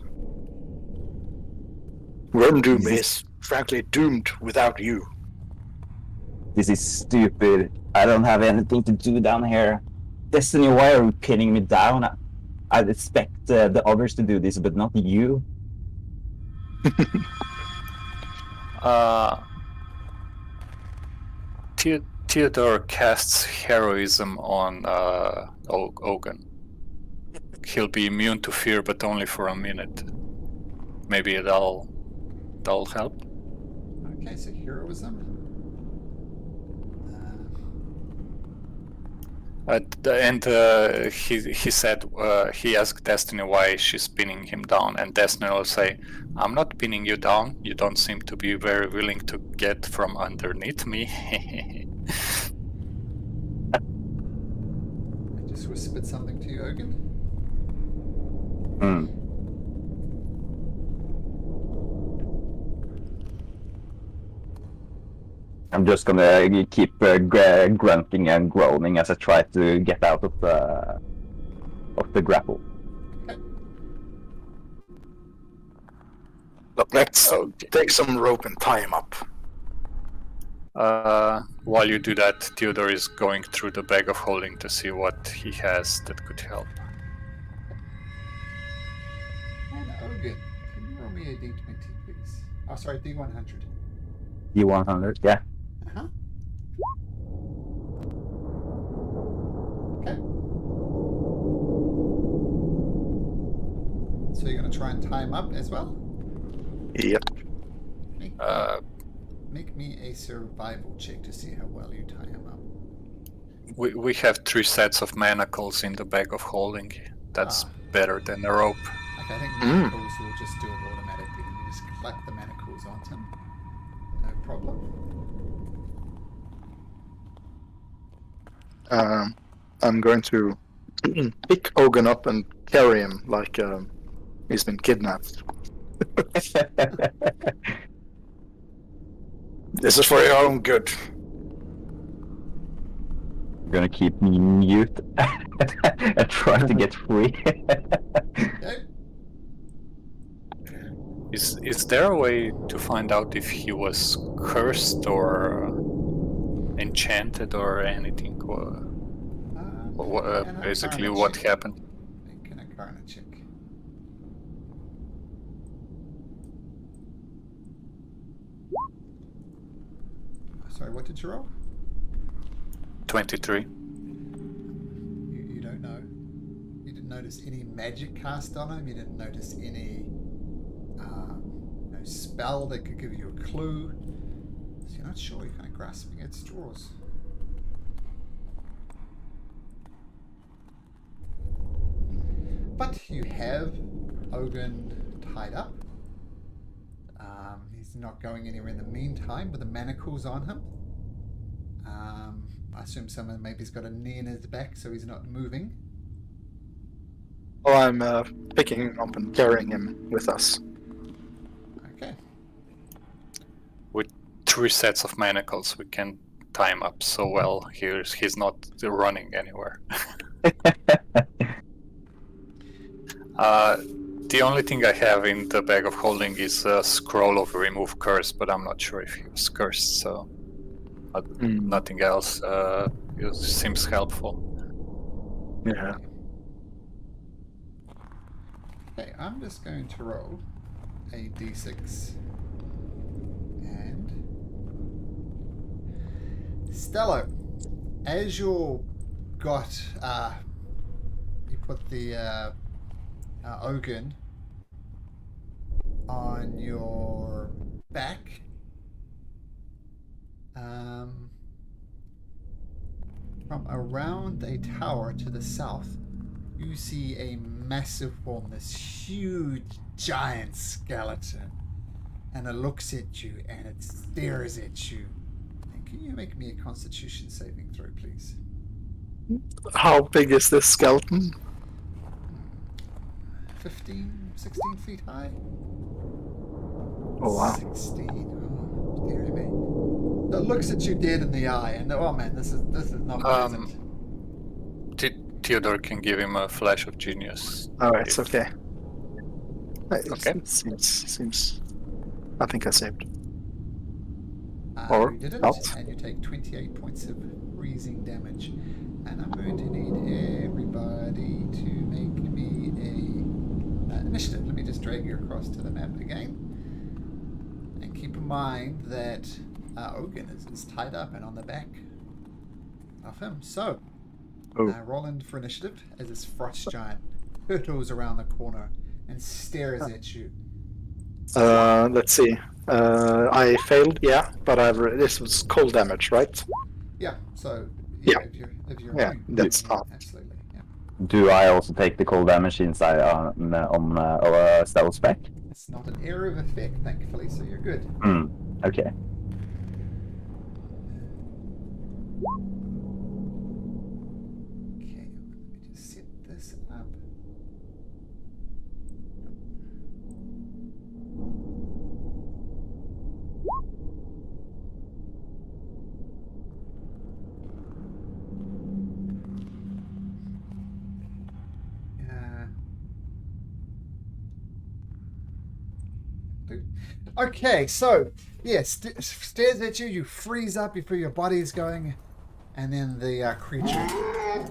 Wormdoom is frankly doomed without you. This is stupid. I don't have anything to do down here. Destiny, why are you pinning me down? I'd expect the others to do this, but not you. Theodore casts heroism on Ogun. He'll be immune to fear, but only for a minute. Maybe that'll help. Okay, so heroism. He said he asked Destiny why she's pinning him down, and Destiny will say, "I'm not pinning you down. You don't seem to be very willing to get from underneath me." I just whispered something to you, Ogun. I'm just gonna keep grunting and groaning as I try to get out of the grapple. Okay. Look, let's take some rope and tie him up. While you do that, Theodore is going through the bag of holding to see what he has that could help. And Ogun, can you roll me a D20, please? Oh, sorry, D100. D100, yeah. Uh-huh. Okay. So you're going to try and tie him up as well? Yep. Make me a survival check to see how well you tie him up. We have 3 sets of manacles in the bag of holding. That's better than a rope. Okay, I think manacles will just do it automatically. You just clap the manacles onto him. No problem. I'm going to pick Ogun up and carry him like he's been kidnapped. This is for your own good. I'm gonna keep me mute and try to get free. Okay. Is there a way to find out if he was cursed or enchanted or anything? Basically, what happened? Can I Karna check? Sorry, what did you roll? 23. You don't know. You didn't notice any magic cast on him. You didn't notice any spell that could give you a clue. So you're not sure. You're kind of grasping at straws. But you have Ogun tied up. He's not going anywhere in the meantime with the manacles on him. I assume someone maybe's got a knee in his back, so he's not moving. Well, I'm picking him up and carrying him with us. Okay. With 3 sets of manacles, we can tie him up so well. He's not running anywhere. The only thing I have in the bag of holding is a scroll of remove curse, but I'm not sure if he was cursed, so nothing else it seems helpful. Yeah. Okay, I'm just going to roll a d6. And Stello, as you put the Ogun on your back. From around a tower to the south, you see a massive form, this huge giant skeleton, and it looks at you and it stares at you. And can you make me a Constitution saving throw, please? How big is this skeleton? 15, 16 feet high? Oh wow. 16. Oh, dearie me. So it looks at you dead in the eye, and oh man, this is not pleasant. Theodore can give him a flash of genius. Alright, it's if- okay. Okay. Seems. I think I saved. Or You didn't, not. and you take 28 points of freezing damage. And I'm going to need everybody to make me a initiative. Let me just drag you across to the map again. And keep in mind that Ogun is tied up and on the back of him. So, Roland for initiative as this frost giant hurtles around the corner and stares at you. Let's see. I failed, yeah, but this was cold damage, right? Yeah, so Yeah. if you're Yeah, immune, that's then fine. absolutely. Yeah. Do I also take the cold damage since I on our stealth spec? It's not an area of effect, thankfully, so you're good. Okay. Okay, let me just set this up. Okay, so yeah, stares at you. You freeze up. You feel your body is going, and then the creature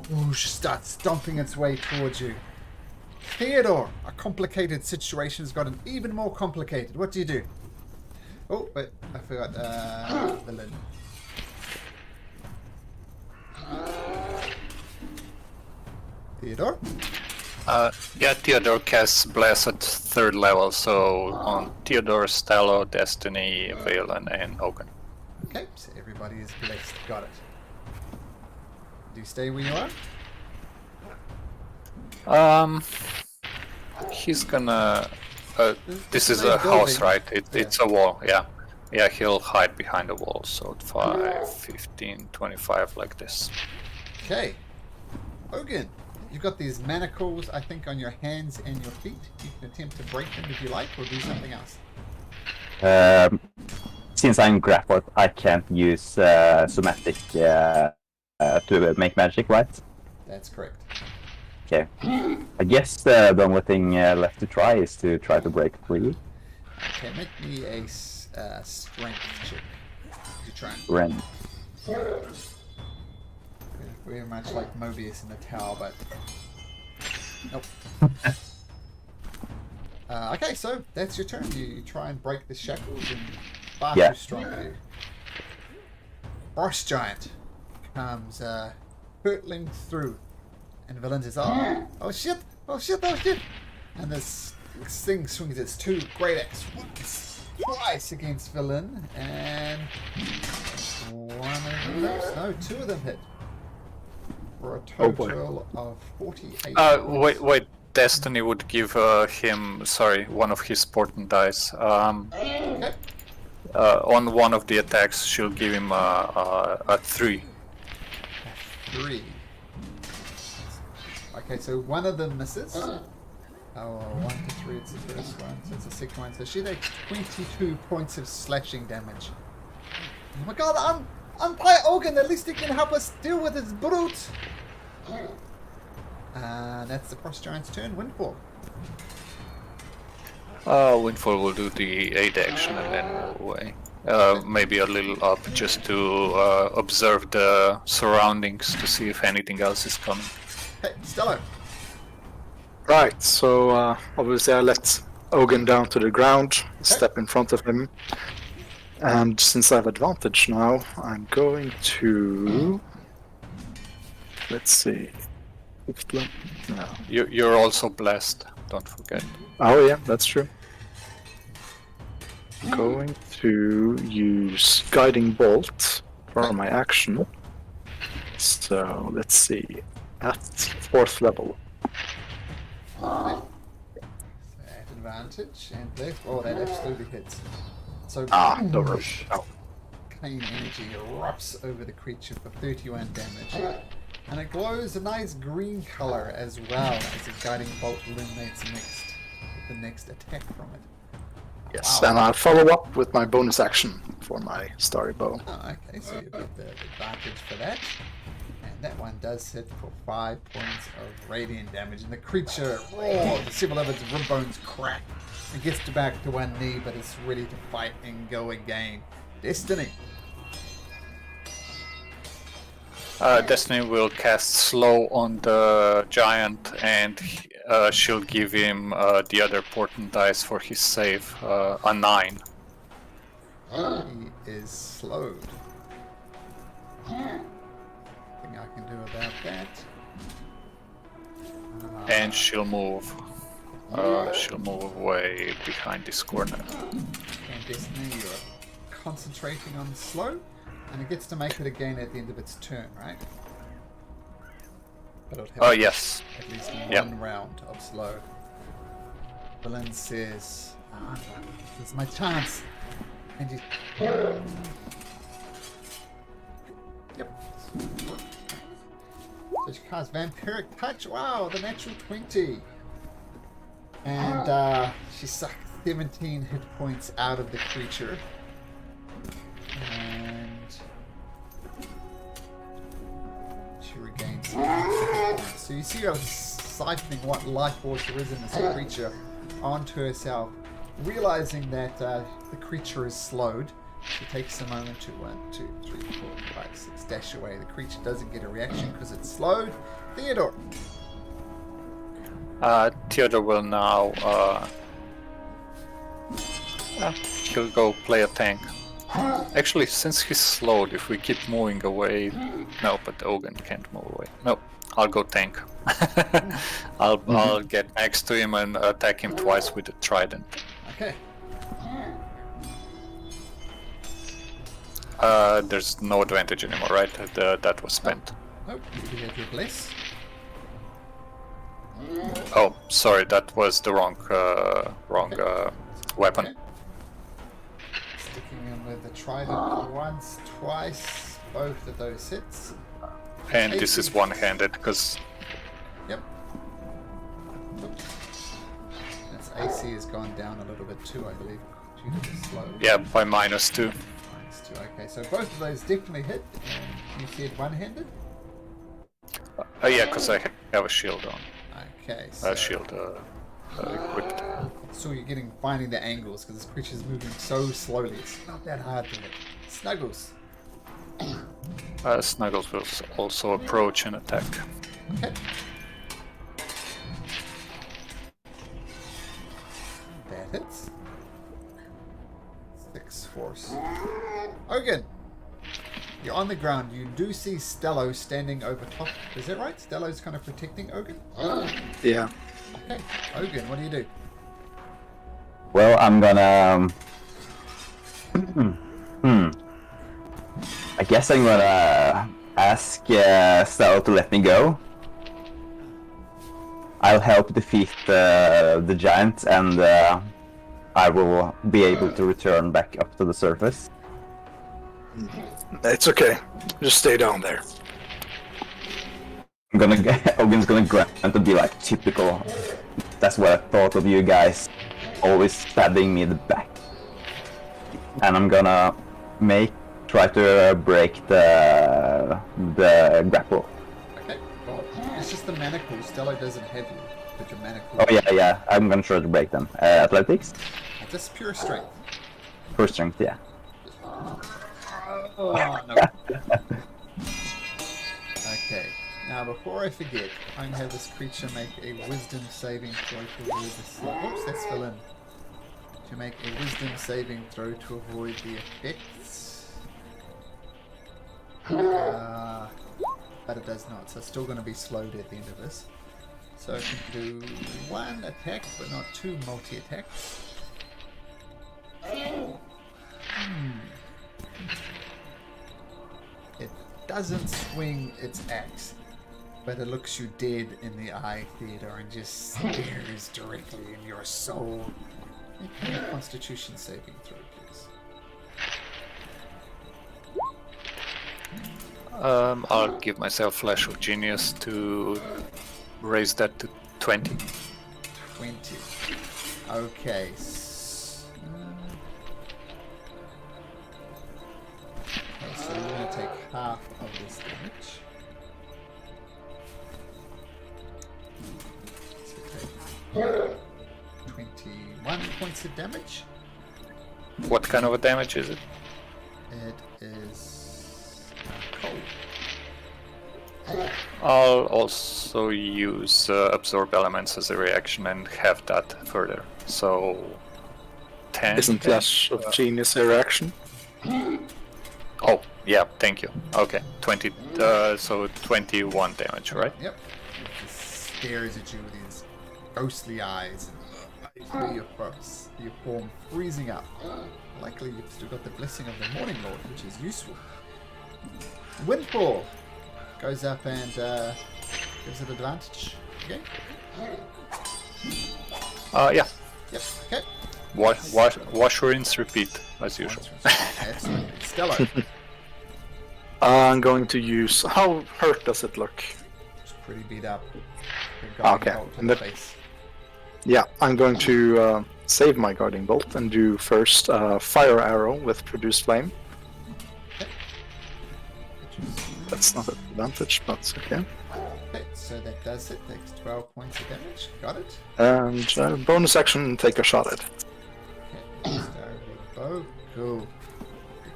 whoosh, starts stomping its way towards you. Theodore, a complicated situation has gotten even more complicated. What do you do? Oh, wait, I forgot the lid. Theodore? Yeah, Theodore casts Bless at 3rd level, so on Theodore, Stalo, Destiny, Valen, and Ogun. Okay, so everybody is blessed. Got it. Do you stay where you are? He's gonna... this is a a house, building. right? It's a wall, yeah. Yeah, he'll hide behind the wall, so 5, 15, 25, like this. Okay. Ogun, you've got these manacles, I think, on your hands and your feet. You can attempt to break them if you like, or do something else. Since I'm grappled, I can't use somatic to make magic, right? That's correct. Okay. I guess the only thing left to try is to try to break free. Okay, make me a strength check. You try. Ren. Very much like Mobius in the tower, but nope. Okay, so that's your turn. You try and break the shackles, and far too strong for you. Frost giant comes hurtling through, and Villain says, "Oh shit! Oh shit! Oh shit!" And this thing swings its two great axe once, twice against Villain, and one of them hits. No, two of them hit. For a total of 48 points. Wait, Destiny would give him, one of his Spartan dice. Okay. On one of the attacks, she'll give him a 3. 3. Okay, so one of them misses. Oh, 1 to 3, it's the first one, so it's the second one. So she takes 22 points of slashing damage. Oh my god, I'm Player Ogun, at least he can help us deal with this brute! That's the Frost Giant's turn. Windfall. Windfall will do the 8 action and then move away. Maybe a little up just to observe the surroundings to see if anything else is coming. Hey, Stello. Right, so obviously I let Ogun down to the ground, step in front of him, and since I have advantage now, I'm going to... Let's see... No. You're also blessed, don't forget. Oh yeah, that's true. Going to use Guiding Bolt for my action. So let's see, at 4th level. At advantage, and left. Oh, that absolutely hits. So, No rush. Oh. Clean energy erupts over the creature for 31 damage. And it glows a nice green color as well as the guiding bolt illuminates the next attack from it. Yes, Wow. and I'll follow up with my bonus action for my starry bow. Oh, okay, so you get the advantage for that. And that one does hit for 5 points of radiant damage. And the creature roars, several of its rib bones crack. It gets back to one knee, but it's ready to fight and go again. Destiny. Destiny will cast slow on the giant, and she'll give him the other portent dice for his save, a 9. He is slowed. Nothing I can do about that. And she'll move. She'll move away behind this corner. And Destiny, you're concentrating on slow, and it gets to make it again at the end of its turn, right? But it'll have Oh, yes. at least Yep. one round of slow. Villain says, "This is my chance." And you... Yep. So she casts Vampiric Touch. Wow, the natural 20. And she sucked 17 hit points out of the creature. And she regains some hit points. So you see her siphoning what life force there is in this creature onto herself, realizing that the creature is slowed. She takes a moment to 1, 2, 3, 4, 5, 6 dash away. The creature doesn't get a reaction because it's slowed. Theodore. Theodore will now he'll go play a tank. Actually, since he's slowed, if we keep moving away, no, but Ogun can't move away. No, I'll go tank. I'll get next to him and attack him twice with the trident. Okay. There's no advantage anymore, right? That was spent. Nope. You get your bless. Oh, sorry, that was the wrong weapon. Okay. Sticking him with the trident once, twice, both of those hits. And this is one-handed because Yep. Oops. Its AC has gone down a little bit too, I believe, due to the slow. yeah, by -2. -2. Okay, so both of those definitely hit. And you said one-handed? Yeah, because I have a shield on. Okay, so... Shield equipped. So you're finding the angles because this creature's moving so slowly. It's not that hard to hit. Snuggles. Snuggles will also approach and attack. Okay. That hits. 6 force. Ogun! You're on the ground. You do see Stello standing over top. Is that right? Stello's kind of protecting Ogun? Yeah. Okay. Ogun, what do you do? Well, I'm gonna. I guess I'm gonna ask Stella to let me go. I'll help defeat the giant, and I will be able to return back up to the surface. It's okay. Just stay down there. Ogun's gonna grunt and be like, typical. That's what I thought of you guys, always stabbing me in the back. And I'm gonna try to break the grapple. Okay. Well, it's just the manacles. Stello doesn't have you. But your manacles. Oh yeah. I'm gonna try to break them. Athletics? Just pure strength. For strength, yeah. Oh, no. Okay. Now, before I forget, I'm gonna have this creature make a wisdom saving throw to avoid the slap. Oops, that's villain. To make a wisdom saving throw to avoid the effects. But it does not, so it's still going to be slowed at the end of this. So I can do 1 attack, but not 2 multi-attacks. It doesn't swing its axe, but it looks you dead in the eye, Theodore, and just stares directly in your soul. Make me a Constitution saving throw, please. I'll give myself Flash of Genius to raise that to 20. 20. Okay. So you're going to take half of this damage. So take 21 points of damage. What kind of a damage is it? It is cold. I'll also use Absorb Elements as a reaction and have that further. So 10. Isn't Flash of Genius a reaction? Oh, yeah, thank you. Okay, 20. So 21 damage, right? Yep. It just stares at you with his ghostly eyes and feel your form freezing up. Likely you've still got the blessing of the Morning Lord, which is useful. Windfall goes up and gives it advantage. Okay. Yeah. Yep. Okay. Wash, rinse, repeat, as usual. Excellent. Stellar. I'm going to use... How hurt does it look? It's pretty beat up. Okay. In the face. Yeah, I'm going to save my Guarding Bolt and do first Fire Arrow with Produce Flame. That's not an advantage, but it's okay. Okay, so that does it. Takes 12 points of damage. Got it. And bonus action, take a shot at it. Okay, start with bow. Cool. The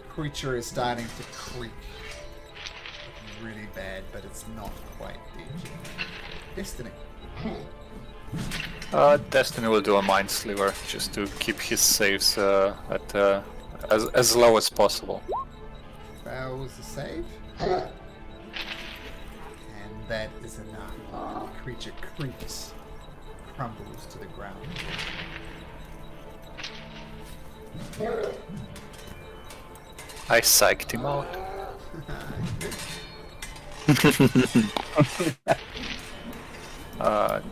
creature is starting to creak. Really bad, but it's not quite dead. Destiny. Destiny will do a Mind Sliver just to keep his saves at as low as possible. Fails the save. And that is enough. The creature creaks, crumbles to the ground. I psyched him out.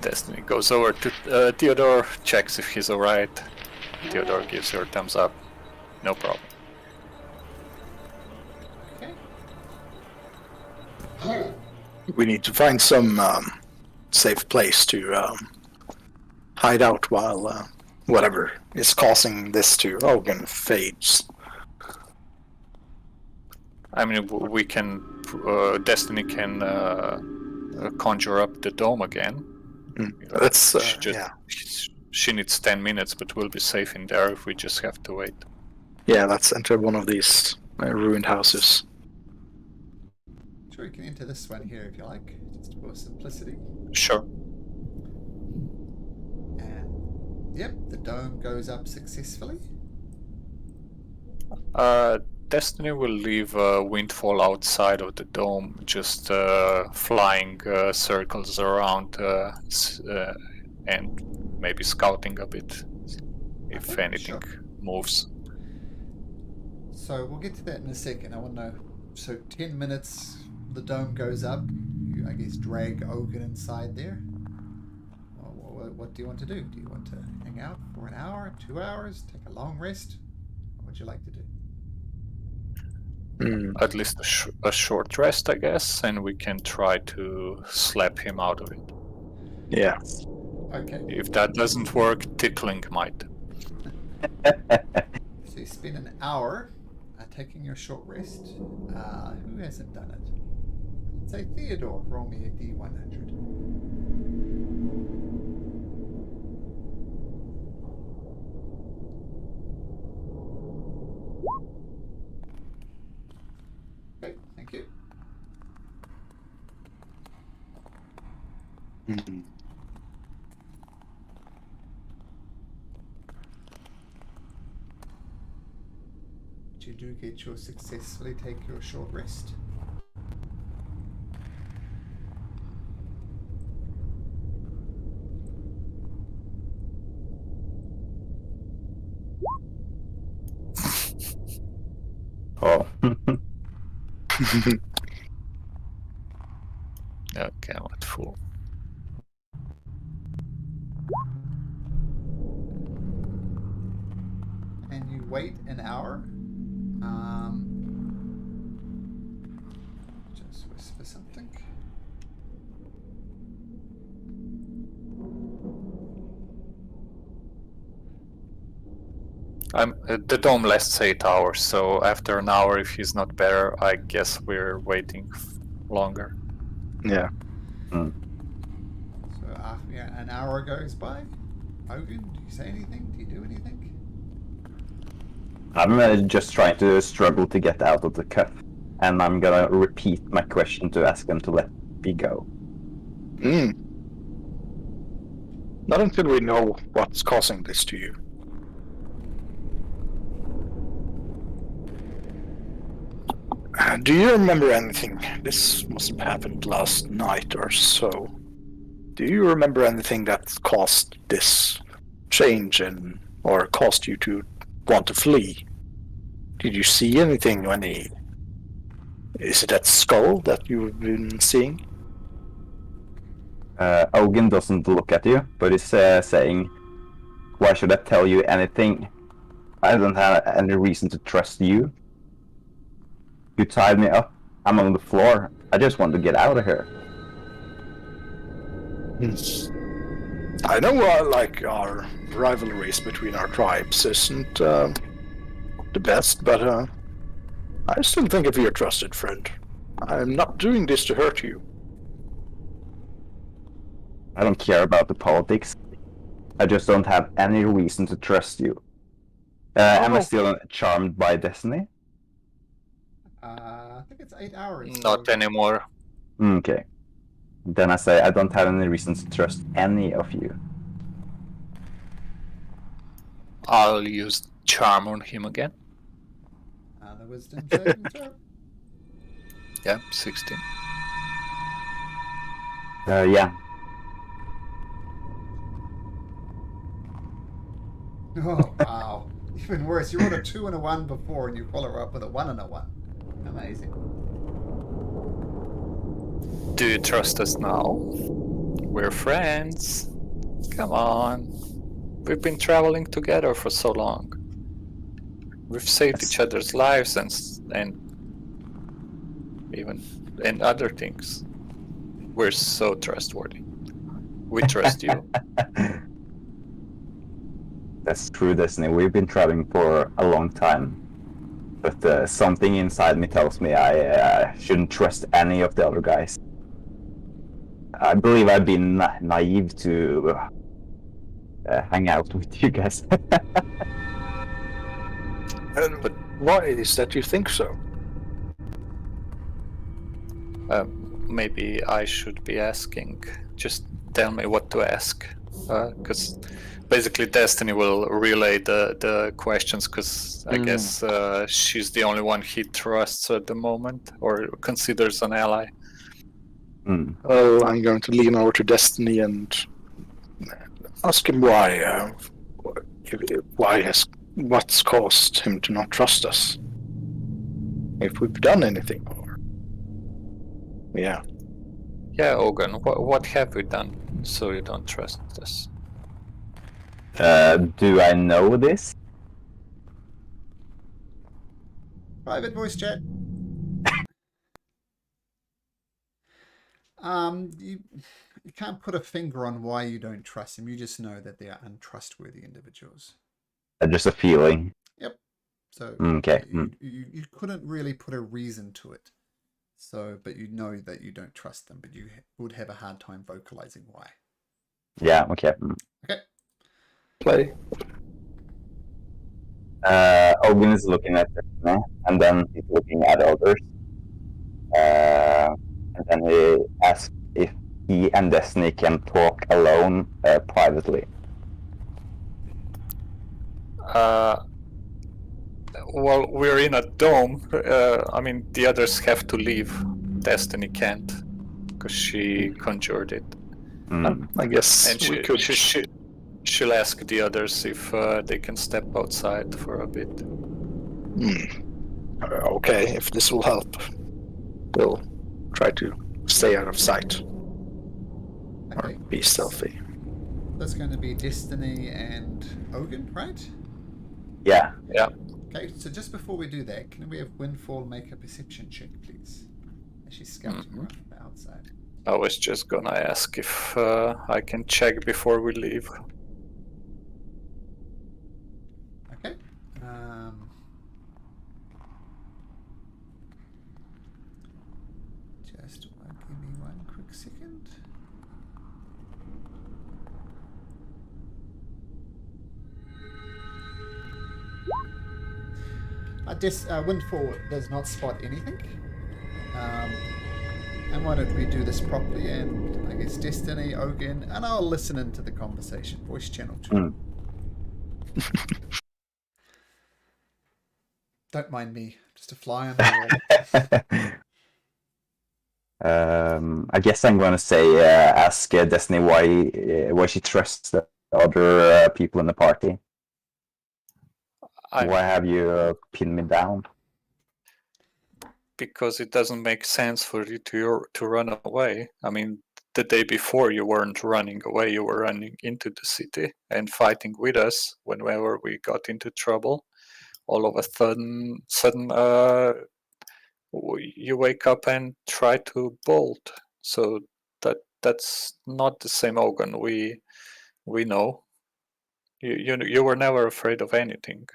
Destiny goes over to Theodore, checks if he's alright. Theodore gives her a thumbs up. No problem. Okay. We need to find some safe place to hide out while whatever is causing this to fades. I mean, we can... Destiny can conjure up the dome again. That's She needs 10 minutes, but we'll be safe in there if we just have to wait. Yeah, let's enter one of these ruined houses. Sure, you can enter this one here if you like, just for simplicity. Sure. And yep, the dome goes up successfully. Destiny will leave Windfall outside of the dome, just flying circles around and maybe scouting a bit if Okay, anything sure. moves. So we'll get to that in a second. I want to know. So 10 minutes, the dome goes up. You, I guess, drag Ogun inside there. What do you want to do? Do you want to hang out for an hour, 2 hours, take a long rest? What would you like to do? At least a short rest, I guess, and we can try to slap him out of it. Yeah. Okay. If that doesn't work, tickling might. So you spend an hour taking your short rest. Who hasn't done it? Let's say Theodore. Roll me a D100. Okay, thank you. You do get your successfully take your short rest. Oh. Okay, I'm at full. And you wait an hour. something? The dome lasts 8 hours, so after an hour, if he's not better, I guess we're waiting longer. Yeah. So after an hour goes by, Hogan, do you say anything? Do you do anything? I'm just trying to struggle to get out of the cuff, and I'm gonna repeat my question to ask them to let me go. Not until we know what's causing this to you. Do you remember anything? This must have happened last night or so. Do you remember anything that caused this change in, or caused you to want to flee? Did you see anything? Is it that skull that you've been seeing? Ogun doesn't look at you, but is saying, "Why should I tell you anything? I don't have any reason to trust you. You tied me up. I'm on the floor. I just want to get out of here." I know, our rivalries between our tribes isn't the best, but I still think of you a trusted friend. I'm not doing this to hurt you. I don't care about the politics. I just don't have any reason to trust you. Am I still charmed by destiny? I think it's 8 hours. Not anymore. Okay. Then I say I don't have any reason to trust any of you. I'll use charm on him again. The wisdom saving throw. Yeah, 16. Yeah. Oh, wow. Even worse. You rolled a 2 and a 1 before, and you follow her up with a 1 and a 1. Amazing. Do you trust us now? We're friends. Come on. We've been traveling together for so long. We've saved each other's lives and even and other things. We're so trustworthy. We trust you. That's true, Destiny. We've been traveling for a long time. But something inside me tells me I shouldn't trust any of the other guys. I believe I've been naive to hang out with you guys. But why is that you think so? Maybe I should be asking. Just tell me what to ask. Because basically Destiny will relay the questions, because I guess she's the only one he trusts at the moment, or considers an ally. Well, I'm going to lean over to Destiny and ask him why. What's caused him to not trust us? If we've done anything, or yeah. Yeah, Ogun, what have we done so you don't trust us? Do I know this? Private voice chat. You can't put a finger on why you don't trust them. You just know that they are untrustworthy individuals. Just a feeling. Yep. So Okay. You couldn't really put a reason to it. So, but you know that you don't trust them, but you would have a hard time vocalizing why. Yeah, okay. Okay. Play. Ogun is looking at Destiny, and then he's looking at others. And then he asks if he and Destiny can talk alone privately. Well, we're in a dome. I mean, the others have to leave. Destiny can't, because she conjured it. I guess And we could. she'll ask the others if they can step outside for a bit. Okay, if this will help, we'll try to stay out of sight. Or Okay. be stealthy. That's going to be Destiny and Ogun, right? Yeah. Yeah. Okay, so just before we do that, can we have Windfall make a perception check, please? as she's scouting around from the outside. I was just gonna ask if I can check before we leave. Okay. Just give me one quick second. Windfall does not spot anything. And why don't we do this properly? And I guess Destiny, Ogan, and I'll listen into the conversation. Voice channel 2. Don't mind me. Just a fly on the wall. I guess I'm gonna say ask Destiny why she trusts the other people in the party. Why have you pinned me down? Because it doesn't make sense for you to run away. I mean, the day before you weren't running away, you were running into the city and fighting with us whenever we got into trouble. All of a sudden you wake up and try to bolt. So that's not the same Ogun we know. You were never afraid of anything.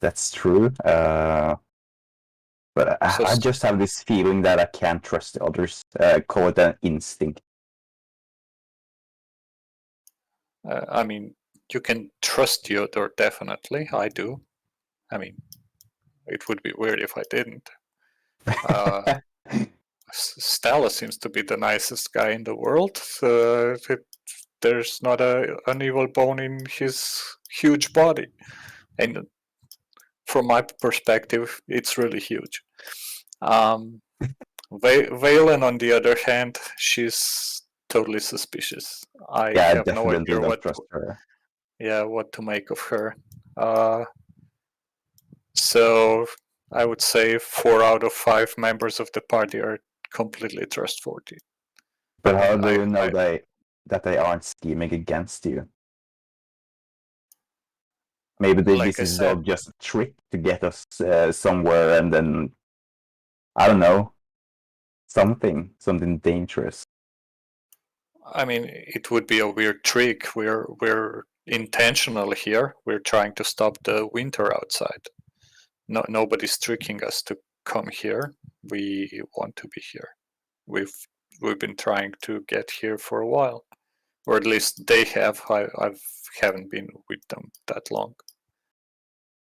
That's true. But I just have this feeling that I can't trust the others. Call it an instinct. I mean, you can trust the other, definitely. I do. I mean, it would be weird if I didn't. Stella seems to be the nicest guy in the world. There's not an evil bone in his huge body. And from my perspective, it's really huge. Valen, on the other hand, she's totally suspicious. I have no idea what to make of her. So I would say 4 out of 5 members of the party are completely trustworthy. But how do you know that they aren't scheming against you? Maybe this is all just a trick to get us somewhere, and then I don't know, something dangerous. I mean, it would be a weird trick. We're intentional here. We're trying to stop the winter outside. Nobody's tricking us to come here. We want to be here. We've been trying to get here for a while, or at least they have. I haven't been with them that long.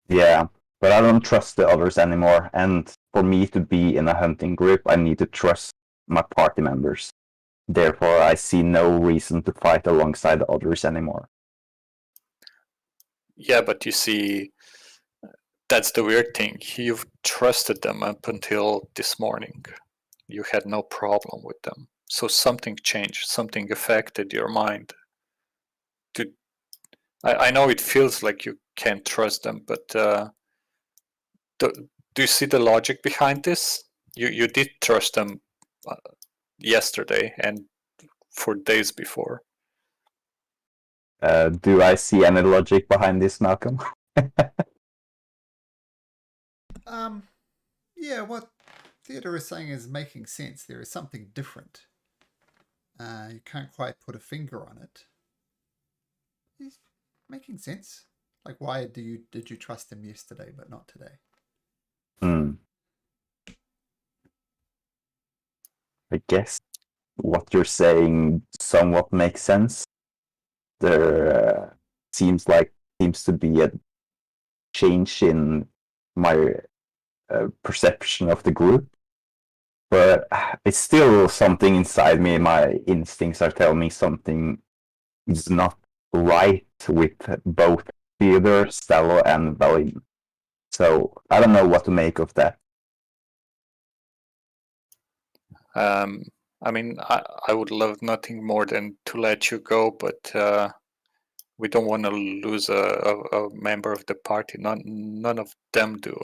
Yeah, but I don't trust the others anymore. And for me to be in a hunting group, I need to trust my party members. Therefore, I see no reason to fight alongside the others anymore. Yeah, but you see, that's the weird thing. You've trusted them up until this morning. You had no problem with them. So something changed. Something affected your mind. I know it feels like you can't trust them, but do you see the logic behind this? You did trust them yesterday and for days before. Do I see any logic behind this, Malcolm? Yeah, what Theodore is saying is making sense. There is something different. You can't quite put a finger on it. It's making sense. Like, why did you trust him yesterday but not today? I guess what you're saying somewhat makes sense. There seems to be a change in my perception of the group, but it's still something inside me. My instincts are telling me something is not right with both Theodore, Stella, and Valine. So I don't know what to make of that. I mean, I would love nothing more than to let you go, but we don't want to lose a member of the party. None of them do.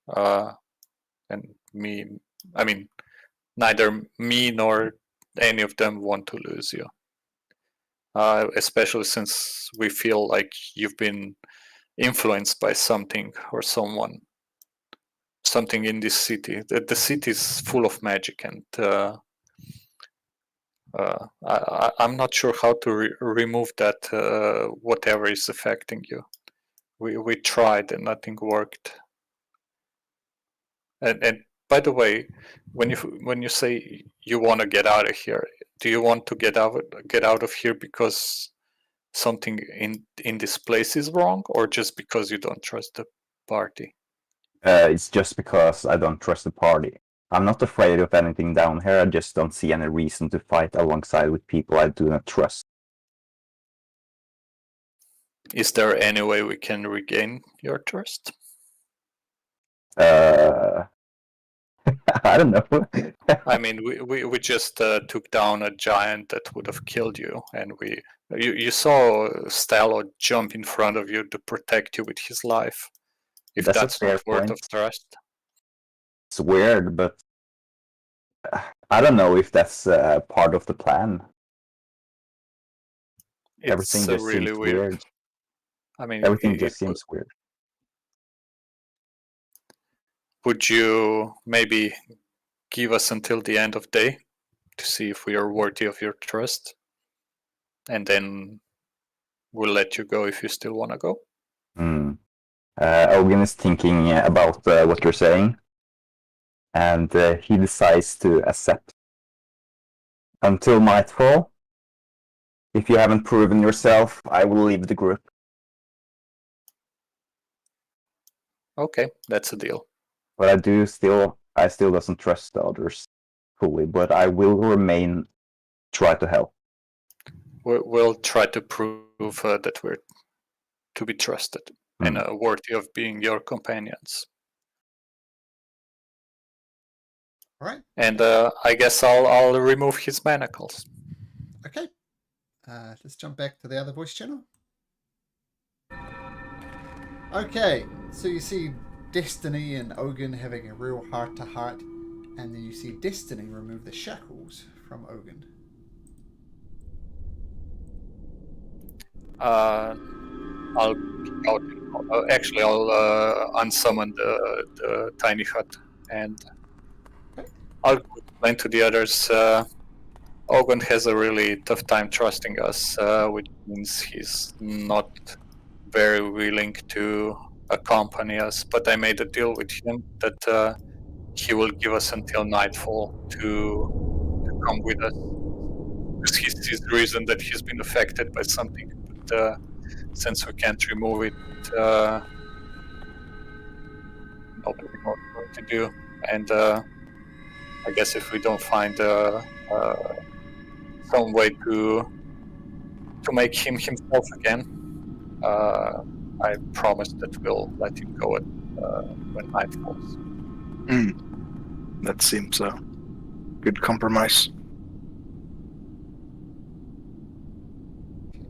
And me, I mean, neither me nor any of them want to lose you. Especially since we feel like you've been influenced by something or someone. something in this city. The city is full of magic, and I'm not sure how to remove that. Whatever is affecting you, we tried and nothing worked. And by the way, when you say you want to get out of here, do you want to get out of here because something in this place is wrong, or just because you don't trust the party? It's just because I don't trust the party. I'm not afraid of anything down here. I just don't see any reason to fight alongside with people I do not trust. Is there any way we can regain your trust? I don't know. I mean, we just took down a giant that would have killed you, and you saw Stalo jump in front of you to protect you with his life. If that's a fair not worth point. of trust, It's weird, but I don't know if that's part of the plan. Everything it's just really seems weird. I mean, Everything just seems weird. Would you maybe give us until the end of day to see if we are worthy of your trust, and then we'll let you go if you still want to go? Ogun is thinking about what you're saying, and he decides to accept. Until nightfall, if you haven't proven yourself, I will leave the group. Okay, that's a deal. But I still doesn't trust the others fully, but I will try to help. We'll try to prove that we're to be trusted and worthy of being your companions. All right. And I guess I'll remove his manacles. Okay. Let's jump back to the other voice channel. Okay, so you see Destiny and Ogun having a real heart-to-heart, and then you see Destiny remove the shackles from Ogun. I'll unsummon the tiny hut, and I'll explain to the others. Ogun has a really tough time trusting us, which means he's not very willing to accompany us. But I made a deal with him that he will give us until nightfall to come with us, because he sees the reason that he's been affected by something. But since we can't remove it, nobody knows what to do. And I guess if we don't find some way to make him himself again, I promise that we'll let him go when night falls. That seems a good compromise.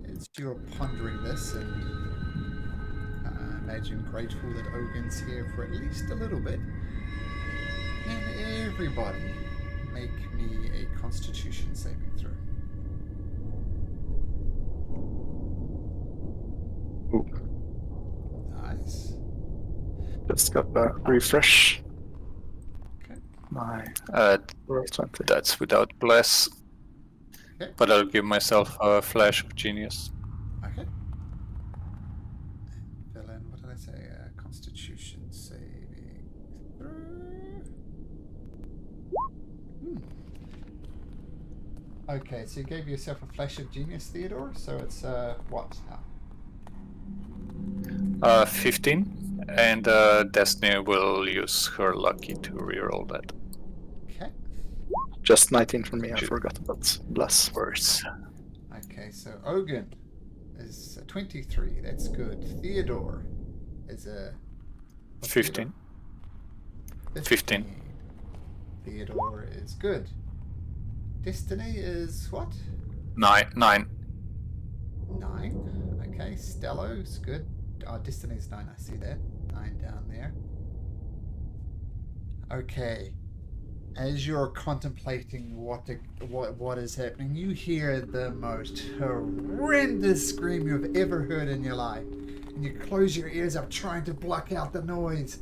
As you're pondering this, and I imagine grateful that Ogun's here for at least a little bit, and everybody make me a Constitution saving throw. Ooh. Nice. Just got a refresh. Okay. My roll 20. That's without bless. Okay. But I'll give myself a flash of genius. Okay. Fill in, what did I say? Constitution saving throw. Okay, so you gave yourself a flash of genius, Theodore. So it's what now? 15, and Destiny will use her lucky to reroll that. Okay. Just 19 for me. I forgot about bless. Worse. Okay, so Ogun is 23. That's good. Theodore is a 15. 15. Theodore is good. Destiny is what? 9. 9. Okay, Stello's good. Oh, Destiny's 9. I see that. 9 down there. Okay. As you're contemplating what is happening, you hear the most horrendous scream you've ever heard in your life, and you close your ears up trying to block out the noise.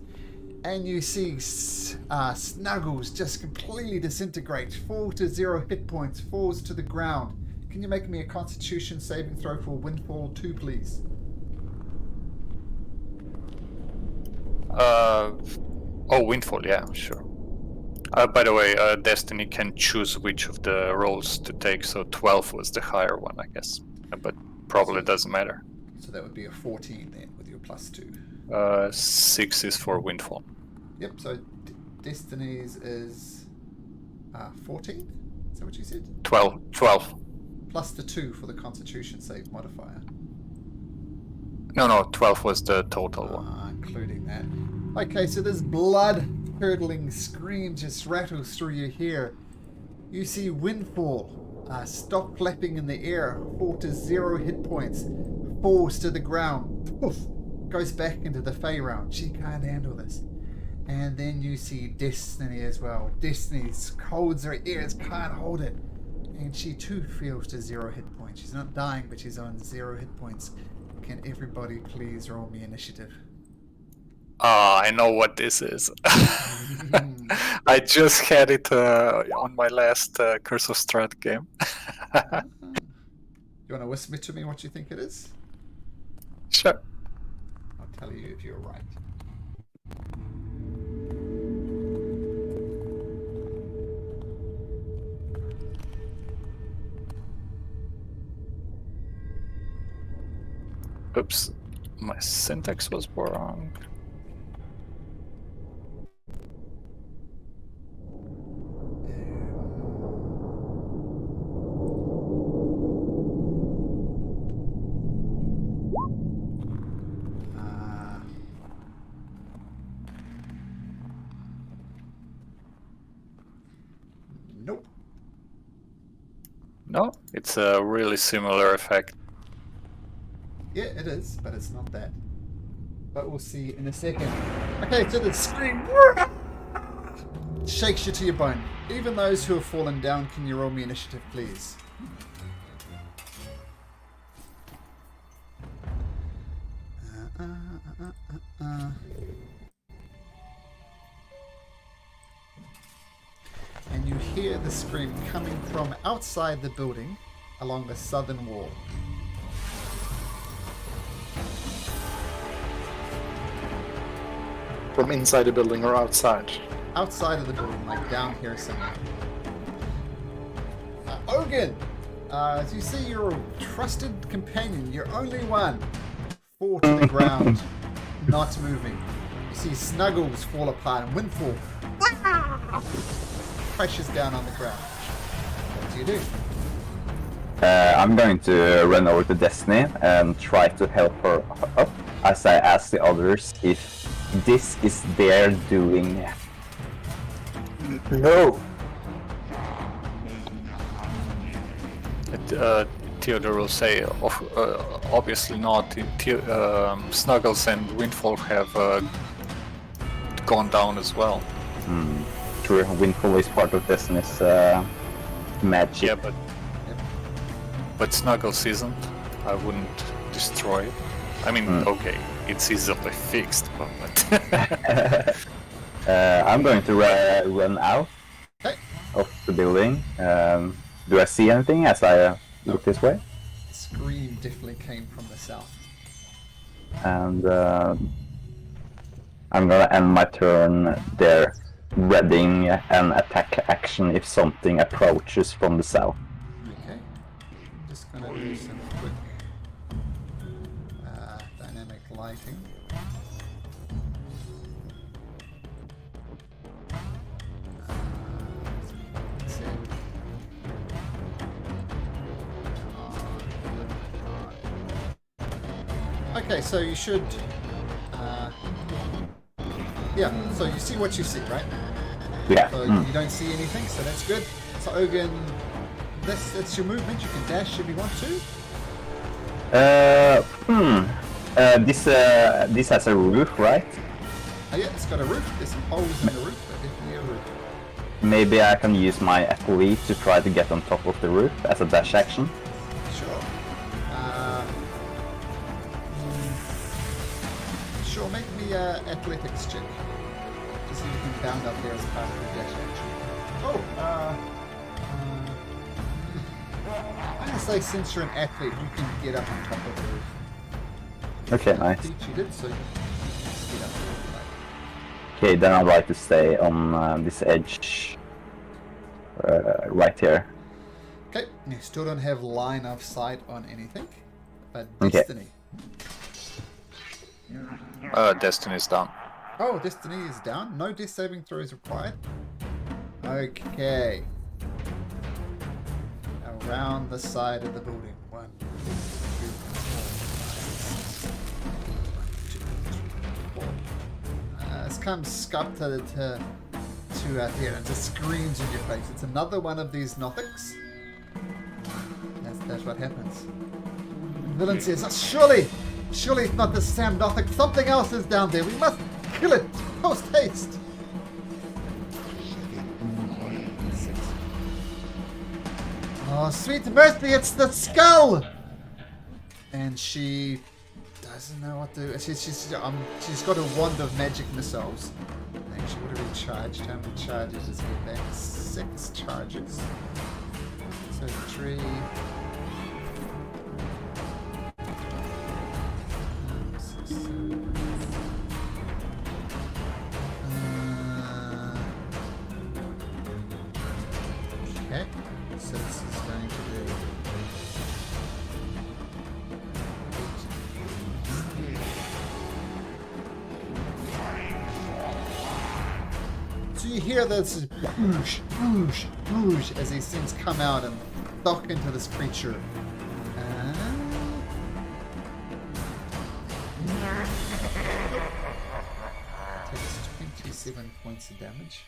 And you see Snuggles just completely disintegrate, fall to 0 hit points, falls to the ground. Can you make me a Constitution saving throw for Windfall 2, please? Windfall, yeah, sure. By the way, Destiny can choose which of the rolls to take, so 12 was the higher one, I guess. But probably doesn't matter. So that would be a 14 then, with your +2. 6 is for Windfall. Yep, so Destiny's is 14? Is that what you said? 12. Plus the 2 for the Constitution save modifier. No, 12 was the total one. Including that. Okay, so this blood-curdling scream just rattles through your ear. You see Windfall stop flapping in the air, fall to 0 hit points, falls to the ground, poof, goes back into the Fey round. She can't handle this. And then you see Destiny as well. Destiny's holds her ears, can't hold it. And she too feels to 0 hit points. She's not dying, but she's on 0 hit points. Can everybody please roll me initiative? I know what this is. I just had it on my last Curse of Strahd game. You want to whisper to me what you think it is? Sure. I'll tell you if you're right. Oops, my syntax was wrong. Nope. No, it's a really similar effect. Yeah, it is, but it's not that. But we'll see in a second. Okay, so the scream shakes you to your bone. Even those who have fallen down, can you roll me initiative, please? And you hear the scream coming from outside the building along the southern wall. From inside the building or outside? Outside of the building, like down here somewhere. Ogun! As you see your trusted companion, your only one, fall to the ground, not moving. You see Snuggles fall apart and Windfall crashes down on the ground. What do you do? I'm going to run over to Destiny and try to help her up as I ask the others if this is their doing. No. Theodore will say, obviously not. Snuggles and Windfall have gone down as well. True, Windfall is part of Destiny's magic. Yeah, but Snuggles isn't. I wouldn't destroy it. I mean, okay, it's easily fixed, but... I'm going to run out of the building. Do I see anything as I look this way? The scream definitely came from the south. And I'm gonna end my turn there, readying an attack action if something approaches from the south. Okay. Just gonna do some quick dynamic lighting. Okay, so you should... yeah, so you see what you see, right? Yeah. So you don't see anything, so that's good. So Ogun, that's your movement. You can dash if you want to. This has a roof, right? Oh yeah, it's got a roof. There's some holes in the roof, but definitely a roof. Maybe I can use my athlete to try to get on top of the roof as a dash action. Sure. Sure, make me athletics check. bound up there as part of the dash action. Oh, I'm gonna say since you're an athlete, you can get up on top of the roof. Okay, nice. You did, so you can just get up there if you like. Okay, then I'd like to stay on this edge right here. Okay, you still don't have line of sight on anything, but Okay. Destiny. Destiny's down. Oh, Destiny is down. No death saving throws required. Okay. Around the side of the building. 1, 2, 3, 4. It's come scupped to here and just screams in your face. It's another one of these Nothics. That's what happens. The villain says, surely it's not the Sam Nothic. Something else is down there. We must kill it. Post haste. Oh, sweet mercy, it's the skull! And she doesn't know what to do. She's got a wand of magic missiles. I think she would have recharged. How many charges does he get back? 6 charges. So 3. Okay, so this is going to be so you hear this whoosh, whoosh, whoosh as these things come out and dock into this creature. Takes 27 points of damage.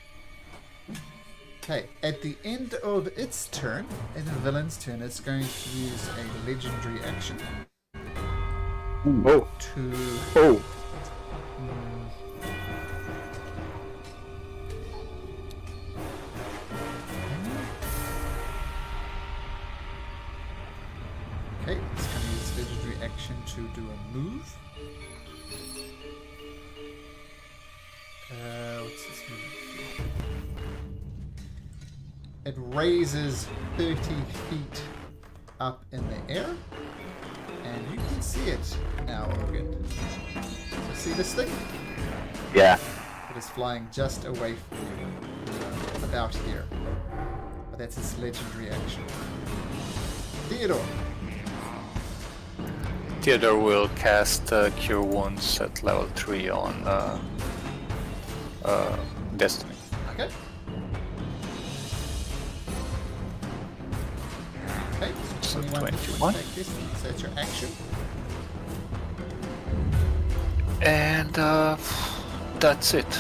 Okay, at the end of its turn, in the villain's turn, it's going to use a legendary action. Oh. To okay, it's going to use legendary action to do a move. What's this move? It raises 30 feet up in the air, and you can see it now, Ogun. So see this thing? Yeah. It is flying just away from you, about here. But that's its legendary action. Theodore. Theodore will cast Cure Wounds at level 3 on Destiny. Okay. Okay, so 21. Take this, so that's your action. And that's it.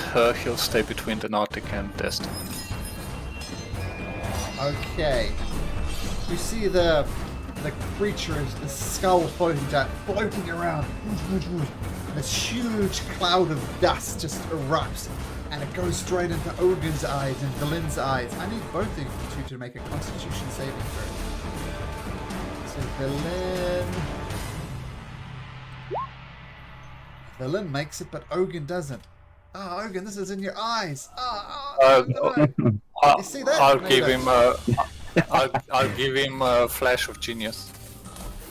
He'll stay between the Nautic and Destiny. Okay. You see the creatures, the skull floating around. This huge cloud of dust just erupts, and it goes straight into Ogun's eyes and Valin's eyes. I need both of you to make a Constitution saving throw. So Valin makes it, but Ogun doesn't. Oh, Ogun, this is in your eyes. You see that? I'll give him I'll give him a flash of genius.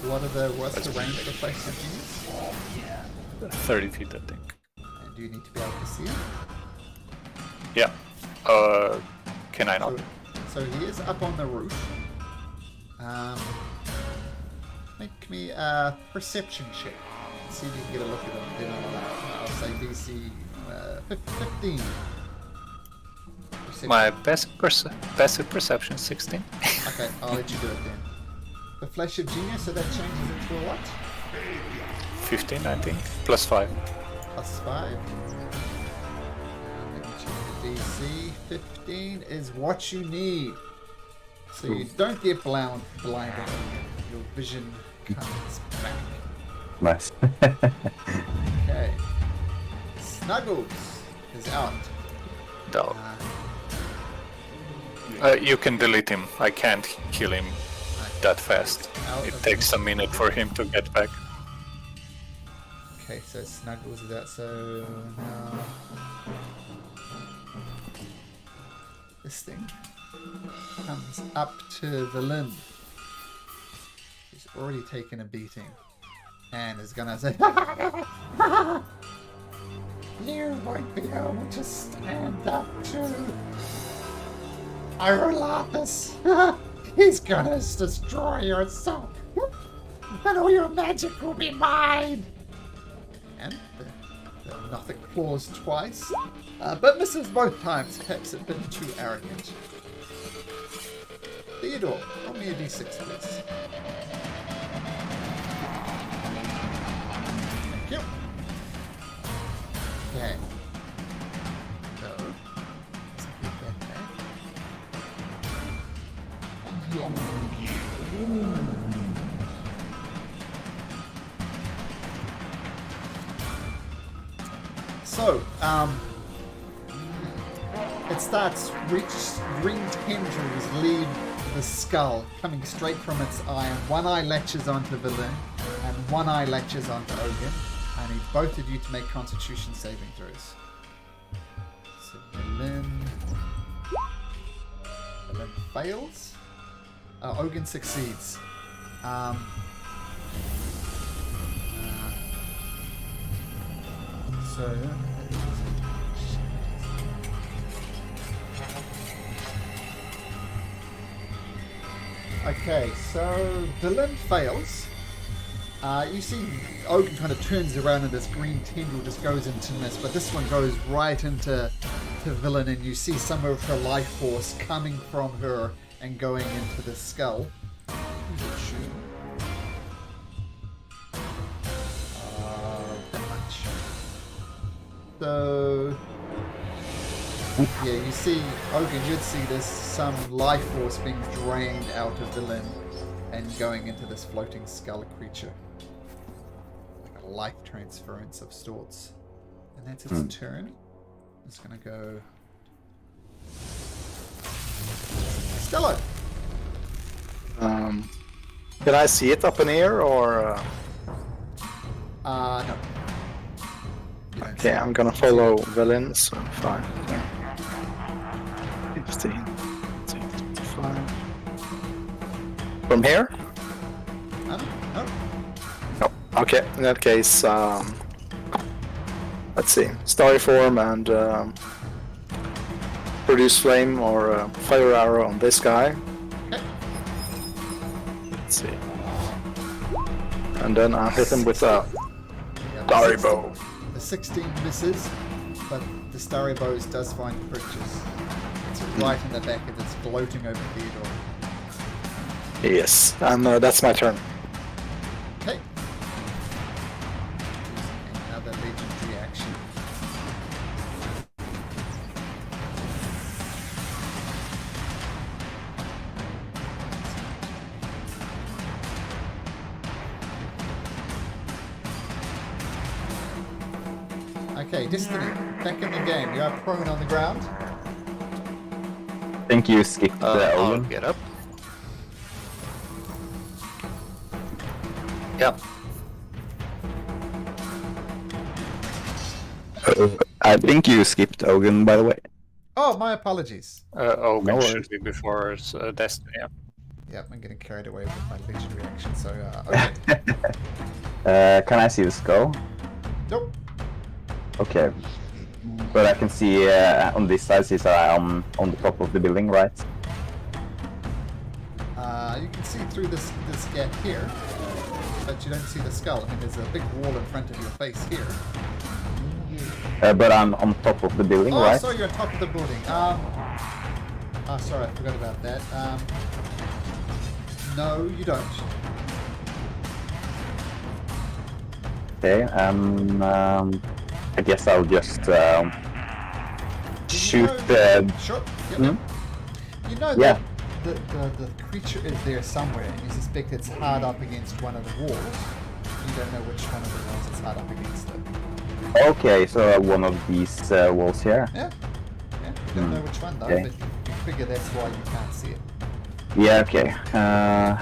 What's the range of Flash of Genius? 30 feet, I think. And do you need to be able to see it? Yeah. Can I not? So he is up on the roof. Make me a perception check. See if you can get a look at him. Then I'll say DC 15. Perception. My passive perception 16. Okay, I'll let you do it then. The Flash of Genius, so that changes it to a what? 15, I think. Plus 5. Plus 5. Let me check the DC. 15 is what you need. So you don't get blinded. Your vision comes back. Nice. Okay. Snuggles is out. No. You can delete him. I can't kill him that fast. It takes a minute for him to get back. Okay, so Snuggles is out, so now... this thing comes up to Velin. He's already taken a beating. And is gonna say, you won't be able to stand up to Irolathus. He's gonna destroy your soul. And all your magic will be mine. And the Nothic claws twice. But misses both times. Perhaps a bit too arrogant. Theodore, roll me a d6, please. Thank you. Okay. So, let's get that back. So, it starts green tendrils leave the skull, coming straight from its eye, and one eye latches onto Velin, and one eye latches onto Ogun. I need both of you to make Constitution saving throws. So Velin fails. Ogun succeeds. So. Okay, so Velin fails. You see Ogun kind of turns around and this green tendril just goes into mist, but this one goes right into Velin, and you see some of her life force coming from her and going into the skull. Demilich. So yeah, you see, Ogun, you'd see this some life force being drained out of Velin and going into this floating skull creature. Like a life transference of sorts. And that's its turn. It's gonna go. Stella! Can I see it up in here or? No. Okay, I'm gonna follow Velin, so fine. 15, 25. From here? No. No. Okay, in that case, let's see. Starry form and produce flame or fire arrow on this guy. Okay. Let's see. And then I'll hit him with a Yeah, starry bow. The 16 misses, but the starry bows does find creatures. It's right in the back of its gloating over Theodore. Yes, and that's my turn. Okay. Another legendary action. Okay, Destiny, back in the game. You are prone on the ground. I think you skipped I'll Ogun. get up. Yep. I think you skipped Ogun, by the way. Oh, my apologies. Ogun No should worries. be before Destiny. Yeah. Yep, I'm getting carried away with my legendary action, so, okay. Can I see the skull? Nope. Okay. But I can see on this side, since I'm on the top of the building, right? You can see through this gap here, but you don't see the skull. I mean, there's a big wall in front of your face here. But I'm on top of the building, Oh, right? sorry, you're on top of the building. Oh, sorry, I forgot about that. No, you don't. Okay, I guess I'll just shoot the... Sure. Yep. Hmm? You know Yeah. that the creature is there somewhere, and you suspect it's hard up against one of the walls. You don't know which one of the walls it's hard up against, though. Okay, so one of these walls here. Yeah. You don't know which one, though, Okay. but you figure that's why you can't see it. Yeah, okay.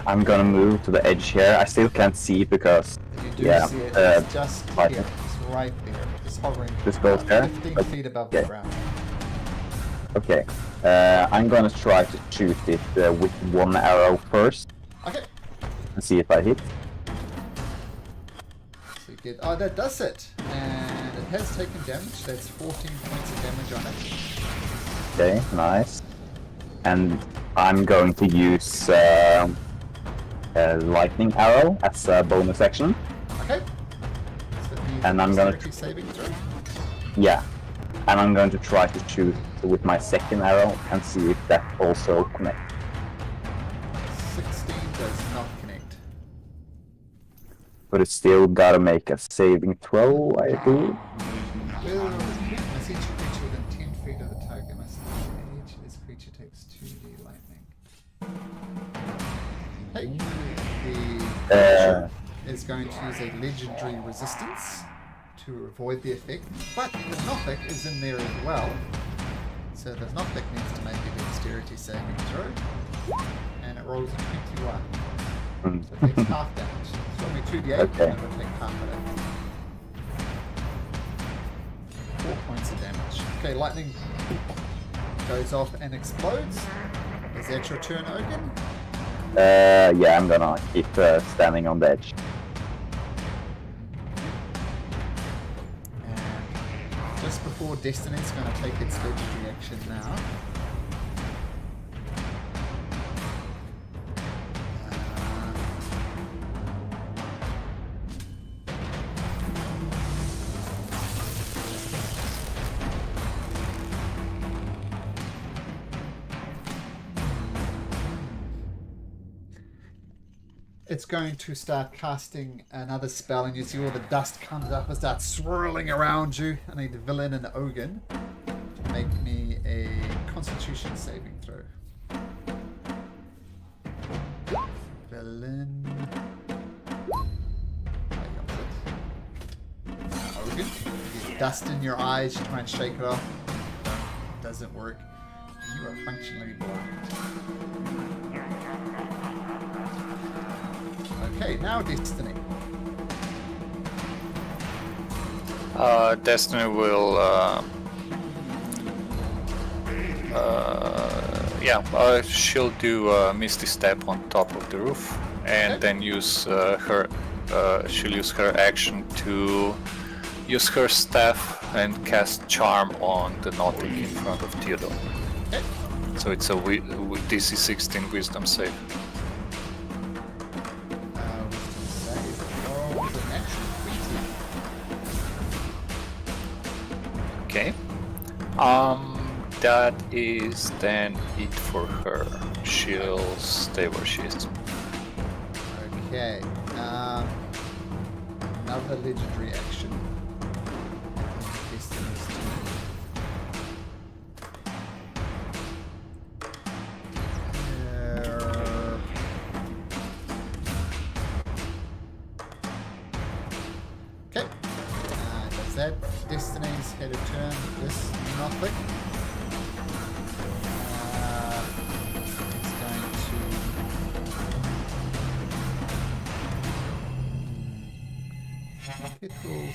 I'm gonna move to the edge here. I still can't see because... You do Yeah, see it. It's just right. here. It's right there. It's hovering This goes there? 15 feet above the Okay. ground. Okay. I'm gonna try to shoot it with one arrow first Okay. and see if I hit. So you get... Oh, that does it. And it has taken damage. That's 14 points of damage on it. Okay, nice. And I'm going to use a lightning arrow as a bonus action. Okay. So it needs And I'm gonna- dexterity saving throw. Yeah. And I'm going to try to shoot with my second arrow and see if that also connects. 16 does not connect. But it's still gotta make a saving throw, I believe. Well, must each creature within 10 feet of the target must engage. This creature takes 2d lightning. Hey, the creature is going to use a legendary resistance to avoid the effect, but the Nothic is in there as well. So the Nothic needs to make a dexterity saving throw, and it rolls a 21. So it takes half damage. So only 2d8, Okay. and it will take half of it. 4 points of damage. Okay, lightning goes off and explodes. Is that your turn, Ogun? Yeah, I'm gonna keep standing on the edge. And just before Destiny's going to take its legendary action now. It's going to start casting another spell, and you see all the dust comes up and starts swirling around you. I need the villain and the Ogun to make me a Constitution saving throw. Villain. Ogun. You get dust in your eyes. You try and shake it off. Doesn't work. You are functionally blind. Okay, now Destiny. Destiny will, she'll do a Misty Step on top of the roof, and then use she'll use her action to use her staff and cast Charm on the Nothic in front of Theodore. Okay. So it's a DC 16 Wisdom save. Okay. That is then it for her. She'll stay where she is. Okay. Another legendary action. Destiny's turn. Okay. Does that Destiny's had a turn? This Nothic. It's going to.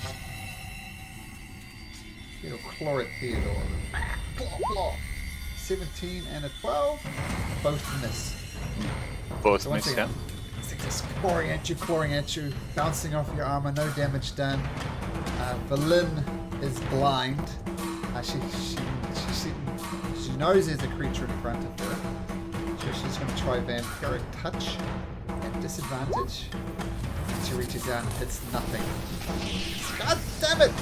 It'll claw at Theodore. Claw, claw. 17 and a 12. Both miss. Both So once miss, again, yeah. it's just clawing at you, bouncing off your armor, no damage done. Valin is blind. She knows there's a creature in front of her. So she's going to try Vampiric Touch at disadvantage. She reaches down and hits nothing. God damn it! 2,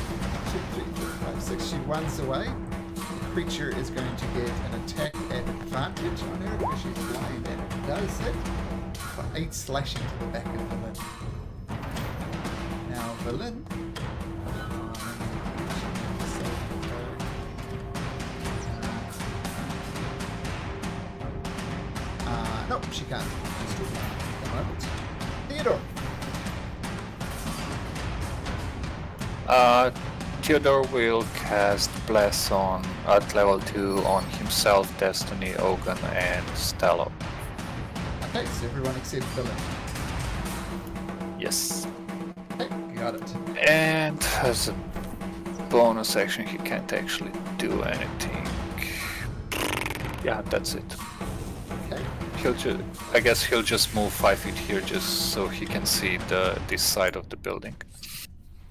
3, 4, 5, 6. She runs away. The creature is going to get an attack at advantage on her because she's blind, and it does hit for 8 slashing to the back of Valin. Now Valin. Nope, she can't. She's too blind at the moment. Theodore. Theodore will cast Bless at level 2 on himself, Destiny, Ogun, and Stella. Okay, so everyone except Villain. Yes. Okay, got it. And as a bonus action, he can't actually do anything. Yeah, that's it. Okay. I guess he'll just move 5 feet here just so he can see this side of the building.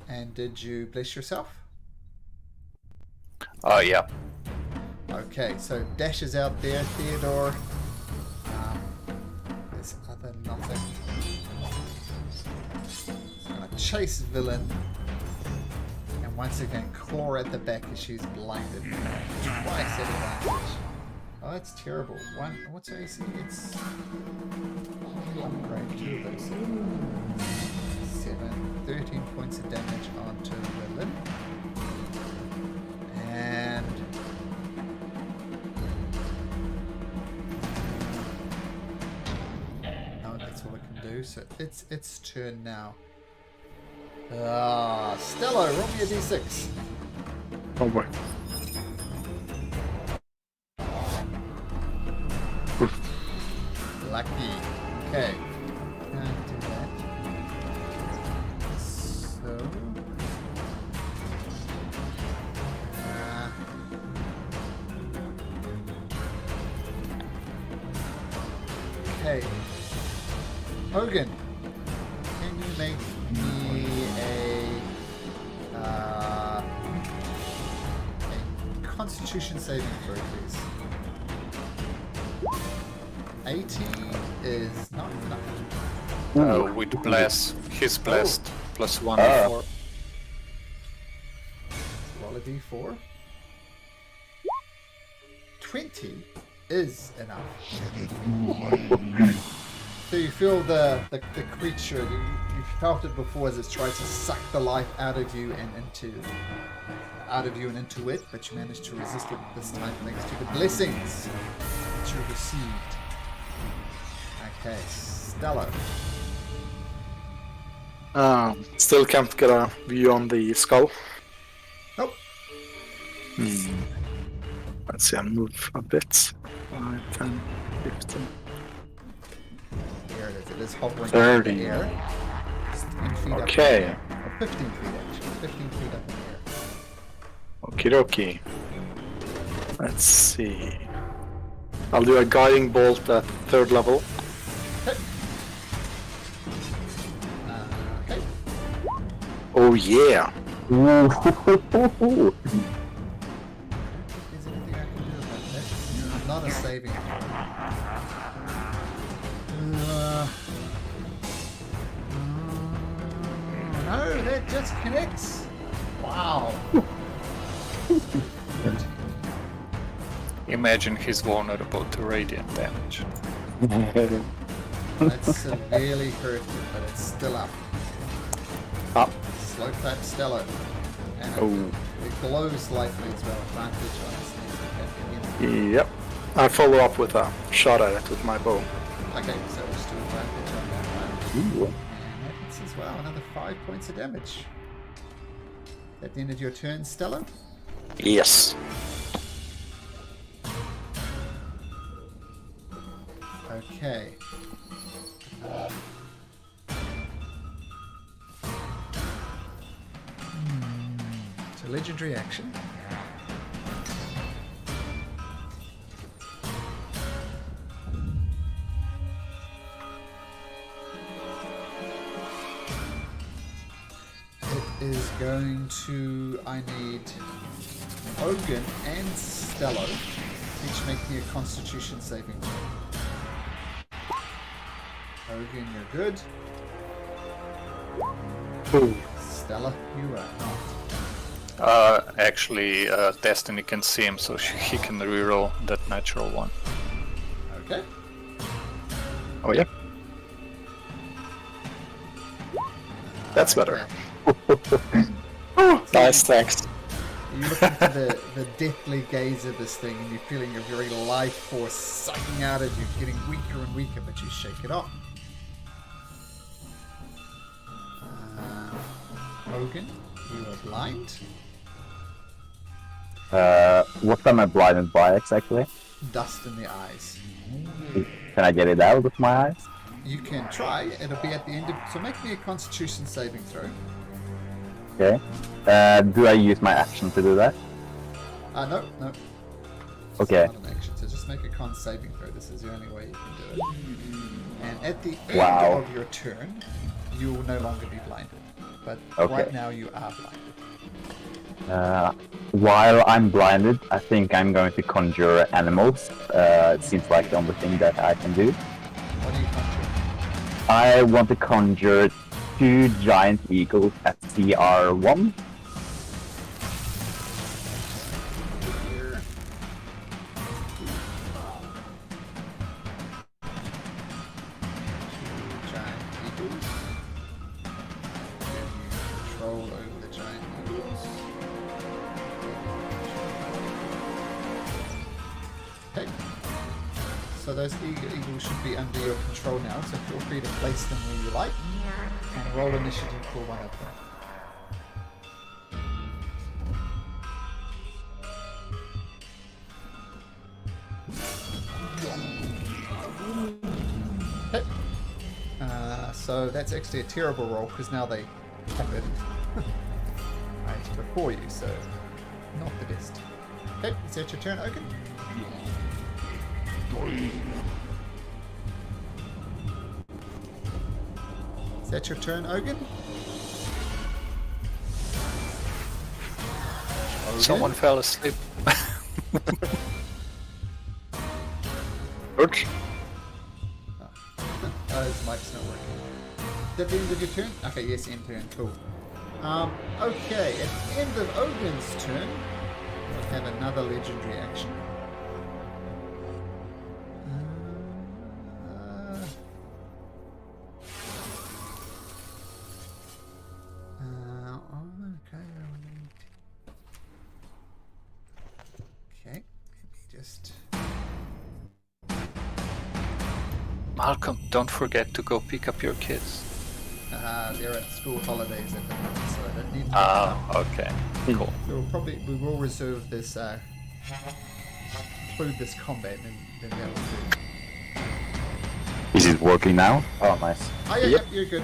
And did you bless yourself? Yeah. Okay, so dashes out there, Theodore. There's other nothing. He's gonna chase villain. And once again, claw at the back as she's blinded. Twice at advantage. Oh, that's terrible. What's her AC? It's... I'll upgrade 2 of those. 13 points of damage onto villain. And... no, that's all it can do. So it's its turn now. Stella, roll me a d6. Oh boy. Lucky. Okay. Can't do that. So... okay. Hogan, can you make me a Constitution saving throw, please? 18 is not enough. With bless, he's blessed. Plus 1 Oh. d4. Roll a d4. 20 is enough. So you feel the creature, you felt it before as it tries to suck the life out of you and into it, but you managed to resist it this time thanks to the blessings that you received. Okay, Stella. Still can't get a view on the skull. Nope. Let's see, I move a bit. 5, 10, 15. There it is. It is hovering 30. in the air. Just 10 feet up in the Okay. air. Or 15 feet actually. 15 feet up in the air. Okie dokie. Let's see. I'll do a guiding bolt at 3rd level. Okay. Okay. Oh yeah. Ooh. Is there anything I can do about that? Not a saving throw. No, that just connects. Wow. Imagine he's vulnerable to radiant damage. That's severely hurt, but it's still up. Up. Slow clap Stella. And Oh. it glows slightly as well. Advantage on this. Yep. I follow up with a shot at it with my bow. Okay, so we're still advantage on that one. Ooh. And that hits as well. Another 5 points of damage. At the end of your turn, Stella. Yes. Okay. It's a legendary action. It is going to... I need Hogan and Stello each make me a Constitution saving throw. Hogan, you're good. Ooh. Stella, you are not. Actually, Destiny can see him, so he can reroll that natural one. Okay. Oh yeah. That's better. Nice, thanks. You look into the deathly gaze of this thing and you're feeling your very life force sucking out of you, getting weaker and weaker, but you shake it off. Hogan, you are blind. What am I blinded by exactly? Dust in the eyes. Can I get it out of my eyes? You can try. It'll be at the end of... So make me a Constitution saving throw. Okay. Do I use my action to do that? No. Okay. It's not an action, so just Just make a con saving throw. This is the only way you can do it. And at the end Wow. of your turn, you will no longer be blinded. But Okay. right now you are blinded. While I'm blinded, I think I'm going to conjure animals. It seems like the only thing that I can do. What do you conjure? I want to conjure 2 giant eagles at CR1. Here. Two giant eagles. Control over the giant eagles. Okay. So those eagles should be under your control now, so feel free to place them where you like. And roll initiative for one of them. Okay. So that's actually a terrible roll because now they happened right before you, so not the best. Okay, is that your turn, Oaken? Is that your turn, Oaken? Someone fell asleep. Good. His mic's not working. Is that the end of your turn? Okay, yes, end turn. Cool. Okay, at the end of Ogun's turn, we'll have another legendary action. Okay, let me just... Malcolm, don't forget to go pick up your kids. They're at school holidays at the moment, so I don't need to. Okay, cool. We will reserve this, include this combat, and then that will do. Is it working now? Oh, nice. Oh yeah, yep, you're good,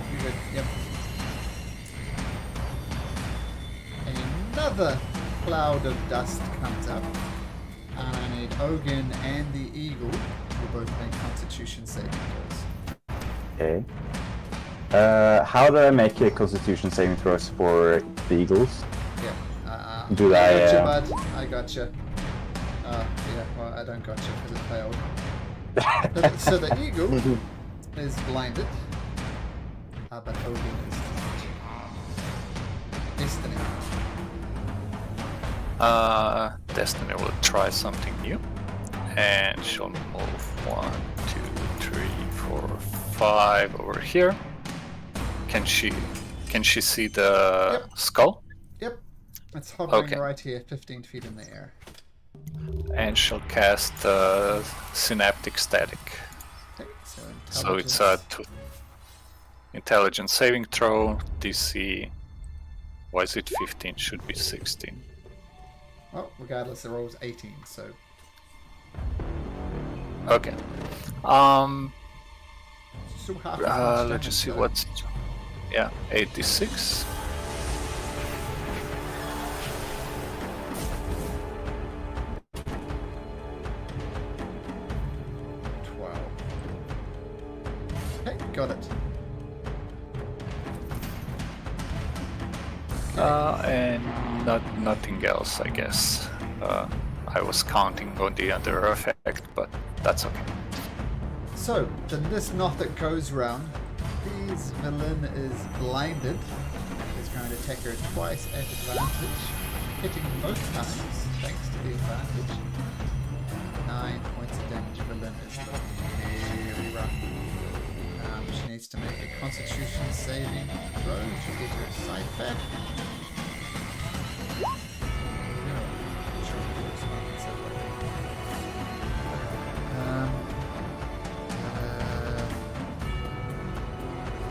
yep. And another cloud of dust comes up, and I need Ogun and the Eagle will both make Constitution saving throws. Okay. How do I make a Constitution saving throws for the eagles? Yeah. Do I I, gotcha, bud. I gotcha. Yeah, well, I don't gotcha because it failed. So the eagle is blinded, but Ogun is not. Destiny. Destiny will try something new. And she'll move 1, 2, 3, 4, 5 over here. Can she see the skull? Yep. It's hovering Okay. right here, 15 feet in the air. And she'll cast Synaptic Static. Okay, So it's a intelligence saving throw. DC. Why is it 15? Should be 16. Well, regardless, the roll's 18, so... Okay. Still half as much Let's just see damage, what's... Yeah, 86. though. 12. Okay, got it. And nothing else, I guess. I was counting on the other effect, but that's okay. So, then this knot that goes round, his villain is blinded. He's going to attack her twice at advantage, hitting both times, thanks to the advantage. 9 points of damage. Villain is looking very rough. She needs to make a Constitution saving throw to get her sight back.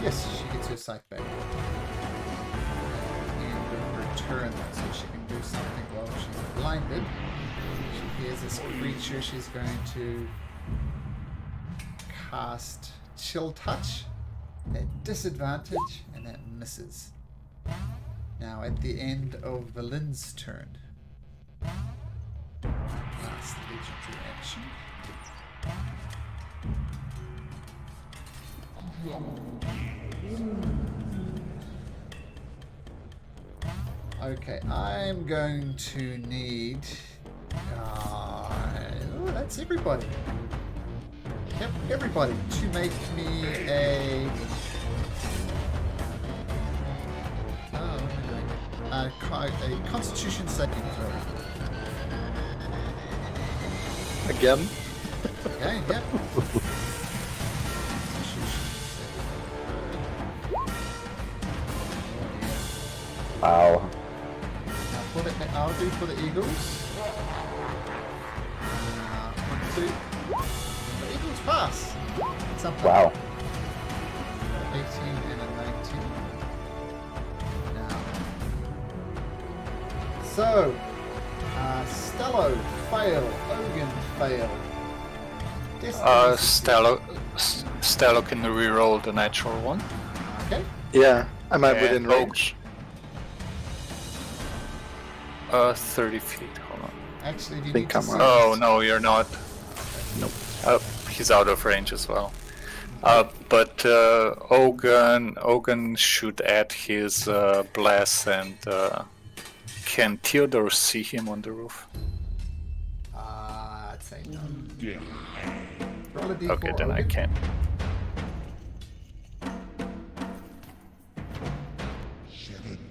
Yes, she gets her sight back. And in return, so she can do something while she's blinded. She hears this creature. She's going to cast Chill Touch at disadvantage, and that misses. Now, at the end of Valin's turn, last leads you to action. Okay, I'm going to need... oh, that's everybody. Yep, everybody to make me a... oh, what am I doing? A Constitution saving throw. Again? Okay, yep. Wow. I'll do for the Eagles. 1, 2. The Eagles pass. Something. Wow. 18 and a 19. Now. So, Stello, fail. Ogan, fail. Stello can re-roll the natural one. Okay. Yeah. Am I And within range? 30 feet. Hold on. Actually, do you Think need to I'm see right. Oh no, you're not. Nope. He's out of range as well. But Ogun should add his blast, and can Theodore see him on the roof? I'd say no. Yeah. Roll a d4. Okay, then I Ogun. can.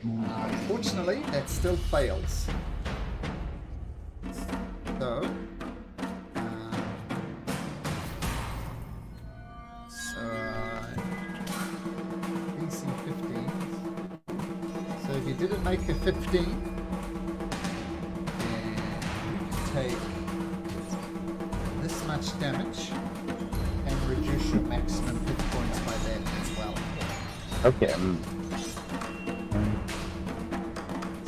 Unfortunately, that still fails. So, DC 15. So if you didn't make a 15, then you can take this much damage and reduce your maximum hit points by that as well. Okay.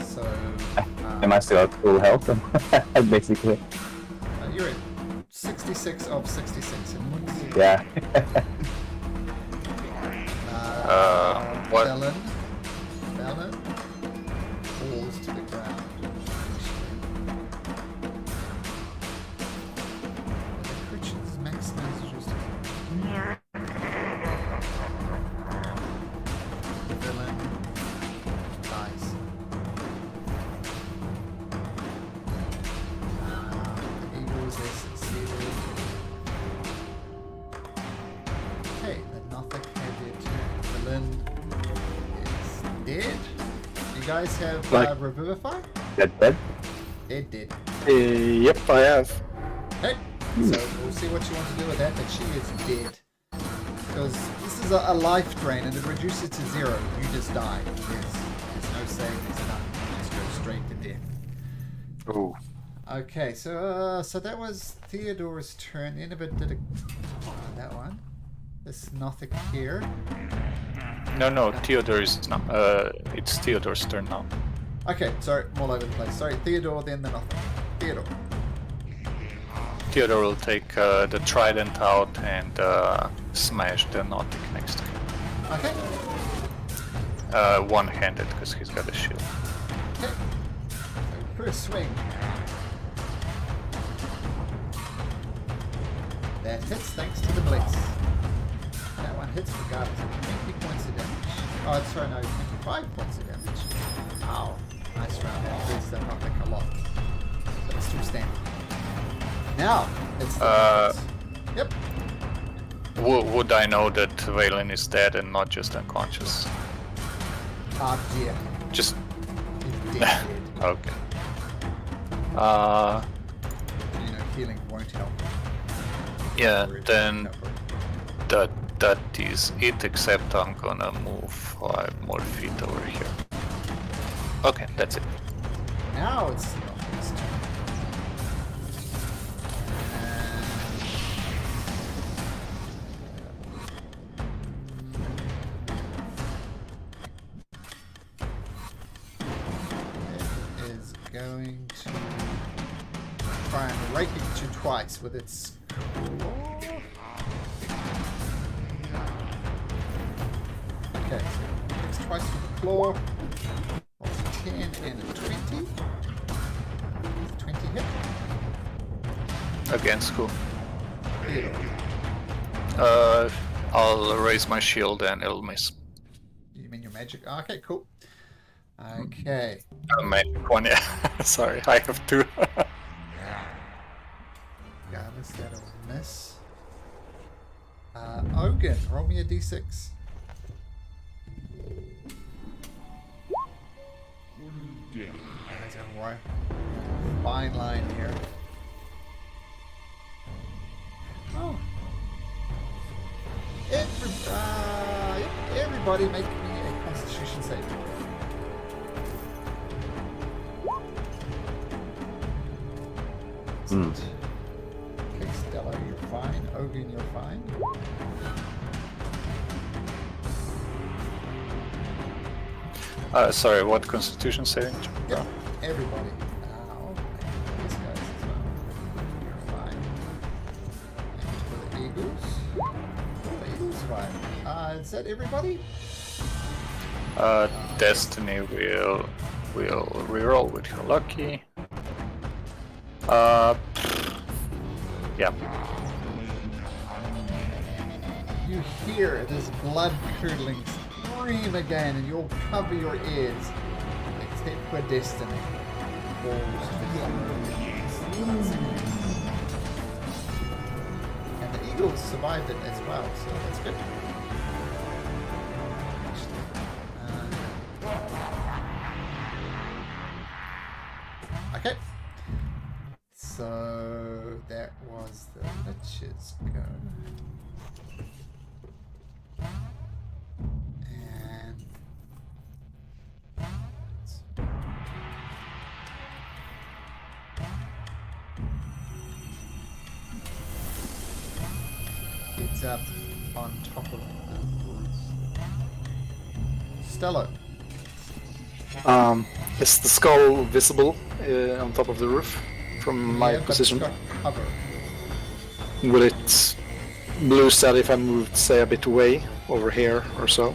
So, Am I still at full health? Basically. you're at 66 of 66 in wounds. Yeah. What? Bellin falls to the ground. The creature's maximum is just... The villain dies. The Eagles are succeeded. Okay, the Nothic-headed villain is dead. You guys have Revivify? That dead? Dead. Yep, I have. Okay, so we'll see what you want to do with that, but she is dead. Because this is a life drain and it reduces to 0. You just die. There's no save, there's nothing. You just go straight to death. Ooh. Okay, so that was Theodore's turn. Inabit did that one. This Nothic here. No, Theodore is not. It's Theodore's turn now. Okay, sorry, I'm all over the place. Sorry, Theodore, then the Nothic. Theodore. Theodore will take the trident out and smash the Nautic next to him. Okay. One-handed, because he's got a shield. Okay. So first swing. That hits thanks to the blitz. That one hits regardless of 20 points of damage. Oh, sorry, no, 25 points of damage. Wow. Nice round. That hurts them not like a lot. But it's still standing. Now, it's the Yep. Would I know that Valen is dead and not just unconscious? Ah, dear. Just... He's dead. okay. Healing won't help. Yeah, Or it then won't help. that is it, except I'm gonna move 5 more feet over here. Okay, that's it. Now it's the Nothin's turn. It is going to try and rake at you twice with its claw. Okay, so it's twice with the claw. Rolls a 10 and a 20. 20 hit. Against who? Eagle. I'll raise my shield and it'll miss. You mean your magic? Okay, cool. Okay. Magic one, yeah. Sorry, I have two. Regardless, that'll miss. Ogun, roll me a d6. There's a fine line here. Oh. Everybody make me a Constitution saving throw. Okay, Stella, you're fine. Ogun, you're fine. Sorry, what Constitution saving? Yep, everybody. These guys as well. You're fine. And for the Eagles. Oh, the Eagles fine. Is that everybody? Destiny will reroll with her lucky. Yeah. You hear this blood-curdling scream again, and you'll cover your ears, except for Destiny. Falls to the ground. And the Eagles survived it as well, so that's good. Okay. So that was the Lich's go. And it's up on top of the woods. Stello. Is the skull visible on top of the roof from my Yeah, but position? it's got cover. Will it lose that if I moved, say, a bit away over here or so?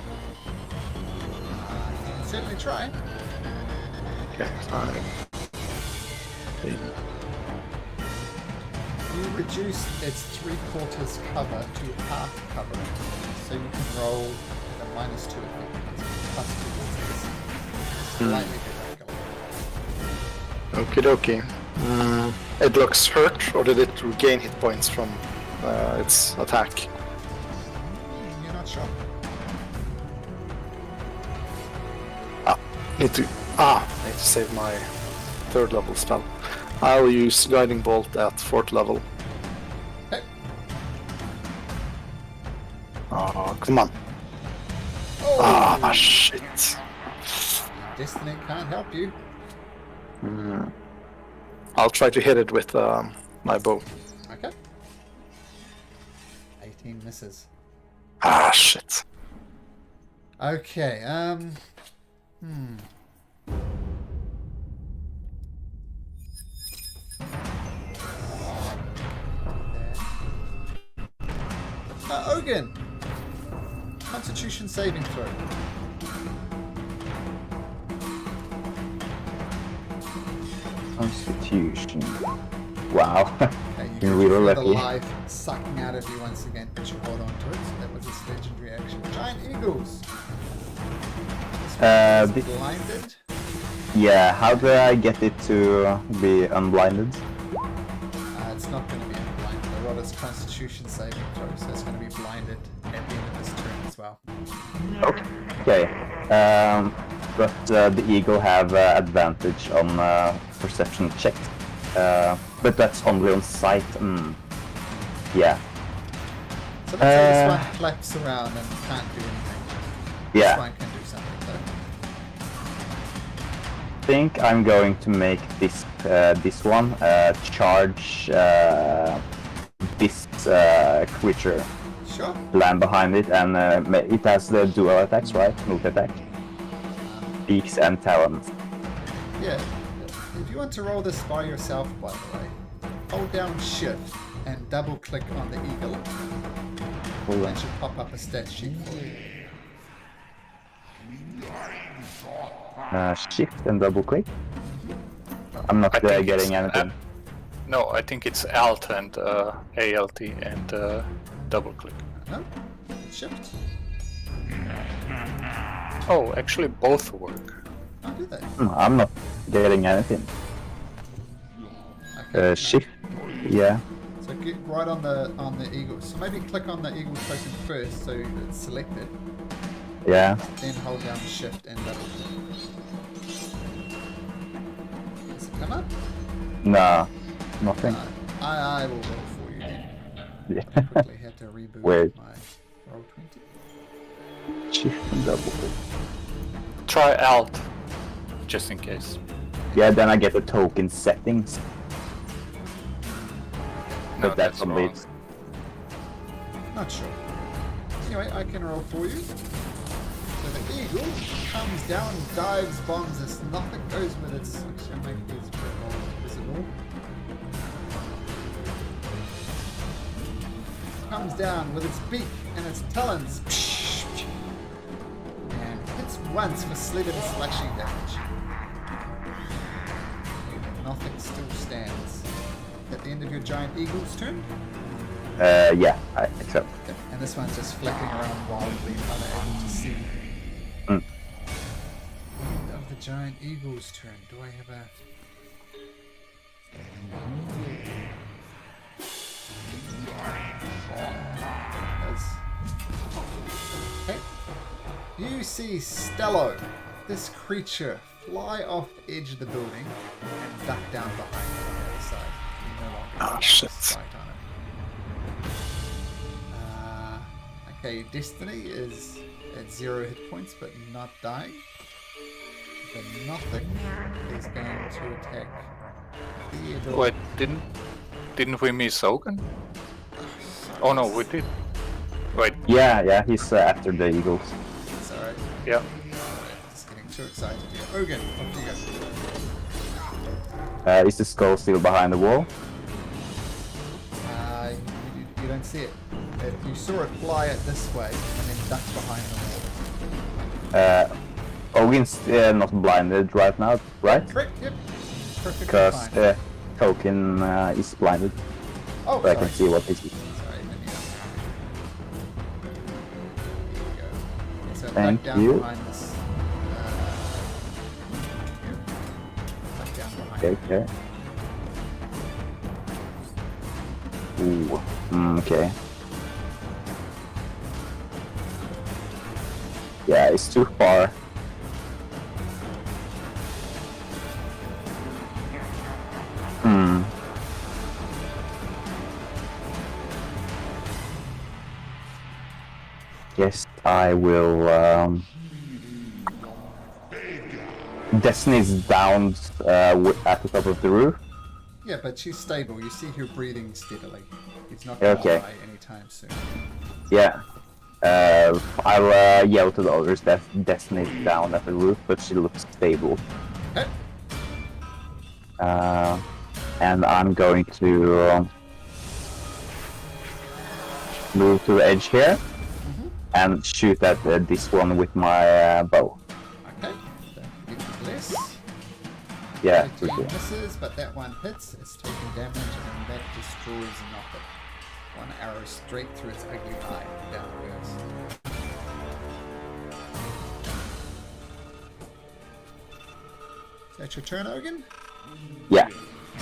Certainly try. Okay. You reduce its 3/4 cover to half cover, so you can roll at a -2 effect. Plus 2 is slightly Okie dokie. It looks hurt, or did it regain hit points from its attack? You're not sure. Need to save my 3rd level spell. I'll use Guiding Bolt at 4th level. Okay. Oh, come on. Oh, Shit. Destiny can't help you. I'll try to hit it with my bow. Okay. 18 misses. Shit. Okay, Ogun! Constitution saving throw. Constitution. Wow. Okay, you You're can really feel the lucky. life sucking out of you once again, but you hold on to it. So that was its legendary action. Giant eagles. This one is the- blinded. Yeah, how do I get it to be unblinded? It's not going to be unblinded. I rolled its Constitution saving throw, so it's going to be blinded at the end of this turn as well. Okay. But the eagle have advantage on perception check. But that's only on sight. Yeah. So let's say this one flaps around and can't do anything. This Yeah. one can do something though. I think I'm going to make this one charge this creature, Sure. land behind it, and it has the dual attacks, right? Multi-attack. Beaks and talons. Yeah. If you want to roll this by yourself, by the way, hold down Shift and double click on the eagle. That should pop up a stat sheet for you. Shift and double click. I'm not I think getting it's anything. No, I think it's Alt and ALT and double click. No? Shift? Oh, actually both work. Oh, do they? I'm not getting anything. Okay. Shift. Yeah. So get right on the eagle. So maybe click on the eagle token first so it's selected. Yeah. Then hold down shift and double click. Does it come up? No. Nothing. No. I will roll for you then. Yeah. Quickly had to reboot Weird. my roll 20. Shift and double. Try Alt, just in case. Yeah, then I get the token settings. No, But that's wrong. only. Not sure. Anyway, I can roll for you. So the eagle comes down, dives, bombs this. Nothing goes with its. Actually, I'll make these a bit more visible. Comes down with its beak and its talons. And hits once for slither and slashing damage. Nothing still stands. At the end of your giant eagle's turn. Yeah, I accept. Yep. And this one's just flapping around wildly, unable to see. Mm. End of the giant eagle's turn. Do I have a... Okay. You see Stello, this creature, fly off the edge of the building and duck down behind it on the other side. You no longer Ah, have shit. sight on it. Okay, Destiny is at 0 hit points but not dying. The nothing is going to attack Theodore. Wait, didn't we miss Ogun? Oh no, we did. Wait, Yeah, he's after the Eagles. Sorry. yeah. Just getting too excited here. Ogun, off you go. Is the skull still behind the wall? You don't see it. You saw it fly it this way and then duck behind the wall. Ogin's not blinded right now, right? Correct, yep. Perfectly Because fine. Token is blinded, Oh, so I sorry. can see what he's. Sorry, maybe Here you go. So Thank duck down you. behind this. Here. Duck down behind Okay, okay. Ooh, okay. Yeah, it's too far. Hmm. Yes, I will. Destiny's down at the top of the roof. Yeah, but she's stable. You see her breathing steadily. It's not Okay. going to die anytime soon. Yeah. I'll yell to the others that Destiny's down at the roof, but she looks stable. Okay. And I'm going to move to the edge here and shoot at this one with my bow. Okay. Don't forget to bless. Yeah, 13 okay. misses, but that one hits. It's taking damage, and that destroys nothing. One arrow straight through its ugly eye. Down it goes. Is that your turn, Ogun? Yeah.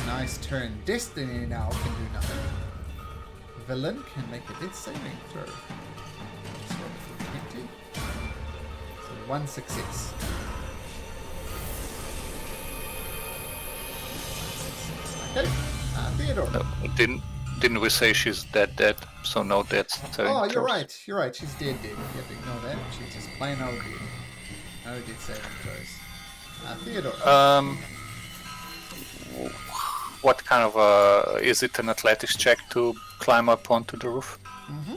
Nice turn. Destiny now can do nothing. Villain can make a death saving throw. Just roll for 20. So 1 success. Okay. Theodore. No, didn't we say she's dead? So no dead. Oh, you're right. You're right. She's dead. Yep, ignore that. She's just plain old dead. No death saving throws. Theodore. What kind of is it an athletics check to climb up onto the roof? Mm-hmm.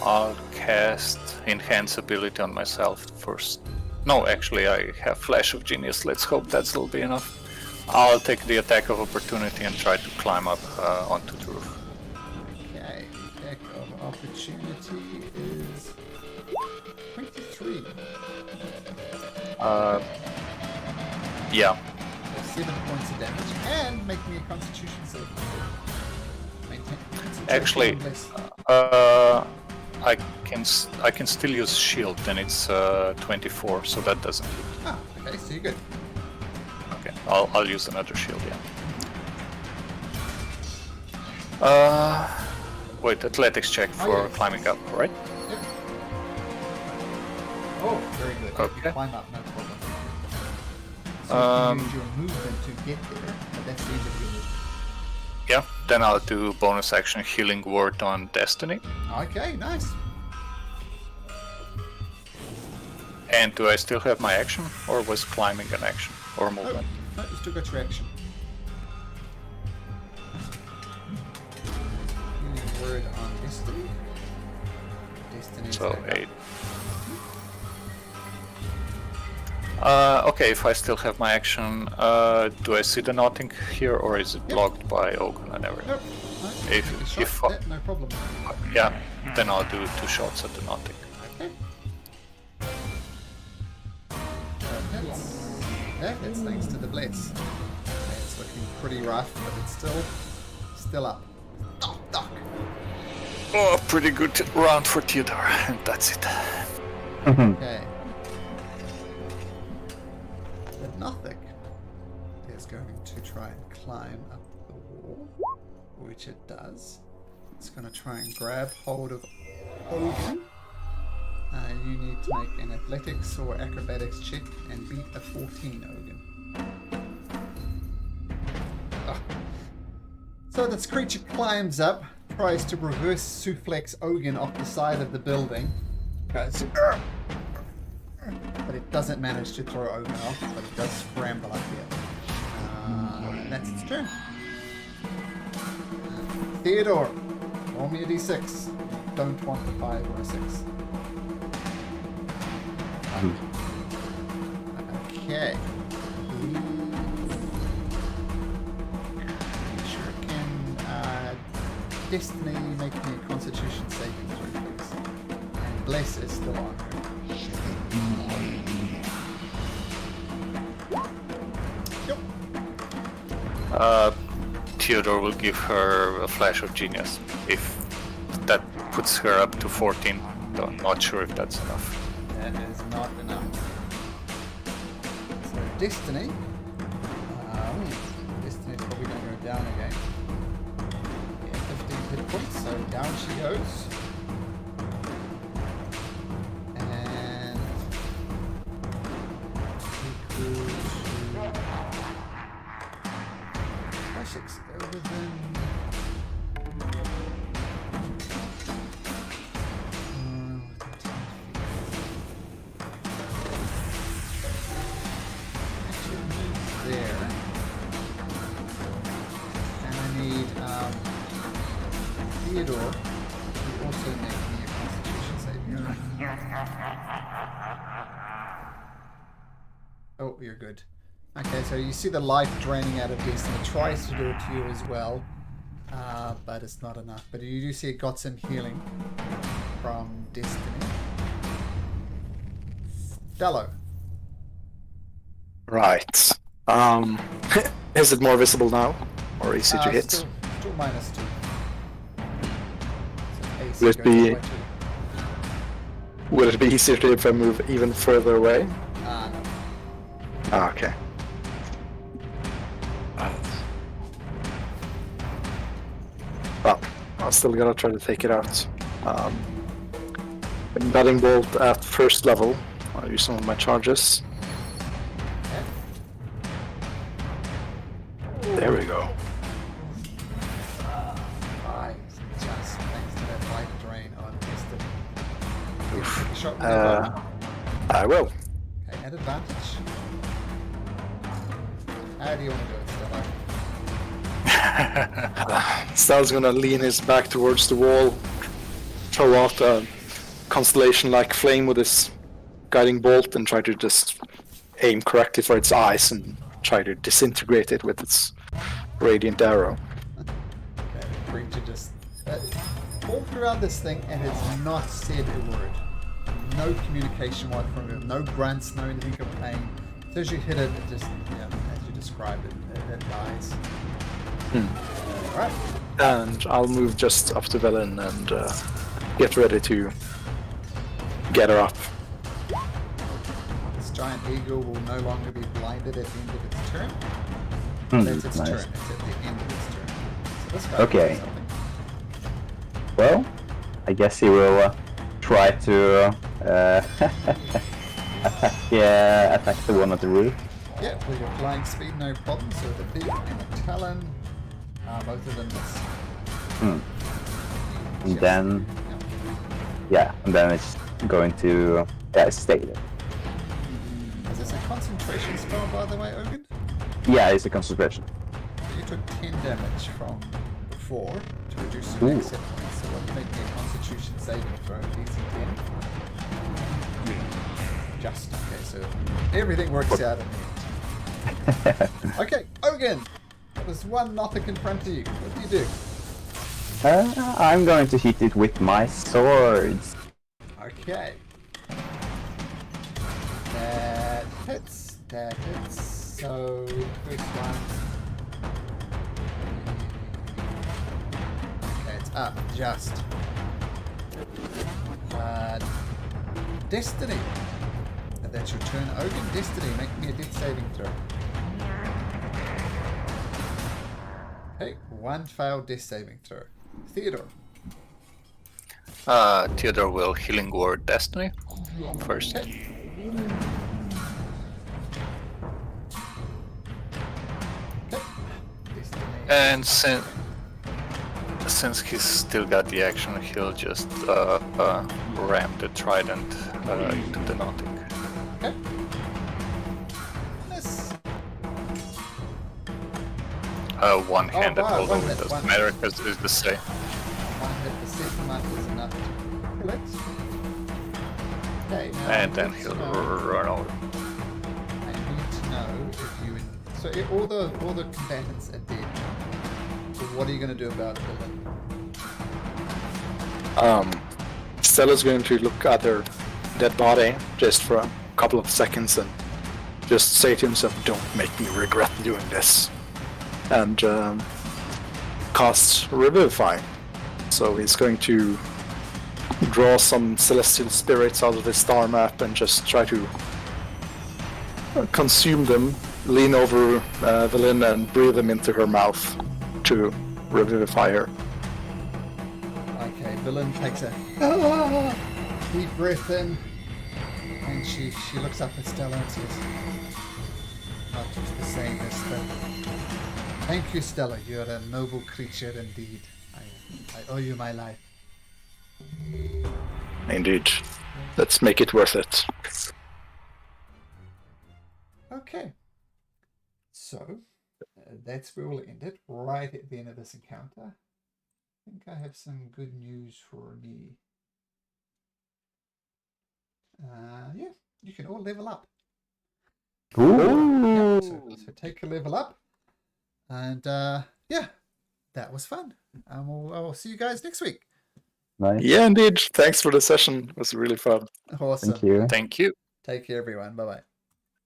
I'll cast Enhance ability on myself first. No, actually, I have Flash of Genius. Let's hope that'll be enough. I'll take the attack of opportunity and try to climb up onto the roof. Okay. Attack of opportunity is 23. Yeah. So 7 points of damage, and make me a Constitution save. Maintain concentration Actually, unless- I can still use shield, then it's 24, so that doesn't hit. Ah, okay, so you're good. Okay, I'll use another shield, yeah. Wait, athletics check for yeah. climbing up, right? Yep. Oh, very good. Okay. You climb up, no problem. So Um, you use your movement to get there, but that's the end of your move. Yeah, then I'll do bonus action healing word on Destiny. Okay, nice. And do I still have my action, or was climbing an action or movement? No, you still got your action. Healing word on Destiny. Destiny's So back up. 8. Okay, if I still have my action, do I see the knotting here, or is it blocked by Ogun and everything? Nope. No, If- take a shot if at I- that, no problem. Yeah, then I'll do 2 shots at the knotting. Okay. That's thanks to the blitz. Okay, it's looking pretty rough, but it's still up. Oh, duck. Oh, pretty good round for Theodore, and that's it. Okay. The Nothic is going to try and climb up the wall, which it does. It's going to try and grab hold of Ogun. You need to make an athletics or acrobatics check and beat a 14, Ogun. Ah. So this creature climbs up, tries to reverse suplex Ogun off the side of the building. Goes, but it doesn't manage to throw Ogun off, but it does scramble up here. And that's its turn. Theodore, roll me a d6. Don't want a 5 or a 6. Okay. Sure can. Destiny, make me a Constitution saving throw, please. And Bless is still on her. Yep. Theodore will give her a flash of genius. If that puts her up to 14, though I'm not sure if that's enough. That is not enough. So Destiny. Destiny's probably going to go down again. Yeah, 15 hit points, so down she goes. And equals to 6 over then. There. And I need Theodore to also make me a Constitution saving throw. Oh, you're good. Okay, so you see the life draining out of Destiny. It tries to do it to you as well, but it's not enough. But you do see it got some healing from Destiny. Fellow. Right. Is it more visible now? Or easy to hit? Still -2. So AC Would it goes be- up by 2. Would it be easier to if I move even further away? No. Ah, okay. Well, I'm still gonna try to take it out. Guiding bolt at first level. I'll use some of my charges. There we go. Just thanks to that life drain on Destiny. Oof. Take a shot with your bow. I will. Okay, at advantage. How do you want to do it, Stella? Stell's gonna lean his back towards the wall, throw out a constellation-like flame with his guiding bolt, and try to just aim correctly for its eyes and try to disintegrate it with its radiant arrow. Okay, the creature just all throughout this thing and has not said a word. No communication from him, no grunts, no anything of pain. As soon as you hit it, it just, yeah. described it dies. Hmm. Alright. And I'll move just up to Velen and get ready to get her up. This giant eagle will no longer be blinded at the end of its turn. That's its Nice. turn. It's at the end of its turn. So this guy Okay. does something. Well, I guess he will try to attack the one at the roof. Yeah, with your flying speed, no problem. So the beak and the talon, both of them miss. And Just- then, and then it's going to stay there. Is this a concentration spell, by the way, Ogun? Yeah, it's a concentration. You took 10 damage from before to reduce your next hit points. So what make me a Constitution saving throw, DC 10? Just okay, so everything works out in the end. Okay, Ogun! There's one nothing in front of you. What do you do? I'm going to hit it with my swords. Okay. That hits. That hits. So, first one. Okay, it's up. Just. Destiny. And that's your turn. Ogun, Destiny. Make me a death saving throw. Okay, one failed death saving throw. Theodore. Theodore will Healing Word Destiny first. Okay. Destiny. And since he's still got the action, he'll just ram the trident into the nothing. Okay. Miss. One-handed, Oh, wow, although one it hit, doesn't one matter hit. because it's the same. One hit, the second one is enough to kill it. Okay, now And I then need he'll to know- run over. I need to know if you. So all the combatants are dead. So what are you going to do about the villain? Stella's going to look at her dead body just for a couple of seconds and just say to himself, "Don't make me regret doing this," and cast Revivify. So he's going to draw some celestial spirits out of his star map and just try to consume them, lean over Evelyn and breathe them into her mouth to revivify her. Okay, villain takes a deep breath in, and she looks up at Stella and says, "Not just the same as Stella. Thank you, Stella. You're a noble creature indeed. I owe you my life." Indeed. Let's make it worth it. Okay. So, that's where we'll end it, right at the end of this encounter. I think I have some good news for me. Yeah, you can all level up. Ooh. Yeah, so take a level up. And yeah, that was fun. I'll see you guys next week. Nice. Yeah, indeed. Thanks for the session. It was really fun. Awesome. Thank you. Thank you. Take care, everyone. Bye-bye.